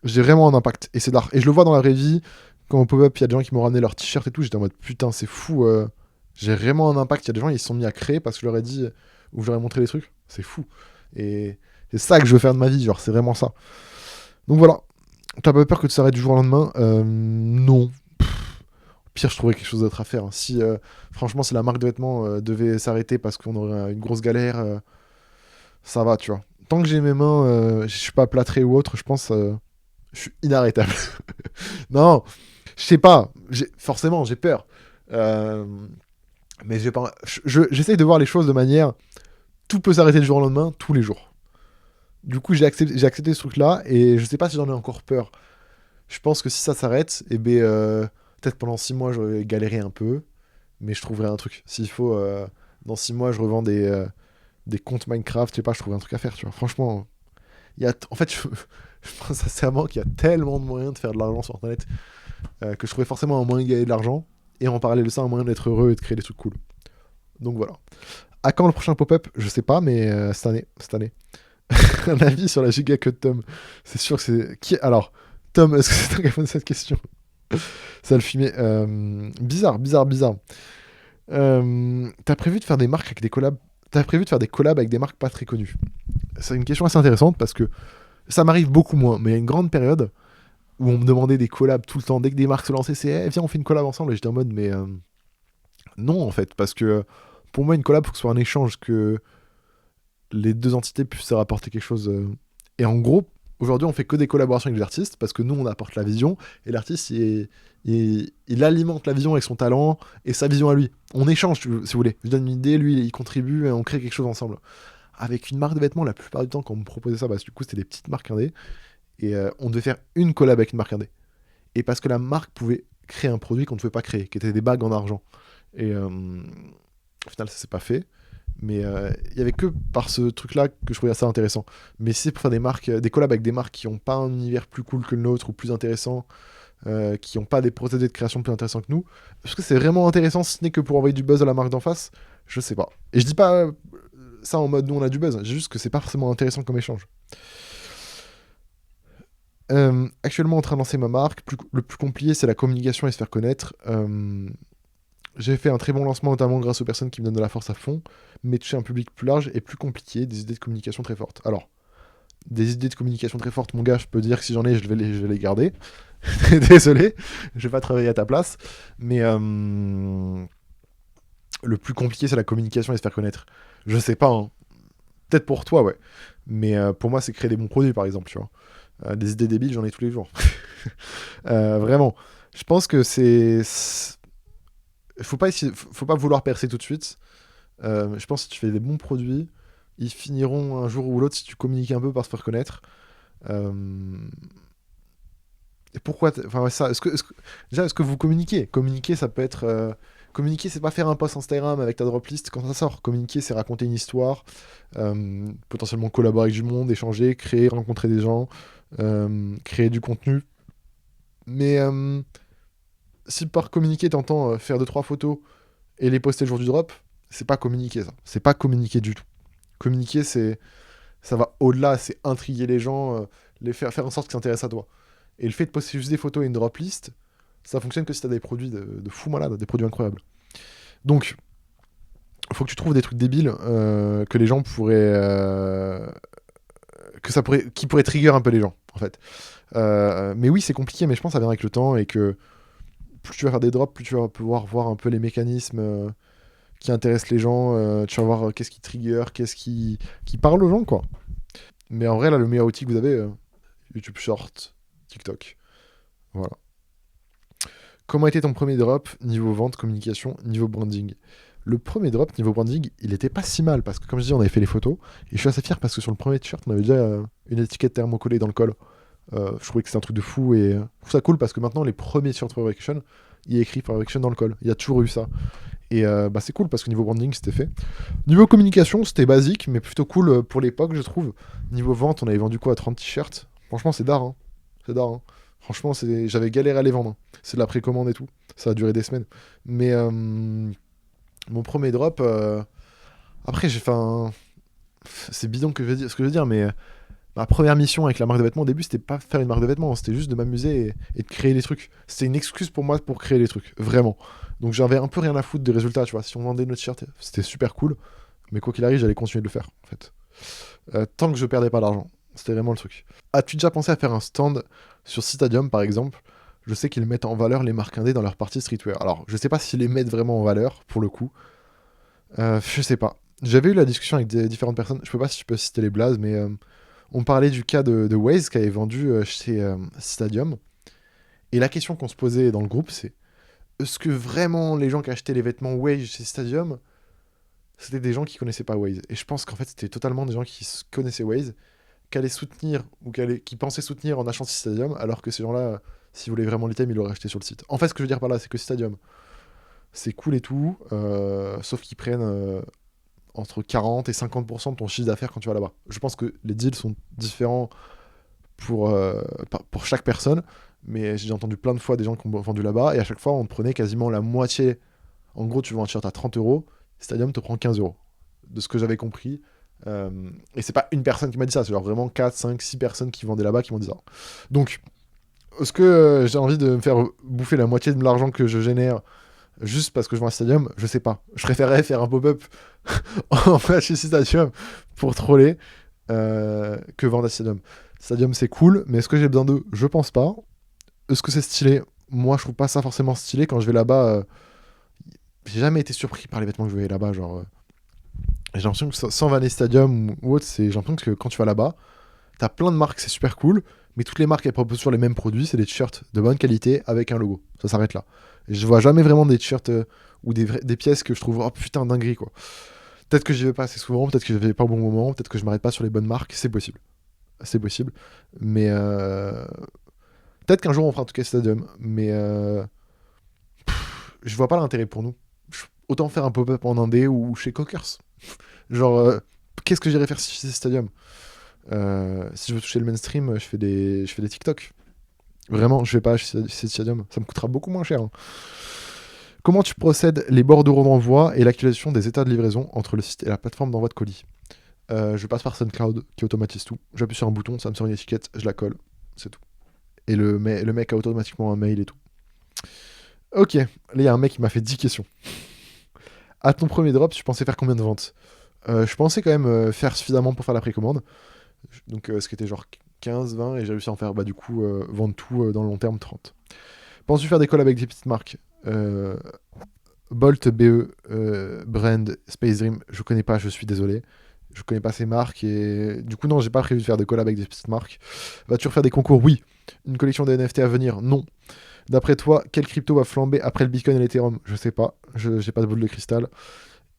Speaker 1: j'ai vraiment un impact et c'est d'art. Et je le vois dans la vraie vie. Quand au pop-up, il y a des gens qui m'ont ramené leurs t-shirts et tout, j'étais en mode putain, c'est fou. J'ai vraiment un impact. Il y a des gens ils se sont mis à créer parce que je leur ai dit ou je leur ai montré les trucs. C'est fou. Et c'est ça que je veux faire de ma vie, genre c'est vraiment ça. Donc voilà. T'as pas peur que tu s'arrêtes du jour au lendemain? Non. Au pire, je trouverais quelque chose d'autre à faire, hein. Si, franchement, si la marque de vêtements devait s'arrêter parce qu'on aurait une grosse galère, ça va, tu vois. Tant que j'ai mes mains, je suis pas plâtré ou autre, je pense, je suis inarrêtable. Non, je sais pas. Forcément, j'ai peur. Euh, mais j'ai pas. J'essaye de voir les choses de manière. Tout peut s'arrêter du jour au lendemain, tous les jours. Du coup, j'ai accepté ce truc-là et je sais pas si j'en ai encore peur. Je pense que si ça s'arrête, eh ben, peut-être pendant 6 mois, j'aurais galéré un peu, mais je trouverai un truc. S'il faut, dans 6 mois, je revends des comptes Minecraft, je sais pas, je trouverai un truc à faire, tu vois. Franchement, en fait, Je pense sincèrement qu'il y a tellement de moyens de faire de l'argent sur Internet que je trouvais forcément un moyen de gagner de l'argent. Et en parallèle de ça, un moyen d'être heureux et de créer des trucs cool. Donc voilà. À quand le prochain pop-up? Je sais pas, mais cette année. Cette année. Un avis sur la giga cut Tom. C'est sûr que c'est. Qui... Alors, Tom, est-ce que c'est toi qui as posé cette question? Ça le filmait. Bizarre, bizarre, bizarre. T'as prévu de faire des marques avec des collabs. T'as prévu de faire des collabs avec des marques pas très connues. C'est une question assez intéressante parce que ça m'arrive beaucoup moins, mais il y a une grande période où on me demandait des collabs tout le temps. Dès que des marques se lançaient, c'est viens, on fait une collab ensemble. Et j'étais en mode, mais non, en fait, parce que pour moi, une collab, faut que ce soit un échange, que les deux entités puissent se rapporter quelque chose. Et en gros, aujourd'hui, on fait que des collaborations avec les artistes parce que nous, on apporte la vision et l'artiste, il alimente la vision avec son talent et sa vision à lui. On échange, si vous voulez. Je donne une idée, lui, il contribue et on crée quelque chose ensemble. Avec une marque de vêtements, la plupart du temps, quand on me proposait ça, du coup, c'était des petites marques indé. Et on devait faire une collab avec une marque indé. Et parce que la marque pouvait créer un produit qu'on ne pouvait pas créer, qui était des bagues en argent. Et au final, ça s'est pas fait. Mais il y avait que par ce truc-là que je trouvais ça intéressant. Mais si c'est pour faire des marques, des collabs avec des marques qui n'ont pas un univers plus cool que le nôtre ou plus intéressant, qui n'ont pas des procédés de création plus intéressants que nous, est-ce que c'est vraiment intéressant si ce n'est que pour envoyer du buzz à la marque d'en face? Je sais pas. Et je dis pas ça en mode nous on a du buzz, j'ai juste que c'est pas forcément intéressant comme échange. Actuellement en train de lancer ma marque, le plus compliqué c'est la communication et se faire connaître. J'ai fait un très bon lancement, notamment grâce aux personnes qui me donnent de la force à fond, mais toucher un public plus large est plus compliqué, des idées de communication très fortes. Alors, des idées de communication très fortes, mon gars, je peux dire que si j'en ai, je vais les garder. Désolé, je vais pas travailler à ta place, mais le plus compliqué, c'est la communication et se faire connaître. Je sais pas, hein. Peut-être pour toi, ouais. Mais pour moi, c'est créer des bons produits, par exemple, tu vois. Des idées débiles, j'en ai tous les jours. Vraiment. Je pense que faut pas vouloir percer tout de suite. Je pense que si tu fais des bons produits, ils finiront un jour ou l'autre si tu communiques un peu par se faire connaître. Euh, Et pourquoi enfin, ouais, ça, déjà, est-ce que vous communiquez? Communiquer, ça peut être. Communiquer, c'est pas faire un post Instagram avec ta drop list quand ça sort. Communiquer, c'est raconter une histoire, potentiellement collaborer avec du monde, échanger, créer, rencontrer des gens, créer du contenu. Mais si par communiquer, t'entends faire deux trois photos et les poster le jour du drop, c'est pas communiquer ça. C'est pas communiquer du tout. Communiquer, ça va au-delà, c'est intriguer les gens, les faire en sorte qu'ils s'intéressent à toi. Et le fait de poster juste des photos et une drop list, ça fonctionne que si t'as des produits de fou malade, des produits incroyables. Donc, faut que tu trouves des trucs débiles que les gens pourraient. Qui pourraient trigger un peu les gens, en fait. Mais oui, c'est compliqué, mais je pense que ça viendra avec le temps et que plus tu vas faire des drops, plus tu vas pouvoir voir un peu les mécanismes qui intéressent les gens. Tu vas voir qu'est-ce qui trigger, qui parle aux gens, quoi. Mais en vrai, là, le meilleur outil que vous avez, YouTube Short, TikTok. Voilà. Comment était ton premier drop niveau vente, communication, niveau branding? Le premier drop niveau branding, il était pas si mal parce que, comme je dis, on avait fait les photos. Et je suis assez fier parce que sur le premier t-shirt, on avait déjà une étiquette thermocollée dans le col. Je trouvais que c'était un truc de fou et je trouve ça cool parce que maintenant, les premiers t-shirts Forever Action, il y a écrit Forever Action dans le col. Il y a toujours eu ça. Et c'est cool parce que niveau branding, c'était fait. Niveau communication, c'était basique, mais plutôt cool pour l'époque, je trouve. Niveau vente, on avait vendu quoi à 30 t-shirts. Franchement, c'est d'art. Hein. C'est d'art. Hein. Franchement, j'avais galéré à les vendre. Hein. C'est de la précommande et tout. Ça a duré des semaines. Mais mon premier drop. Après, j'ai fait un. C'est bidon ce que je veux dire, mais ma première mission avec la marque de vêtements au début, c'était pas faire une marque de vêtements, c'était juste de m'amuser et de créer des trucs. C'était une excuse pour moi pour créer des trucs, vraiment. Donc j'avais un peu rien à foutre des résultats, tu vois. Si on vendait notre t-shirt, c'était super cool, mais quoi qu'il arrive, j'allais continuer de le faire, en fait. Tant que je perdais pas d'argent. C'était vraiment le truc. As-tu déjà pensé à faire un stand sur Citadium, par exemple? Je sais qu'ils mettent en valeur les marques indées dans leur partie streetwear. Alors, je sais pas s'ils les mettent vraiment en valeur, pour le coup. Je sais pas. J'avais eu la discussion avec différentes personnes. Je peux pas si je peux citer les blazes, mais on parlait du cas de Waze qui avait vendu chez Stadium. Et la question qu'on se posait dans le groupe, c'est est-ce que vraiment les gens qui achetaient les vêtements Waze chez Stadium, c'était des gens qui connaissaient pas Waze? Et je pense qu'en fait, c'était totalement des gens qui connaissaient Waze, qui allaient soutenir ou qui pensaient soutenir en achetant Stadium, alors que ces gens-là, s'ils voulaient vraiment l'item, ils l'auraient acheté sur le site. En fait, ce que je veux dire par là, c'est que Stadium, c'est cool et tout, sauf qu'ils prennent entre 40 et 50% de ton chiffre d'affaires quand tu vas là-bas. Je pense que les deals sont différents pour chaque personne. Mais j'ai entendu plein de fois des gens qui ont vendu là-bas, et à chaque fois, on te prenait quasiment la moitié. En gros, tu vends un t-shirt à 30 euros, Stadium te prend 15 euros. De ce que j'avais compris. Et c'est pas une personne qui m'a dit ça, c'est genre vraiment 4, 5, 6 personnes qui vendaient là-bas qui m'ont dit ça. Donc, est-ce que j'ai envie de me faire bouffer la moitié de l'argent que je génère juste parce que je vends un Stadium? Je sais pas. Je préférerais faire un pop-up en chez Stadium pour troller que vendre un Stadium. Stadium, c'est cool, mais est-ce que j'ai besoin d'eux? Je pense pas. Est-ce que c'est stylé? Moi, je trouve pas ça forcément stylé. Quand je vais là-bas, j'ai jamais été surpris par les vêtements que je voyais là-bas. Genre, j'ai l'impression que sans Vanity Stadium ou autre, j'ai l'impression que quand tu vas là-bas, t'as plein de marques, c'est super cool, mais toutes les marques, elles proposent toujours les mêmes produits, c'est des t-shirts de bonne qualité avec un logo. Ça s'arrête là. Et je vois jamais vraiment des t-shirts ou des pièces que je trouve, oh putain, dinguerie, quoi. Peut-être que j'y vais pas assez souvent, peut-être que j'y vais pas au bon moment, peut-être que je m'arrête pas sur les bonnes marques, c'est possible. C'est possible. Mais peut-être qu'un jour on fera un truc à Stadium, mais je vois pas l'intérêt pour nous. Autant faire un pop-up en Indé ou chez Cockers. Genre, qu'est-ce que j'irais faire chez Stadium? Si je veux toucher le mainstream, je fais des TikTok. Vraiment, je vais pas chez Stadium. Ça me coûtera beaucoup moins cher. Hein. Comment tu procèdes les bordereaux d'envoi et l'actualisation des états de livraison entre le site et la plateforme d'envoi de colis? Je passe par SoundCloud qui automatise tout. J'appuie sur un bouton, ça me sort une étiquette, je la colle. C'est tout. Et le mec a automatiquement un mail et tout. Ok, là il y a un mec qui m'a fait 10 questions. À ton premier drop, tu pensais faire combien de ventes? Je pensais quand même faire suffisamment pour faire la précommande. Donc ce qui était genre 15, 20, et j'ai réussi à en faire du coup vendre tout dans le long terme 30. Penses-tu faire des calls avec des petites marques? Bolt, BE, Brand, Space Dream, je connais pas, je suis désolé. Je connais pas ces marques et du coup non, j'ai pas prévu de faire des collabs avec des petites marques. Vas-tu refaire des concours? Oui. Une collection de NFT à venir? Non. D'après toi, quelle crypto va flamber après le Bitcoin et l'Ethereum? Je sais pas, j'ai pas de boule de cristal.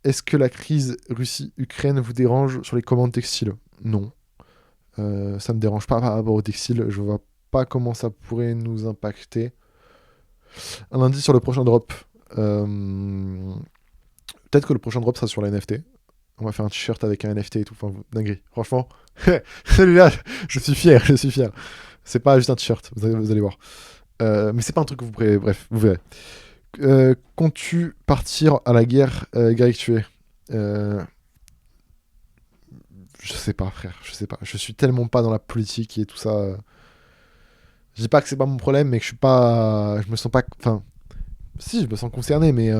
Speaker 1: Est-ce que la crise Russie-Ukraine vous dérange sur les commandes textiles? Non. Ça me dérange pas par rapport au textile, je vois pas comment ça pourrait nous impacter. Un indice sur le prochain drop. Peut-être que le prochain drop sera sur la NFT. On va faire un t-shirt avec un NFT et tout. Enfin, dinguerie. Franchement, celui-là, je suis fier, je suis fier. C'est pas juste un t-shirt, vous allez voir. Mais c'est pas un truc que vous pourrez. Bref, vous verrez. Comptes-tu partir à la guerre, Greg, tu es Je sais pas, frère, je sais pas. Je suis tellement pas dans la politique et tout ça. Je dis pas que c'est pas mon problème, mais que je suis pas. Je me sens pas. Enfin, si, je me sens concerné, mais.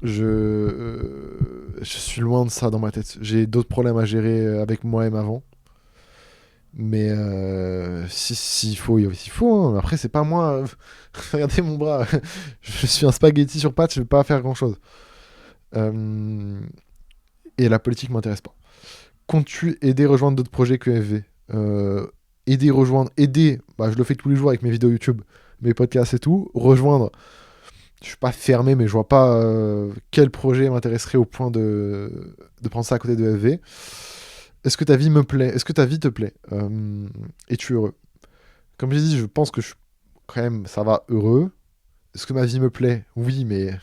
Speaker 1: Je suis loin de ça dans ma tête. J'ai d'autres problèmes à gérer avec moi-même avant. Mais s'il faut, il faut. Hein. Après, c'est pas moi. Regardez mon bras. Je suis un spaghetti sur pattes, je vais pas faire grand-chose. Et la politique m'intéresse pas. Comptes-tu aider, rejoindre d'autres projets que FV? Aider, rejoindre, aider, bah, je le fais tous les jours avec mes vidéos YouTube, mes podcasts et tout. Rejoindre, je suis pas fermé, mais je vois pas quel projet m'intéresserait au point de prendre ça à côté de FV. Est-ce que ta vie me plaît? Est-ce que ta vie te plaît? Es-tu heureux? Comme j'ai dit, je pense que je quand même, ça va heureux. Est-ce que ma vie me plaît? Oui, mais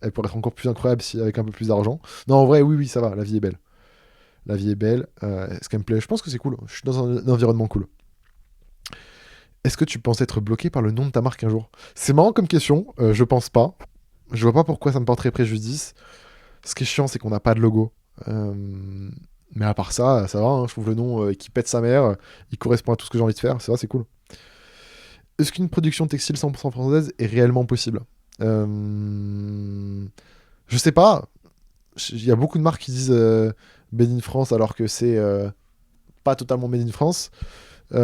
Speaker 1: elle pourrait être encore plus incroyable si avec un peu plus d'argent. Non, en vrai, oui, ça va, la vie est belle. La vie est belle. Est-ce qu'elle me plaît? Je pense que c'est cool. Je suis dans un environnement cool. Est-ce que tu penses être bloqué par le nom de ta marque un jour? C'est marrant comme question. Je pense pas. Je vois pas pourquoi ça me porterait préjudice. Ce qui est chiant, c'est qu'on n'a pas de logo. Mais à part ça, ça va. Hein, je trouve le nom qui pète sa mère. Il correspond à tout ce que j'ai envie de faire. C'est vrai, c'est cool. Est-ce qu'une production textile 100% française est réellement possible? Je sais pas. Il y a beaucoup de marques qui disent Made in France alors que c'est pas totalement Made in France. Peu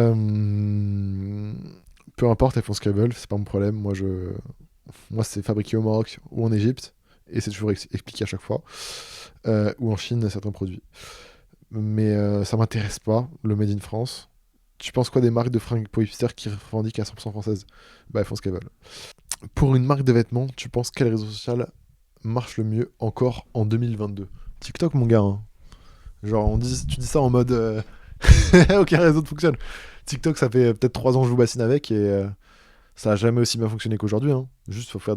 Speaker 1: importe, elles font ce qu'elles veulent, c'est pas mon problème. Moi c'est fabriqué au Maroc ou en Égypte, et c'est toujours expliqué à chaque fois. Ou en Chine, certains produits. Mais ça m'intéresse pas, le Made in France. Tu penses quoi des marques de fringues pour hipsters qui revendiquent à 100% françaises? Bah, elles font ce qu'elles veulent. Pour une marque de vêtements, tu penses quel réseau social marche le mieux encore en 2022? TikTok, mon gars. Hein. Genre, tu dis ça en mode aucun réseau ne fonctionne. TikTok, ça fait peut-être 3 ans que je vous bassine avec et ça a jamais aussi bien fonctionné qu'aujourd'hui. Hein. Juste, faut faire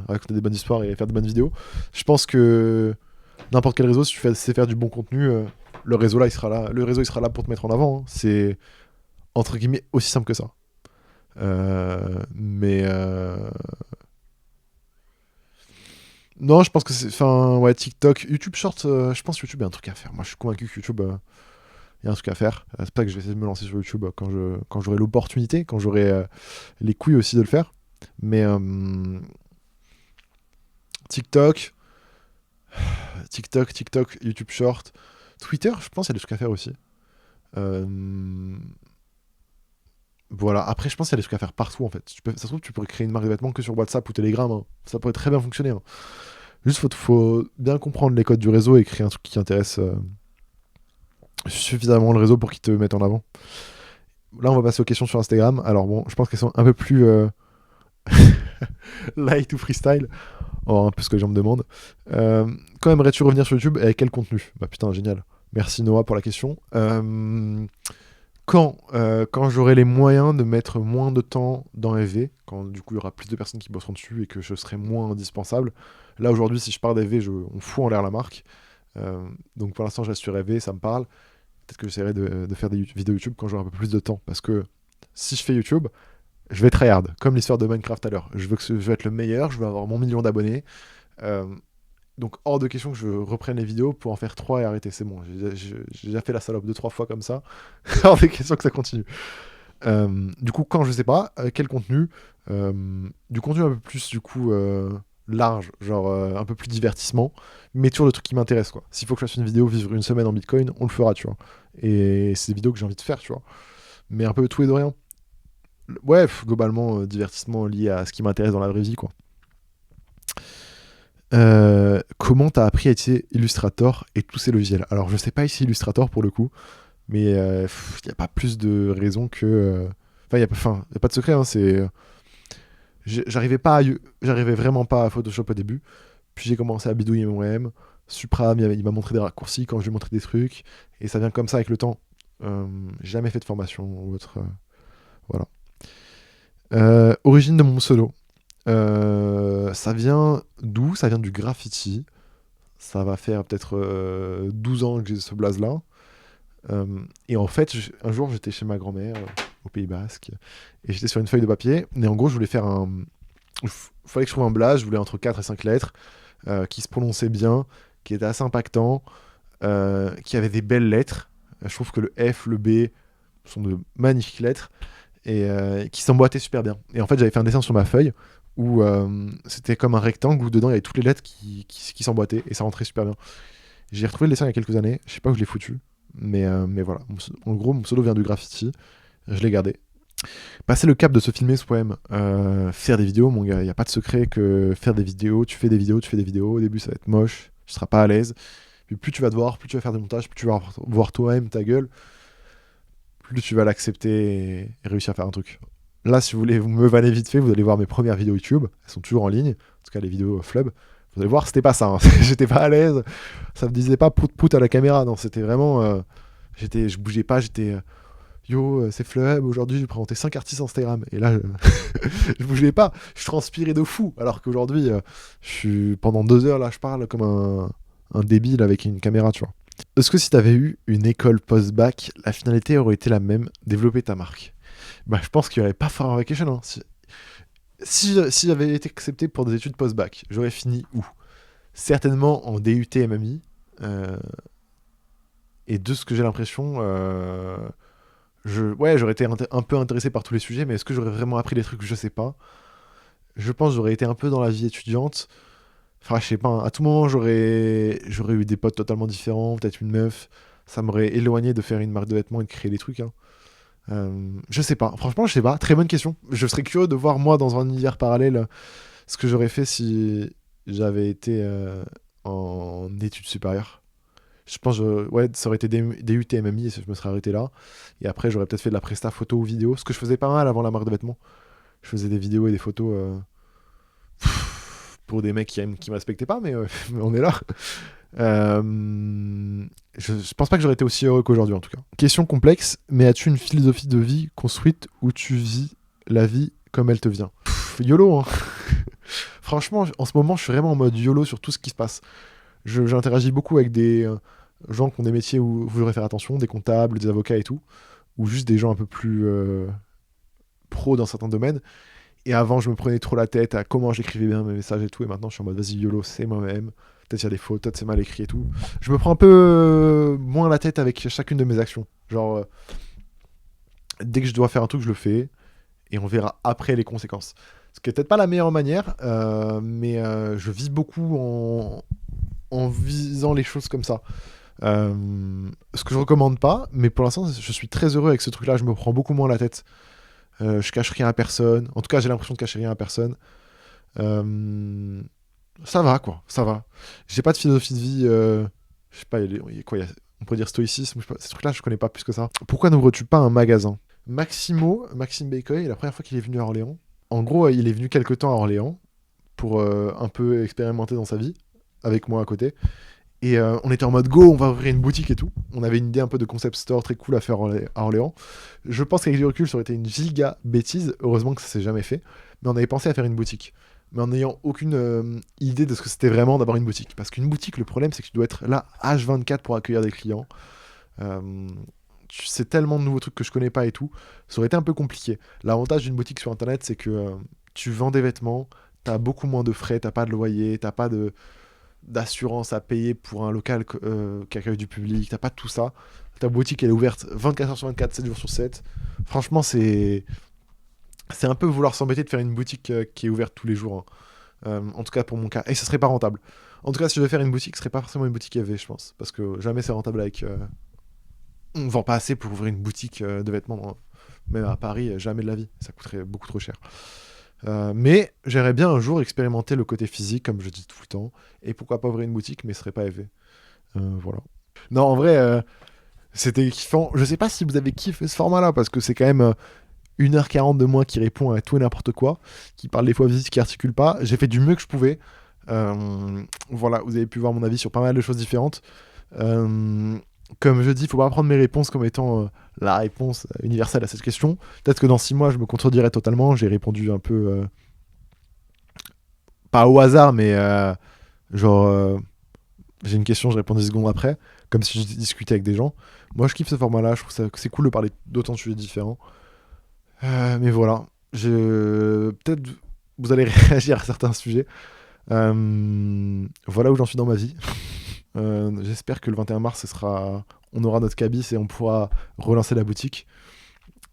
Speaker 1: raconter des bonnes histoires et faire des bonnes vidéos. Je pense que N'importe quel réseau, si tu sais faire du bon contenu, le réseau là, il sera là. Le réseau, il sera là pour te mettre en avant, hein. C'est entre guillemets aussi simple que ça. Mais non, je pense que c'est. Enfin, ouais, TikTok, YouTube Short, je pense que YouTube, il y a un truc à faire. Moi, je suis convaincu que YouTube, il y a un truc à faire. C'est pas que je vais essayer de me lancer sur YouTube quand j'aurai l'opportunité, quand j'aurai les couilles aussi de le faire. Mais TikTok, TikTok, YouTube Short, Twitter, je pense qu'il y a des trucs à faire aussi. Voilà, après, je pense qu'il y a des trucs à faire partout en fait. Ça se trouve, tu pourrais créer une marque de vêtements que sur WhatsApp ou Telegram, hein. Ça pourrait très bien fonctionner, hein. Juste, faut bien comprendre les codes du réseau et créer un truc qui intéresse suffisamment le réseau pour qu'il te mette en avant. Là, on va passer aux questions sur Instagram. Alors bon, je pense qu'elles sont un peu plus light ou freestyle. Oh, un peu ce que les gens me demandent. Quand aimerais-tu revenir sur YouTube et avec quel contenu? Bah putain, génial. Merci Noah pour la question. Quand j'aurai les moyens de mettre moins de temps dans FV, quand du coup il y aura plus de personnes qui bosseront dessus et que je serai moins indispensable. Là aujourd'hui, si je pars d'FV, on fout en l'air la marque. Donc pour l'instant, je reste sur FV, ça me parle. Peut-être que j'essaierai de faire des vidéos YouTube quand j'aurai un peu plus de temps. Parce que si je fais YouTube, je vais tryhard, comme l'histoire de Minecraft à l'heure. Je veux être le meilleur, je veux avoir mon million d'abonnés. Donc hors de question que je reprenne les vidéos pour en faire 3 et arrêter. C'est bon, j'ai déjà fait la salope 2-3 fois comme ça. Hors de question que ça continue. Du coup, quand je sais pas, quel contenu, du contenu un peu plus du coup large, genre un peu plus divertissement, mais toujours le truc qui m'intéresse quoi. S'il faut que je fasse une vidéo vivre une semaine en Bitcoin, on le fera, tu vois. Et c'est des vidéos que j'ai envie de faire, tu vois. Mais un peu tout et de rien. Ouais, globalement, divertissement lié à ce qui m'intéresse dans la vraie vie, quoi. Comment t'as appris à utiliser Illustrator et tous ces logiciels? Alors, je sais pas ici Illustrator pour le coup, mais il n'y a pas plus de raison que. Enfin, il y a pas de secret, hein, c'est. J'arrivais vraiment pas à Photoshop au début. Puis j'ai commencé à bidouiller moi-même. Supra, il m'a montré des raccourcis quand je lui montrais des trucs. Et ça vient comme ça avec le temps. J'ai jamais fait de formation ou autre. Voilà. Origine de mon pseudo. Ça vient d'où? Ça vient du graffiti. Ça va faire peut-être 12 ans que j'ai ce blaze-là. Et en fait, un jour, j'étais chez ma grand-mère au Pays Basque. Et j'étais sur une feuille de papier. Et en gros, je voulais faire un. Il fallait que je trouve un blaze. Je voulais entre 4 et 5 lettres qui se prononçaient bien, qui était assez impactant, qui avait des belles lettres. Je trouve que le F, le B sont de magnifiques lettres et qui s'emboîtaient super bien. Et en fait, j'avais fait un dessin sur ma feuille où c'était comme un rectangle où dedans il y avait toutes les lettres qui s'emboîtaient et ça rentrait super bien. J'ai retrouvé le dessin il y a quelques années, je sais pas où je l'ai foutu, mais voilà. En gros, mon pseudo vient du graffiti, je l'ai gardé. Passer le cap de se filmer soi-même, faire des vidéos, mon gars, il n'y a pas de secret que faire des vidéos, tu fais des vidéos, au début ça va être moche, tu seras pas à l'aise, puis plus tu vas te voir, plus tu vas faire des montages, plus tu vas voir toi-même ta gueule, plus tu vas l'accepter et réussir à faire un truc. Là, si vous voulez vous me vanner vite fait, vous allez voir mes premières vidéos YouTube, elles sont toujours en ligne, en tout cas les vidéos Flub, vous allez voir, c'était pas ça, hein. J'étais pas à l'aise, ça me disait pas pout à la caméra, non, c'était vraiment, je bougeais pas, j'étais... Yo, c'est Flub, aujourd'hui je vais présenter 5 artistes Instagram. Et là, je bougeais pas, je transpirais de fou. Alors qu'aujourd'hui, je suis pendant 2 heures là, je parle comme un débile avec une caméra, tu vois. Est-ce que si t'avais eu une école post-bac, la finalité aurait été la même, développer ta marque? Bah, je pense qu'il n'y aurait pas Foreign Vacation, hein. Si j'avais été accepté pour des études post-bac, j'aurais fini où? Certainement en DUT MMI. Et de ce que j'ai l'impression. J'aurais été un peu intéressé par tous les sujets, mais est-ce que j'aurais vraiment appris les trucs? Je sais pas. Je pense que j'aurais été un peu dans la vie étudiante. Enfin, je sais pas, hein. À tout moment, j'aurais eu des potes totalement différents, peut-être une meuf. Ça m'aurait éloigné de faire une marque de vêtements et de créer des trucs, hein. Je sais pas. Franchement, je sais pas. Très bonne question. Je serais curieux de voir, moi, dans un univers parallèle, ce que j'aurais fait si j'avais été en études supérieures. Je pense que ouais, ça aurait été DUT MMI et je me serais arrêté là. Et après, j'aurais peut-être fait de la presta photo ou vidéo, ce que je faisais pas mal avant la marque de vêtements. Je faisais des vidéos et des photos pour des mecs qui me respectaient pas, mais mais on est là. Je pense pas que j'aurais été aussi heureux qu'aujourd'hui, en tout cas. Question complexe, mais as-tu une philosophie de vie construite où tu vis la vie comme elle te vient? YOLO, hein. Franchement, en ce moment, je suis vraiment en mode YOLO sur tout ce qui se passe. J'interagis beaucoup avec des gens qui ont des métiers où vous devrez faire attention, des comptables, des avocats et tout, ou juste des gens un peu plus pros dans certains domaines. Et avant, je me prenais trop la tête à comment j'écrivais bien mes messages et tout, et maintenant je suis en mode vas-y, YOLO, c'est moi-même. Peut-être il y a des fautes, peut-être c'est mal écrit et tout. Je me prends un peu moins la tête avec chacune de mes actions. Genre, dès que je dois faire un truc, je le fais, et on verra après les conséquences. Ce qui est peut-être pas la meilleure manière, mais je vis beaucoup en visant les choses comme ça. Ce que je recommande pas, mais pour l'instant, je suis très heureux avec ce truc-là. Je me prends beaucoup moins la tête. Je cache rien à personne. En tout cas, j'ai l'impression de cacher rien à personne. Ça va, quoi. Ça va. J'ai pas de philosophie de vie. Je sais pas, il y a quoi on pourrait dire stoïcisme. Je sais pas, ces trucs-là, je connais pas plus que ça. Pourquoi n'ouvres-tu pas un magasin? Maxime Bacoy, la première fois qu'il est venu à Orléans, en gros, il est venu quelque temps à Orléans pour un peu expérimenter dans sa vie, avec moi à côté. Et on était en mode go, on va ouvrir une boutique et tout. On avait une idée un peu de concept store très cool à faire à Orléans. Je pense qu'avec du recul, ça aurait été une giga bêtise. Heureusement que ça s'est jamais fait. Mais on avait pensé à faire une boutique. Mais en n'ayant aucune idée de ce que c'était vraiment d'avoir une boutique. Parce qu'une boutique, le problème, c'est que tu dois être là H24 pour accueillir des clients. C'est tellement de nouveaux trucs que je connais pas et tout. Ça aurait été un peu compliqué. L'avantage d'une boutique sur Internet, c'est que tu vends des vêtements, t'as beaucoup moins de frais, t'as pas de loyer, t'as pas d'assurance à payer pour un local qui accueille du public, t'as pas tout ça. Ta boutique elle est ouverte 24 heures sur 24, 7 jours sur 7. Franchement, c'est un peu vouloir s'embêter de faire une boutique qui est ouverte tous les jours, hein. En tout cas pour mon cas. Et ce serait pas rentable. En tout cas, si je devais faire une boutique, ce serait pas forcément une boutique AV, je pense. Parce que jamais c'est rentable avec. On vend pas assez pour ouvrir une boutique de vêtements, hein. Même à Paris, jamais de la vie. Ça coûterait beaucoup trop cher. Mais j'aimerais bien un jour expérimenter le côté physique, comme je dis tout le temps. Et pourquoi pas ouvrir une boutique, mais ce serait pas AV. Voilà. Non, en vrai, c'était kiffant. Je sais pas si vous avez kiffé ce format-là, parce que c'est quand même 1h40 de moi qui répond à tout et n'importe quoi, qui parle des fois vite, qui articule pas. J'ai fait du mieux que je pouvais. Voilà, vous avez pu voir mon avis sur pas mal de choses différentes. Comme je dis, faut pas prendre mes réponses comme étant la réponse universelle à cette question. Peut-être que dans 6 mois, je me contredirai totalement. J'ai répondu un peu, pas au hasard, mais genre, j'ai une question, je réponds 10 secondes après, comme si je discutais avec des gens. Moi, je kiffe ce format-là. Je trouve que c'est cool de parler d'autant de sujets différents. Mais voilà, peut-être vous allez réagir à certains sujets. Voilà où j'en suis dans ma vie. J'espère que le 21 mars, on aura notre cabis et on pourra relancer la boutique.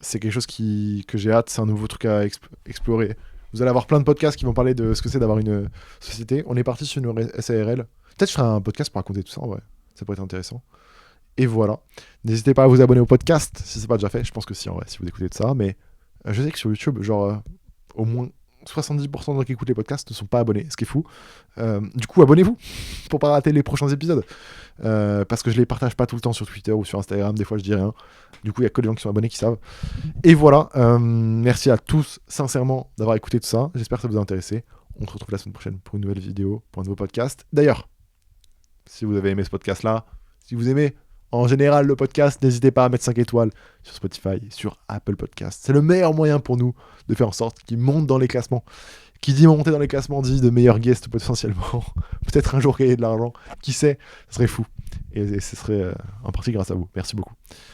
Speaker 1: C'est quelque chose que j'ai hâte, c'est un nouveau truc à explorer. Vous allez avoir plein de podcasts qui vont parler de ce que c'est d'avoir une société. On est parti sur une SARL. Peut-être que je ferai un podcast pour raconter tout ça, ouais. Ça pourrait être intéressant. Et voilà. N'hésitez pas à vous abonner au podcast si c'est pas déjà fait. Je pense que si, en vrai, si vous écoutez de ça. Mais je sais que sur YouTube, genre, au moins 70% de gens qui écoutent les podcasts ne sont pas abonnés, ce qui est fou. Du coup, abonnez-vous pour pas rater les prochains épisodes. Parce que je les partage pas tout le temps sur Twitter ou sur Instagram. Des fois, je dis rien. Du coup, il y a que les gens qui sont abonnés qui savent. Et voilà. Merci à tous, sincèrement, d'avoir écouté tout ça. J'espère que ça vous a intéressé. On se retrouve la semaine prochaine pour une nouvelle vidéo, pour un nouveau podcast. D'ailleurs, si vous avez aimé ce podcast-là, si vous aimez en général le podcast, n'hésitez pas à mettre 5 étoiles sur Spotify, sur Apple Podcast. C'est le meilleur moyen pour nous de faire en sorte qu'il monte dans les classements. Qui dit monter dans les classements dit de meilleurs guests potentiellement. Peut-être un jour gagner de l'argent. Qui sait, ce serait fou. Et ce serait en partie grâce à vous. Merci beaucoup.